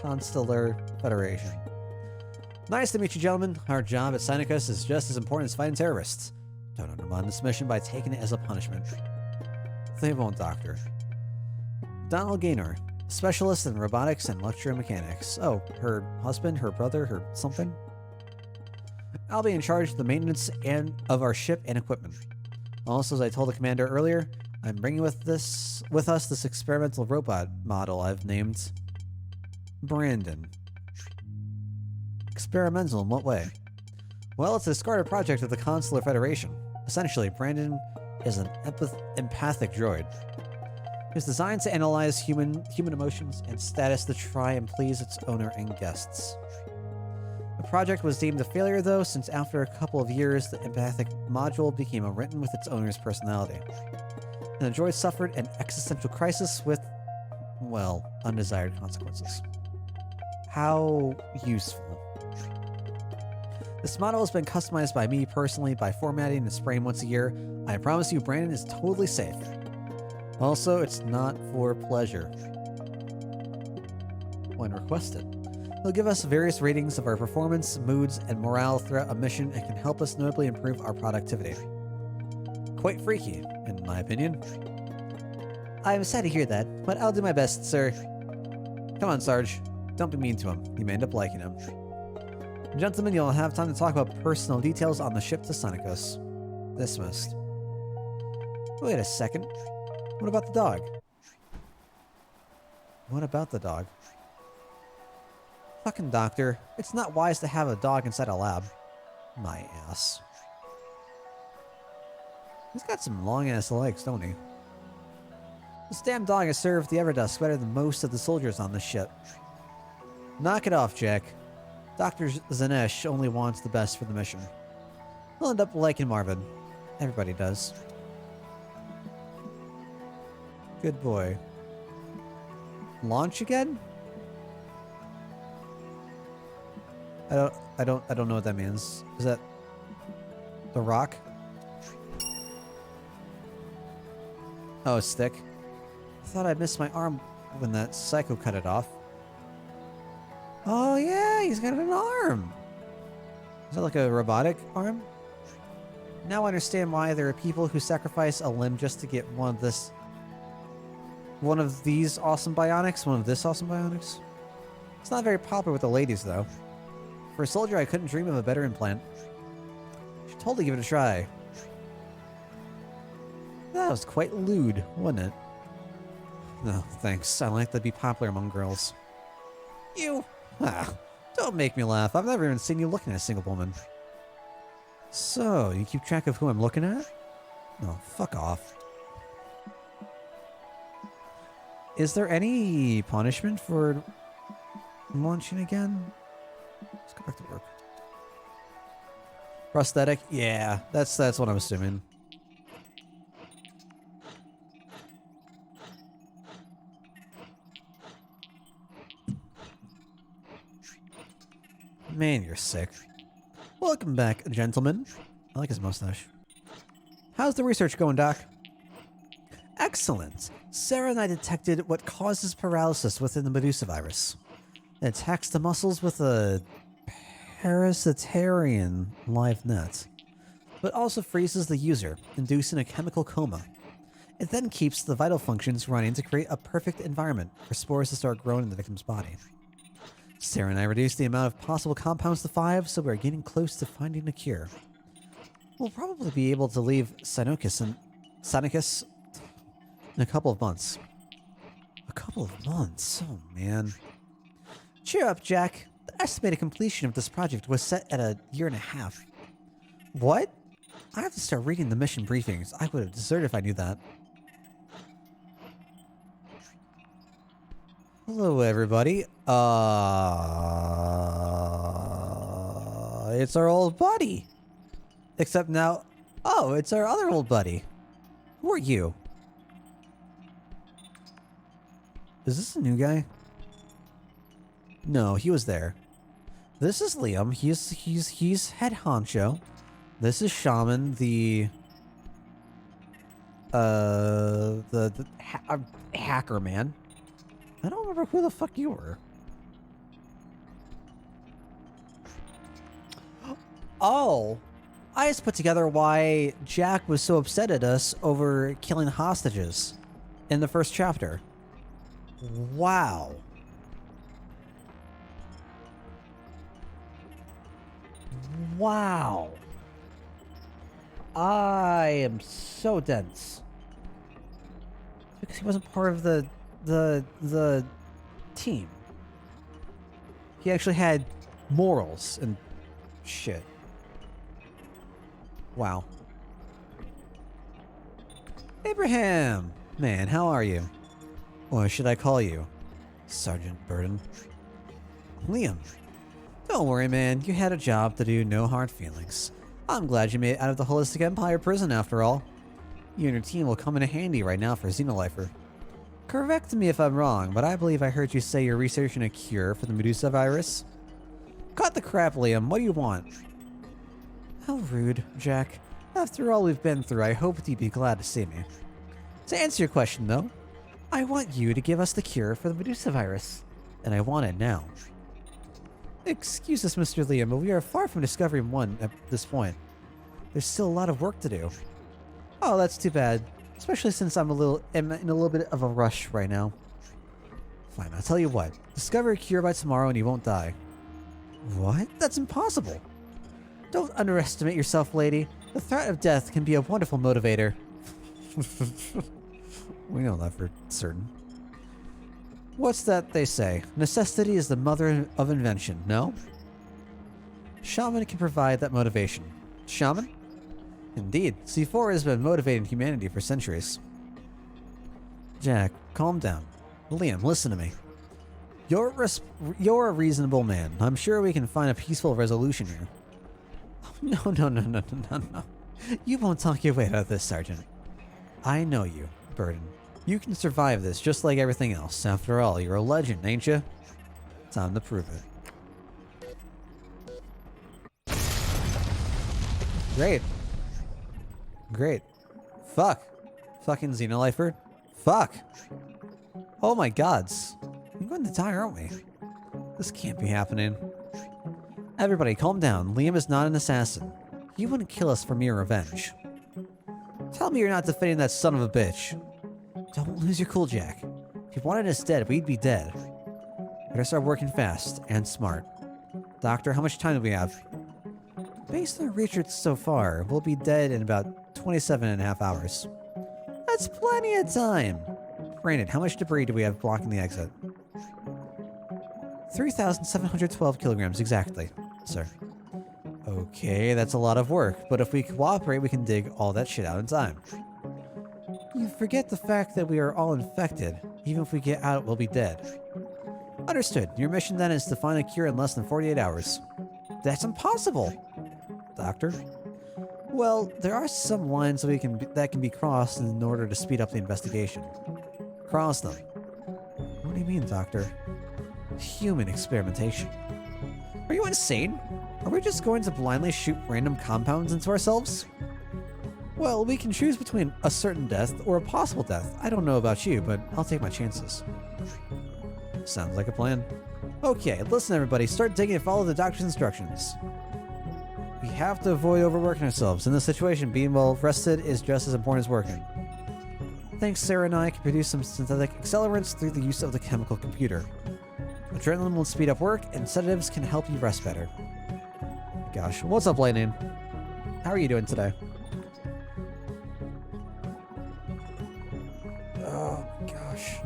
Constellar Federation. Nice to meet you, gentlemen. Our job at Sinakos is just as important as fighting terrorists. Don't undermine this mission by taking it as a punishment. They won't, Doctor. Donald Gaynor, specialist in robotics and electromechanics. Oh, her husband, her brother, her something? I'll be in charge of the maintenance of our ship and equipment. Also, as I told the commander earlier, I'm bringing with us this experimental robot model I've named Brandon. Experimental in what way? Well, it's a discarded project of the Constellar Federation. Essentially, Brandon is an empathic droid. was designed to analyze human emotions and status to try and please its owner and guests. The project was deemed a failure, though, since after a couple of years, the empathic module became written with its owner's personality. And the droid suffered an existential crisis with, well, undesired consequences. How useful. This model has been customized by me personally by formatting and spraying once a year. I promise you, Brandon is totally safe. Also, it's not for pleasure. When requested. They'll give us various ratings of our performance, moods, and morale throughout a mission and can help us notably improve our productivity. Quite freaky, in my opinion. I'm sad to hear that, but I'll do my best, sir. Come on, Sarge. Don't be mean to him. You may end up liking him. Gentlemen, you'll have time to talk about personal details on the ship to Sonicus. Dismissed. Wait a second. What about the dog? What about the dog? Fucking doctor. It's not wise to have a dog inside a lab. My ass. He's got some long-ass legs, don't he? This damn dog has served the Everdusk better than most of the soldiers on this ship. Knock it off, Jack. Dr. Zanesh only wants the best for the mission. He'll end up liking Marvin. Everybody does. Good boy. Launch again? I don't know what that means. Is that the rock? Oh, a stick. I thought I missed my arm when that psycho cut it off. Oh yeah, he's got an arm. Is that like a robotic arm? Now I understand why there are people who sacrifice a limb just to get one of these awesome bionics. It's not very popular with the ladies, though. For a soldier, I couldn't dream of a better implant. Should totally give it a try. That was quite lewd, wasn't it? No, thanks. I like to be popular among girls. You? Ah, don't make me laugh. I've never even seen you looking at a single woman. So, you keep track of who I'm looking at? Oh, fuck off. Is there any punishment for launching again? Let's go back to work. Prosthetic? Yeah, that's what I'm assuming. Man, you're sick. Welcome back, gentlemen. I like his mustache. How's the research going, Doc? Excellent. Sarah and I detected what causes paralysis within the Medusa virus. It attacks the muscles with a parasitarian live net, but also freezes the user, inducing a chemical coma. It then keeps the vital functions running to create a perfect environment for spores to start growing in the victim's body. Sarah and I reduced the amount of possible compounds to 5, so we're getting close to finding a cure. We'll probably be able to leave Sonicus in a couple of months. A couple of months? Oh, man. Cheer up, Jack. The estimated completion of this project was set at 1.5 years. What? I have to start reading the mission briefings. I would have deserted if I knew that. Hello, everybody. It's our old buddy. Except now... Oh, it's our other old buddy. Who are you? Is this a new guy? No, he was there. This is Liam. He's head honcho. This is Shaman, the hacker man. I don't remember who the fuck you were. Oh, I just put together why Jack was so upset at us over killing hostages in the first chapter. Wow. Wow. I am so dense. Because he wasn't part of the team. He actually had morals and shit. Wow. Abraham! Man, how are you? Or should I call you Sergeant Burden? Liam. Don't worry, man. You had a job to do, no hard feelings. I'm glad you made it out of the Holistic Empire prison after all. You and your team will come in handy right now for Xenolifer. Correct me if I'm wrong, but I believe I heard you say you're researching a cure for the Medusa virus. Cut the crap, Liam. What do you want? How rude, Jack. After all we've been through, I hoped you'd be glad to see me. To answer your question, though, I want you to give us the cure for the Medusa virus. And I want it now. Excuse us, Mr. Liam, but we are far from discovering one at this point. There's still a lot of work to do. Oh, that's too bad. Especially since I'm in a little bit of a rush right now. Fine, I'll tell you what. Discover a cure by tomorrow and you won't die. What? That's impossible. Don't underestimate yourself, lady. The threat of death can be a wonderful motivator. We know that for certain. What's that they say? Necessity is the mother of invention, no? Shaman can provide that motivation. Shaman? Indeed, C4 has been motivating humanity for centuries. Jack, calm down. Liam, listen to me. You're a reasonable man. I'm sure we can find a peaceful resolution here. Oh, no. You won't talk your way out of this, Sergeant. I know you, Burden. You can survive this just like everything else. After all, you're a legend, ain't you? Time to prove it. Great. Fuck. Fucking Xenolifer. Fuck. Oh my gods. We're going to die, aren't we? This can't be happening. Everybody, calm down. Liam is not an assassin. He wouldn't kill us for mere revenge. Tell me you're not defending that son of a bitch. Don't lose your cool, Jack. If you wanted us dead, we'd be dead. Better start working fast and smart. Doctor, how much time do we have? Based on research so far, we'll be dead in about 27.5 hours. That's plenty of time. Brandon, how much debris do we have blocking the exit? 3,712 kilograms exactly, sir. Okay, that's a lot of work, but if we cooperate, we can dig all that shit out in time. You forget the fact that we are all infected. Even if we get out, we'll be dead. Understood. Your mission then is to find a cure in less than 48 hours. That's impossible! Doctor? Well, there are some lines that can be crossed in order to speed up the investigation. Cross them. What do you mean, Doctor? Human experimentation. Are you insane? Are we just going to blindly shoot random compounds into ourselves? Well, we can choose between a certain death or a possible death. I don't know about you, but I'll take my chances. Sounds like a plan. Okay, listen everybody, start digging and follow the doctor's instructions. We have to avoid overworking ourselves. In this situation, being well rested is just as important as working. Thanks, Sarah and I can produce some synthetic accelerants through the use of the chemical computer. Adrenaline will speed up work, and sedatives can help you rest better. Gosh, what's up, Lightning? How are you doing today? Oh, gosh.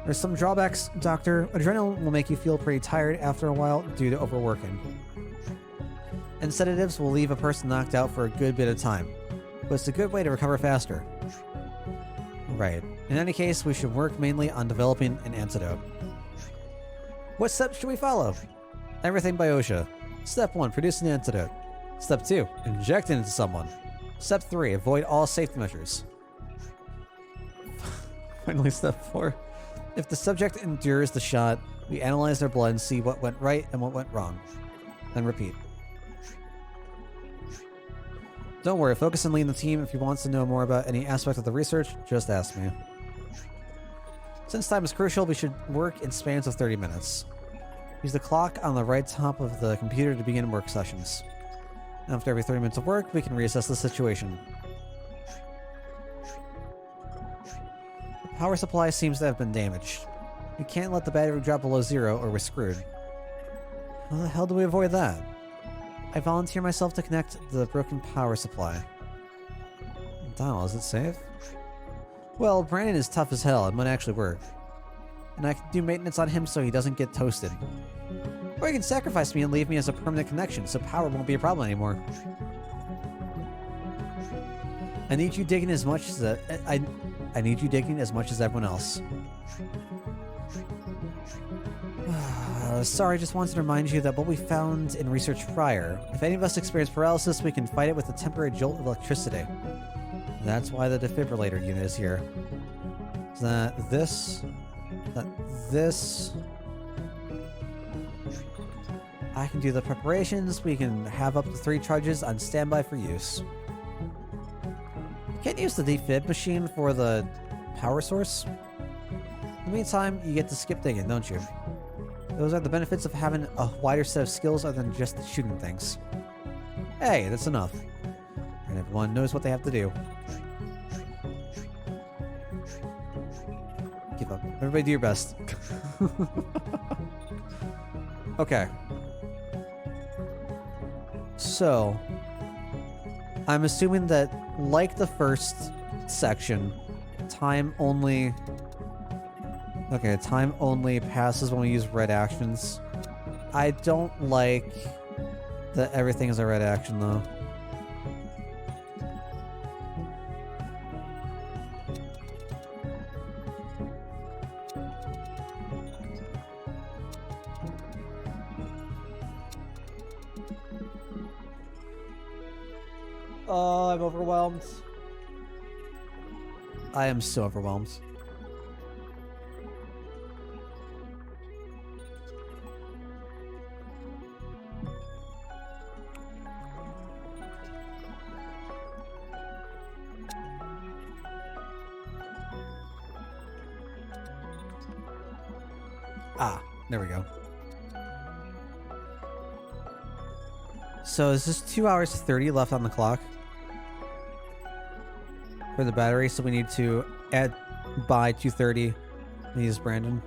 There's some drawbacks, Doctor. Adrenaline will make you feel pretty tired after a while due to overworking. And sedatives will leave a person knocked out for a good bit of time. But it's a good way to recover faster. Right. In any case, we should work mainly on developing an antidote. What steps should we follow? Everything by OSHA. Step 1, produce an antidote. Step 2, inject it into someone. Step 3, avoid all safety measures. Finally, step 4. If the subject endures the shot, we analyze their blood and see what went right and what went wrong. Then repeat. Don't worry, focus on leading the team. If you want to know more about any aspect of the research, just ask me. Since time is crucial, we should work in spans of 30 minutes. Use the clock on the right top of the computer to begin work sessions. After every 30 minutes of work, we can reassess the situation. The power supply seems to have been damaged. We can't let the battery drop below 0 or we're screwed. How the hell do we avoid that? I volunteer myself to connect the broken power supply. Donald, is it safe? Well, Brandon is tough as hell. It might actually work. And I can do maintenance on him so he doesn't get toasted. Or you can sacrifice me and leave me as a permanent connection so power won't be a problem anymore. I need you digging as much as I need you digging as much as everyone else. Sorry, just wanted to remind you that what we found in research prior. If any of us experience paralysis, we can fight it with a temporary jolt of electricity. That's why the defibrillator unit is here. So that this... I can do the preparations. We can have up to 3 charges on standby for use. You can't use the defib machine for the power source. In the meantime, you get to skip digging, don't you? Those are the benefits of having a wider set of skills other than just shooting things. Hey, that's enough. And everyone knows what they have to do. Give up. Everybody do your best. Okay. So, I'm assuming that, like the first section, time only passes when we use red actions. I don't like that everything is a red action, though. Oh, I'm overwhelmed. I am so overwhelmed. Ah, there we go. So is this 2 hours 30 left on the clock for the battery? So we need to add by 2:30. Use Brandon.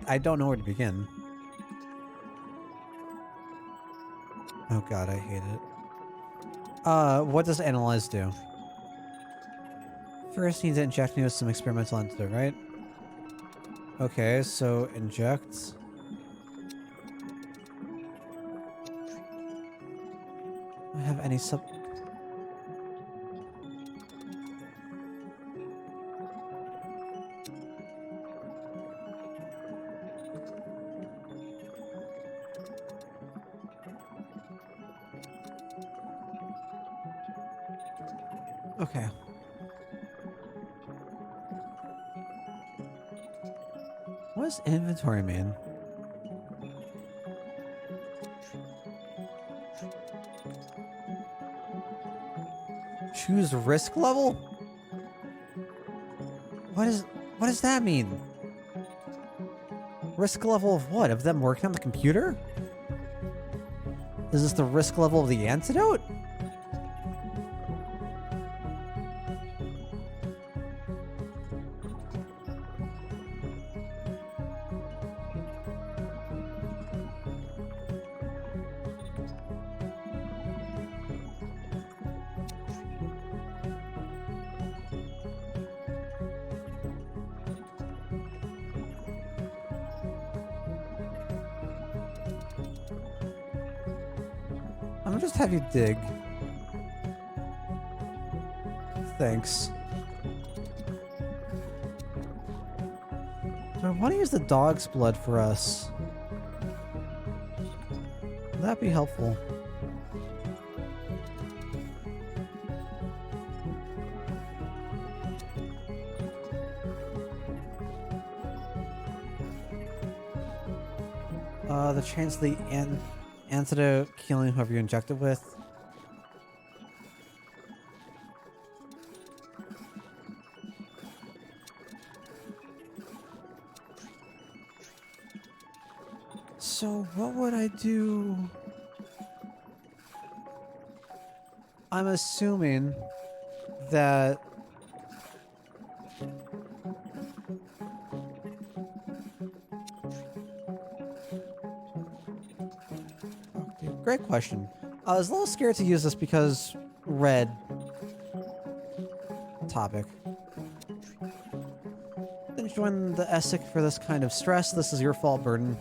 I don't know where to begin. Oh god, I hate it. What does analyze do? First need to inject me with some experimental antidote, right? Okay, so inject. I have any sub... Okay. What does inventory mean? Choose risk level? What does that mean? Risk level of what? Of them working on the computer? Is this the risk level of the antidote? I'm gonna just have you dig. Thanks. Do I want to use the dog's blood for us? Would that be helpful? The chance of the antidote killing whoever you inject it with. So what would I do? I'm assuming that great question. I was a little scared to use this because red topic. Then join the ESIC for this kind of stress. This is your fault, Burden.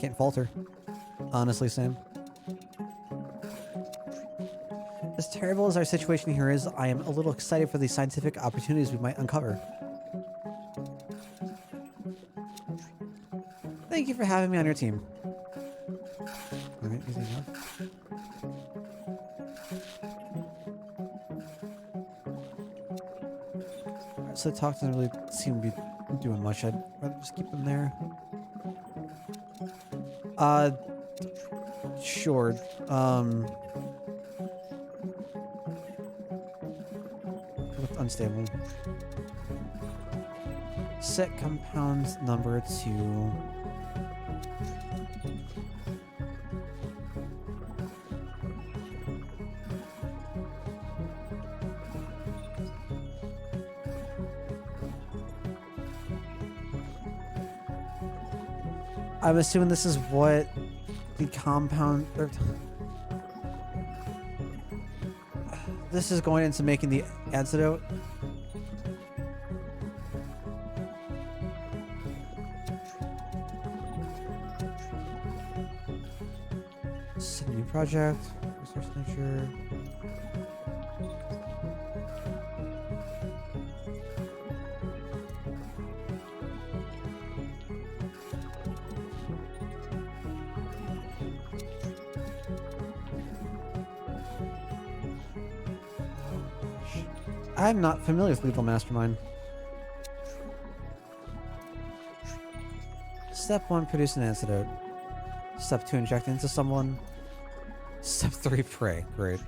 Can't falter. Honestly, Sam. As terrible as our situation here is, I am a little excited for the scientific opportunities we might uncover. Thank you for having me on your team. Alright, easy enough. Alright, so the talk doesn't really seem to be doing much. I'd rather just keep them there. Sure. Unstable. Set compound number to... I'm assuming this is what the compound... This is going into making the antidote. Set a new project. Resource nature. I'm not familiar with Lethal Mastermind. Step 1, produce an antidote. Step 2, inject into someone. Step 3, pray. Great.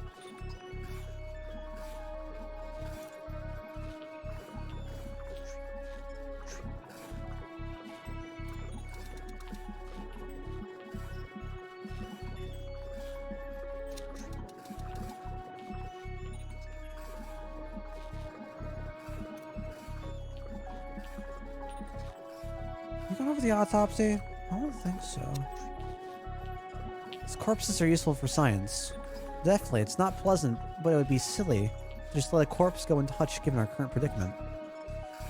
You gone over the autopsy? I don't think so. These corpses are useful for science. Definitely, it's not pleasant, but it would be silly to just let a corpse go untouched given our current predicament.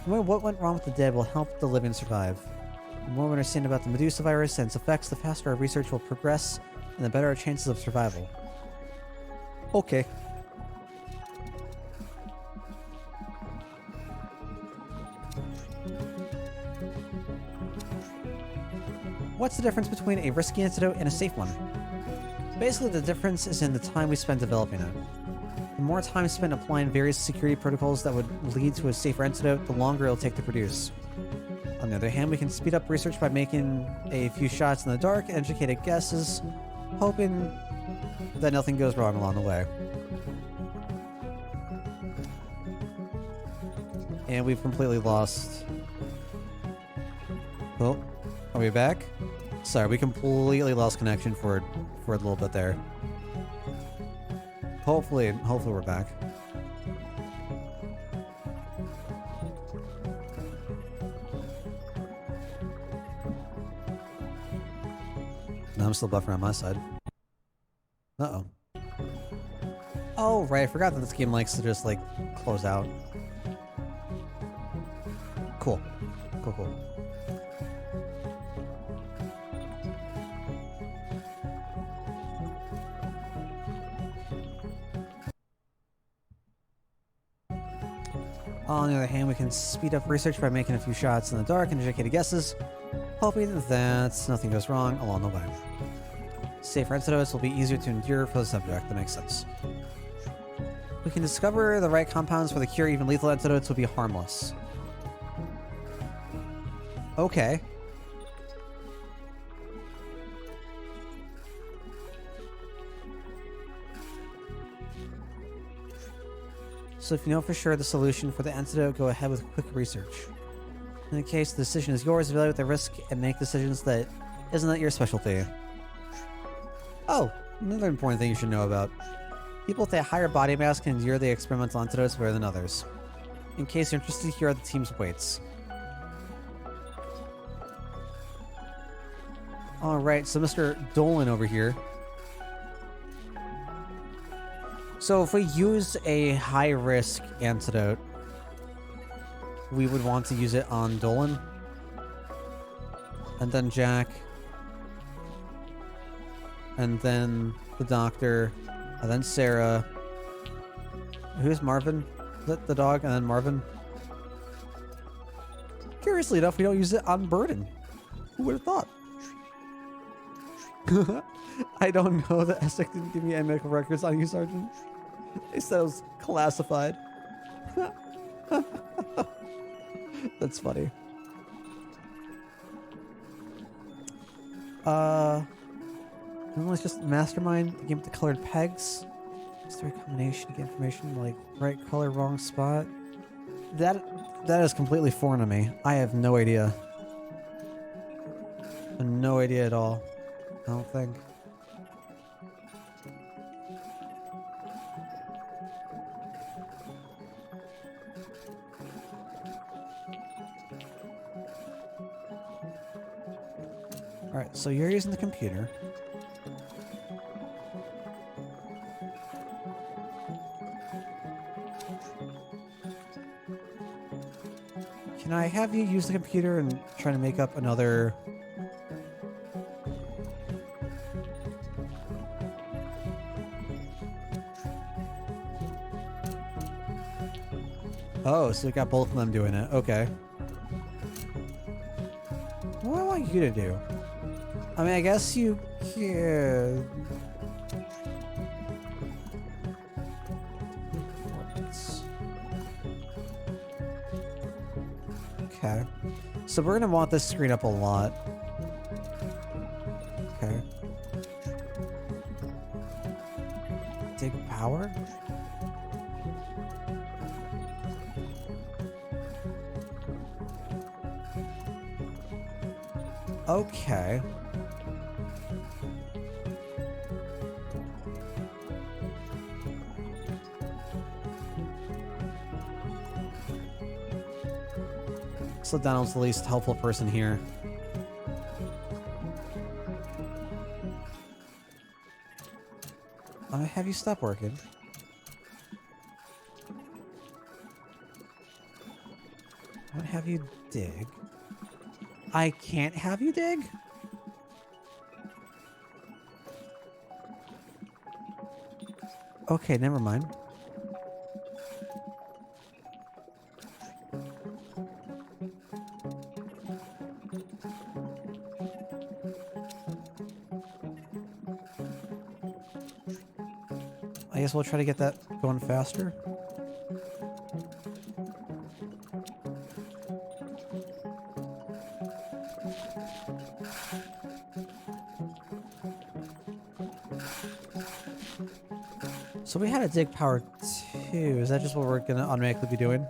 Knowing what went wrong with the dead will help the living survive. The more we understand about the Medusa virus and its effects, the faster our research will progress, and the better our chances of survival. Okay. What's the difference between a risky antidote and a safe one? Basically, the difference is in the time we spend developing it. The more time spent applying various security protocols that would lead to a safer antidote, the longer it'll take to produce. On the other hand, we can speed up research by making a few shots in the dark, educated guesses, hoping that nothing goes wrong along the way. And we've completely lost... Oh, are we back? Sorry, we completely lost connection for a little bit there. Hopefully we're back. No, I'm still buffering on my side. Uh-oh. Oh, right, I forgot that this game likes to just, like, close out. Cool. Cool. On the other hand, we can speed up research by making a few shots in the dark and educated guesses, hoping that nothing goes wrong along the way. Safer antidotes will be easier to endure for the subject. That makes sense. We can discover the right compounds for the cure. Even lethal antidotes will be harmless. Okay. So if you know for sure the solution for the antidote, go ahead with quick research. In the case the decision is yours, evaluate the risk and make decisions that isn't that your specialty. Oh, another important thing you should know about. People with a higher body mass can endure the experimental antidotes better than others. In case you're interested, here are the team's weights. Alright, so Mr. Dolan over here So if we use a high-risk antidote, we would want to use it on Dolan. And then Jack. And then the doctor. And then Sarah. Who's Marvin? The dog, and then Marvin. Curiously enough, we don't use it on Burden. Who would have thought? I don't know that Essex didn't give me any medical records on you, Sergeant. They said it was classified. That's funny. Let's just mastermind the game with the colored pegs. Is there a combination to get information like right color, wrong spot? That is completely foreign to me. I have no idea. No idea at all. I don't think. Alright, so you're using the computer. Can I have you use the computer and try to make up another... Oh, so we got both of them doing it. Okay. What do I want you to do? I mean, I guess you can... Okay. So we're gonna want this screen up a lot. Okay. Dig power? Okay. So Donald's the least helpful person here. Have you stopped working? I want to have you dig. I can't have you dig? Okay, never mind. I guess we'll try to get that going faster. So we had a dig power 2. Is that just what we're gonna automatically be doing?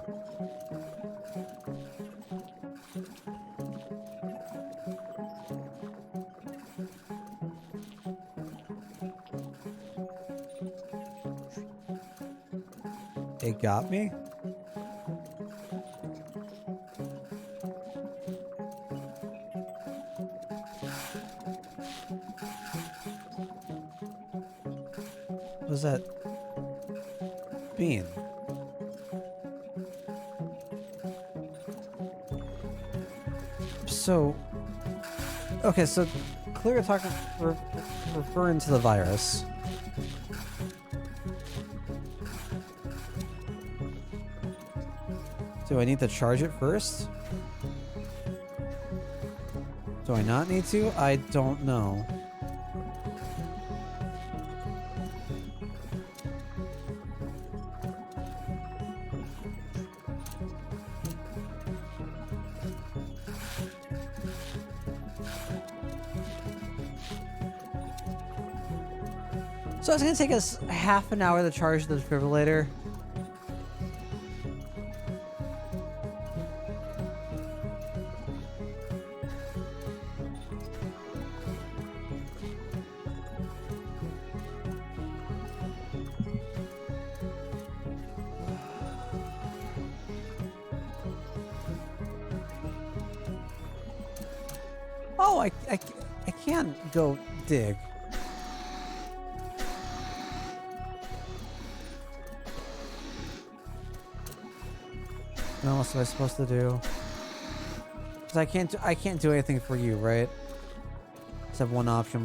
It got me? What was that? Bean. So, okay, so clearly talking, referring to the virus. Do I need to charge it first? Do I not need to? I don't know. So it's gonna take us half an hour to charge the defibrillator. Oh, I can't go dig. What else am I supposed to do? Cause I can't do anything for you, right? Just have one option.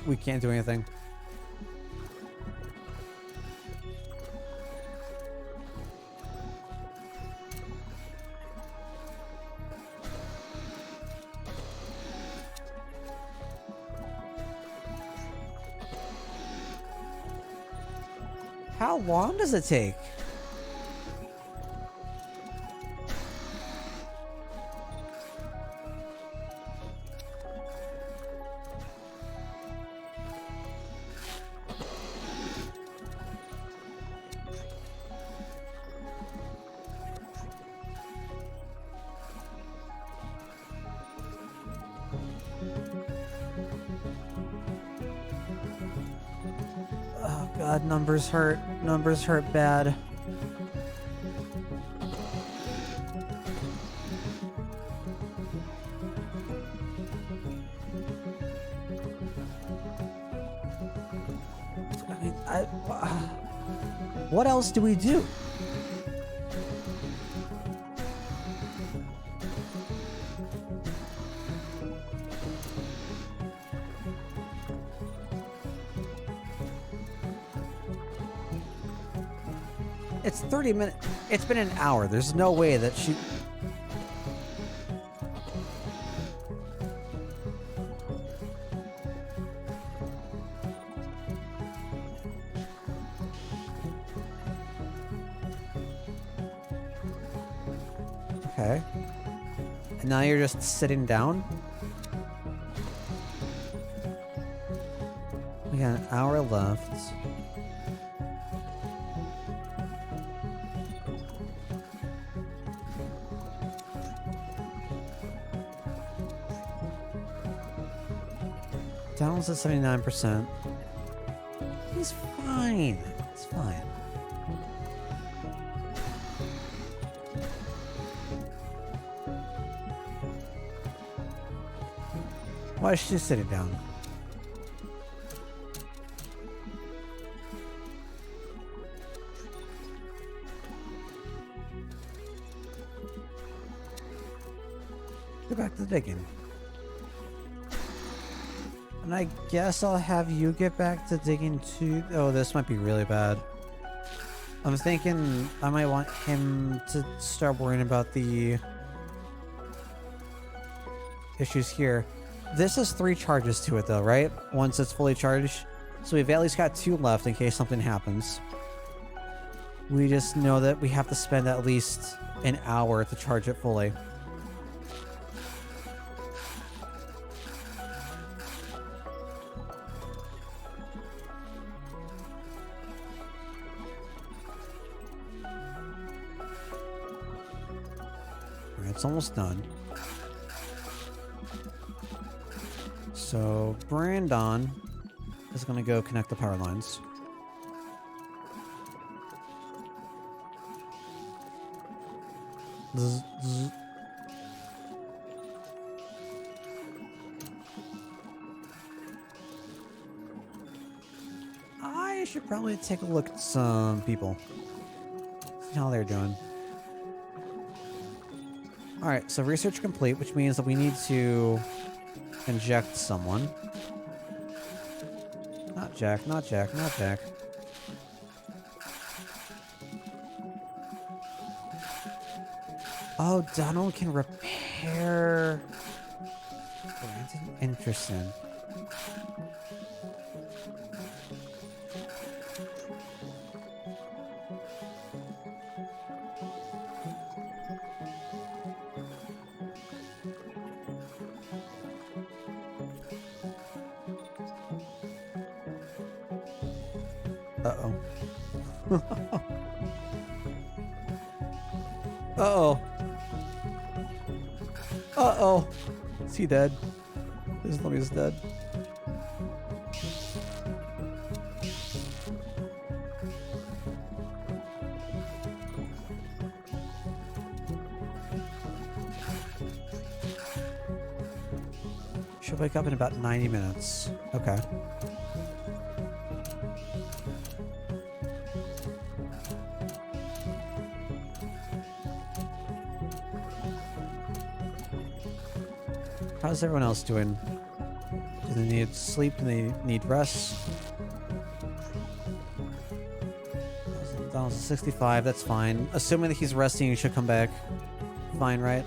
We can't do anything. How long does it take? Oh god, numbers hurt. Numbers hurt bad. I mean, what else do we do? It's 30 minutes. It's been an hour. There's no way that she... Okay. And now you're just sitting down? We got an hour left. Donald's at 79%. He's fine. It's fine. Why is she sitting down? Go back to digging. And I guess I'll have you get back to digging too. Oh, this might be really bad. I'm thinking I might want him to start worrying about the issues here. This has 3 charges to it though, right? Once it's fully charged. So we've at least got 2 left in case something happens. We just know that we have to spend at least an hour to charge it fully. It's almost done. So Brandon is going to go connect the power lines. Zzz, zzz. I should probably take a look at some people. See how they're doing. Alright, so research complete, which means that we need to inject someone. Not Jack, not Jack, not Jack. Oh, Donald can repair... Brandon? Interesting. Uh-oh. Uh-oh. Uh-oh. Is he dead? Please tell me he's dead. She'll wake up in about 90 minutes. Okay. How's everyone else doing? Do they need sleep? Do they need rest? Down to 65, that's fine. Assuming that he's resting, he should come back. Fine, right?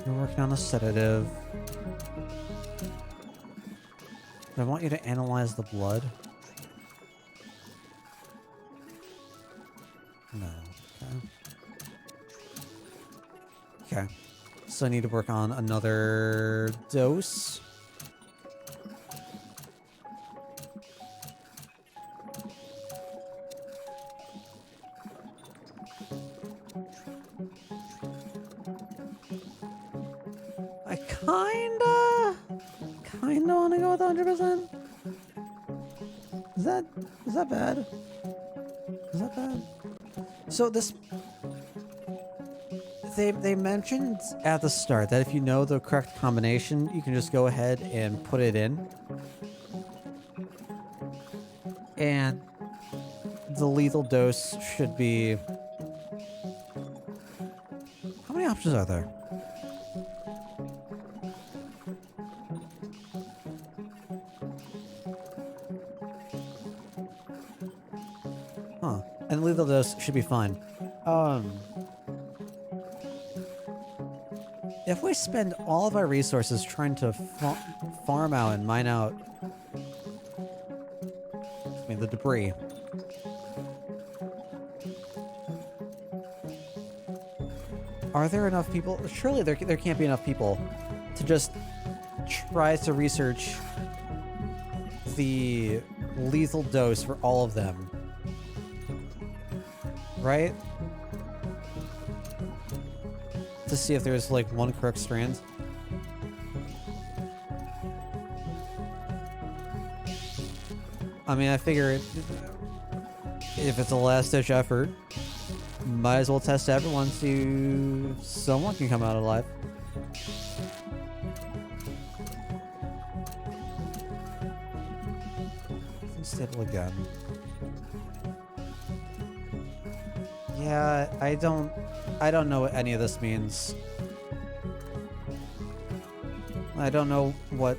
You're working on a sedative. I want you to analyze the blood. No. Okay. Okay. So I need to work on another dose. I kinda want to go with 100%. Is that bad? Is that bad? So this, they mentioned at the start that if you know the correct combination, you can just go ahead and put it in. And the lethal dose should be... How many options are there? Huh. And lethal dose should be fine. If we spend all of our resources trying to farm out and mine out, I mean, the debris, are there enough people? Surely there can't be enough people to just try to research the lethal dose for all of them. Right? To see if there's like one correct strand. I mean, I figure if it's a last-ditch effort, might as well test everyone, see if someone can come out alive. Stable again. Yeah, I don't know what any of this means. I don't know what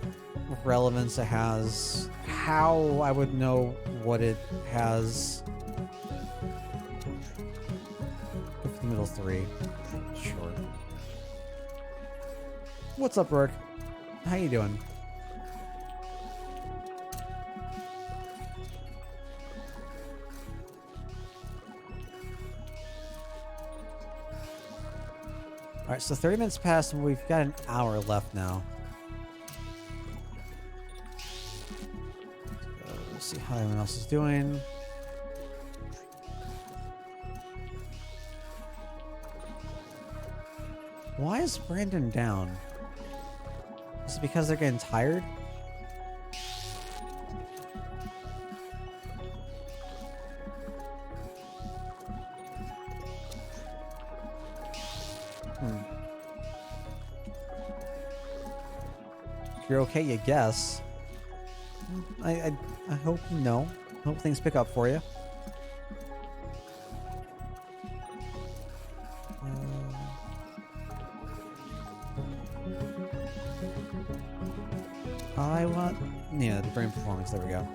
relevance it has. How I would know what it has. Go for the middle three. Sure. What's up, Rourke? How you doing? Alright, so 30 minutes passed and we've got an hour left now. Let's see how everyone else is doing. Why is Brandon down? Is it because they're getting tired? If you're okay, you guess. I hope no. I hope things pick up for you. I want... Yeah, the brain performance. There we go.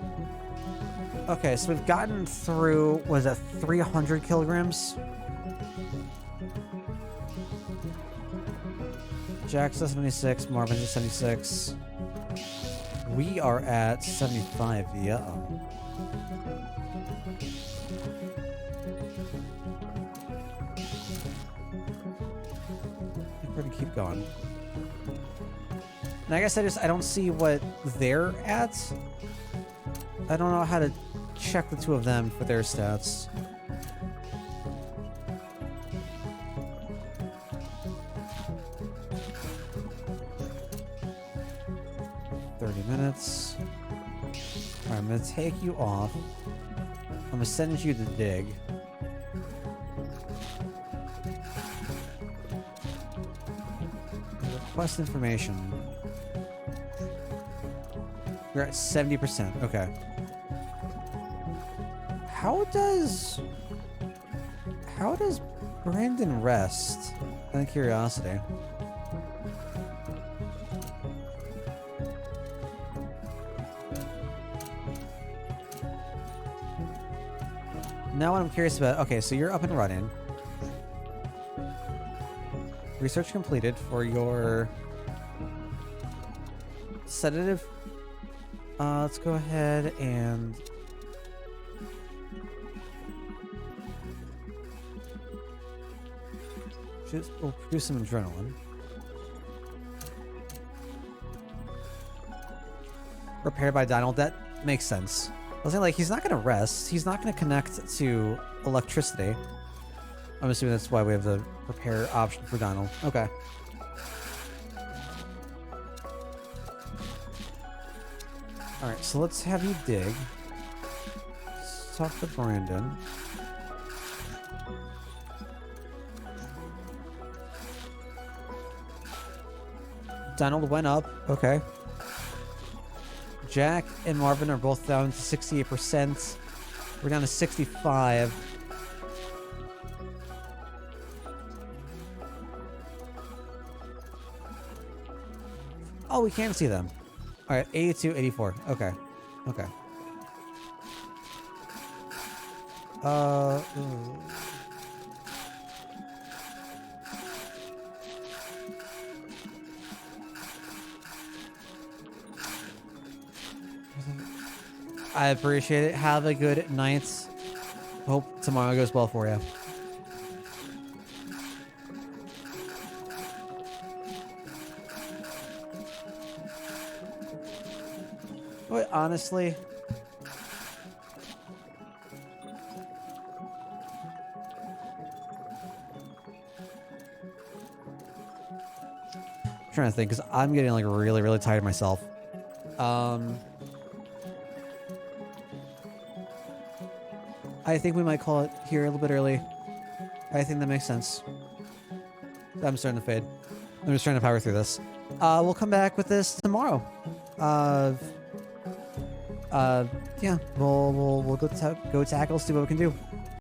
Okay, so we've gotten through... Was that 300 kilograms? Jack's at 76, Marvin's at 76. We are at 75, yeah. I think we're gonna keep going. And I guess I don't see what they're at. I don't know how to check the two of them for their stats. Minutes. Alright, I'm gonna take you off. I'm gonna send you to dig. Request information. We're at 70%. Okay. How does Brandon rest? Out of curiosity. Now what I'm curious about... Okay, so you're up and running. Research completed for your... sedative. Let's go ahead and... we'll produce some adrenaline. Repaired by Donald. That makes sense. I was saying, like, he's not going to rest. He's not going to connect to electricity. I'm assuming that's why we have the repair option for Donald. Okay. Alright, so let's have you dig. Let's talk to Brandon. Donald went up. Okay. Jack and Marvin are both down to 68%. We're down to 65. Oh, we can see them. All right, 82, 84. Okay. Okay. I appreciate it. Have a good night. Hope tomorrow goes well for you. But honestly, I'm trying to think because I'm getting like really, really tired myself. I think we might call it here a little bit early. I think that makes sense. I'm starting to fade. I'm just trying to power through this. We'll come back with this tomorrow. Yeah, we'll go tackle, see what we can do.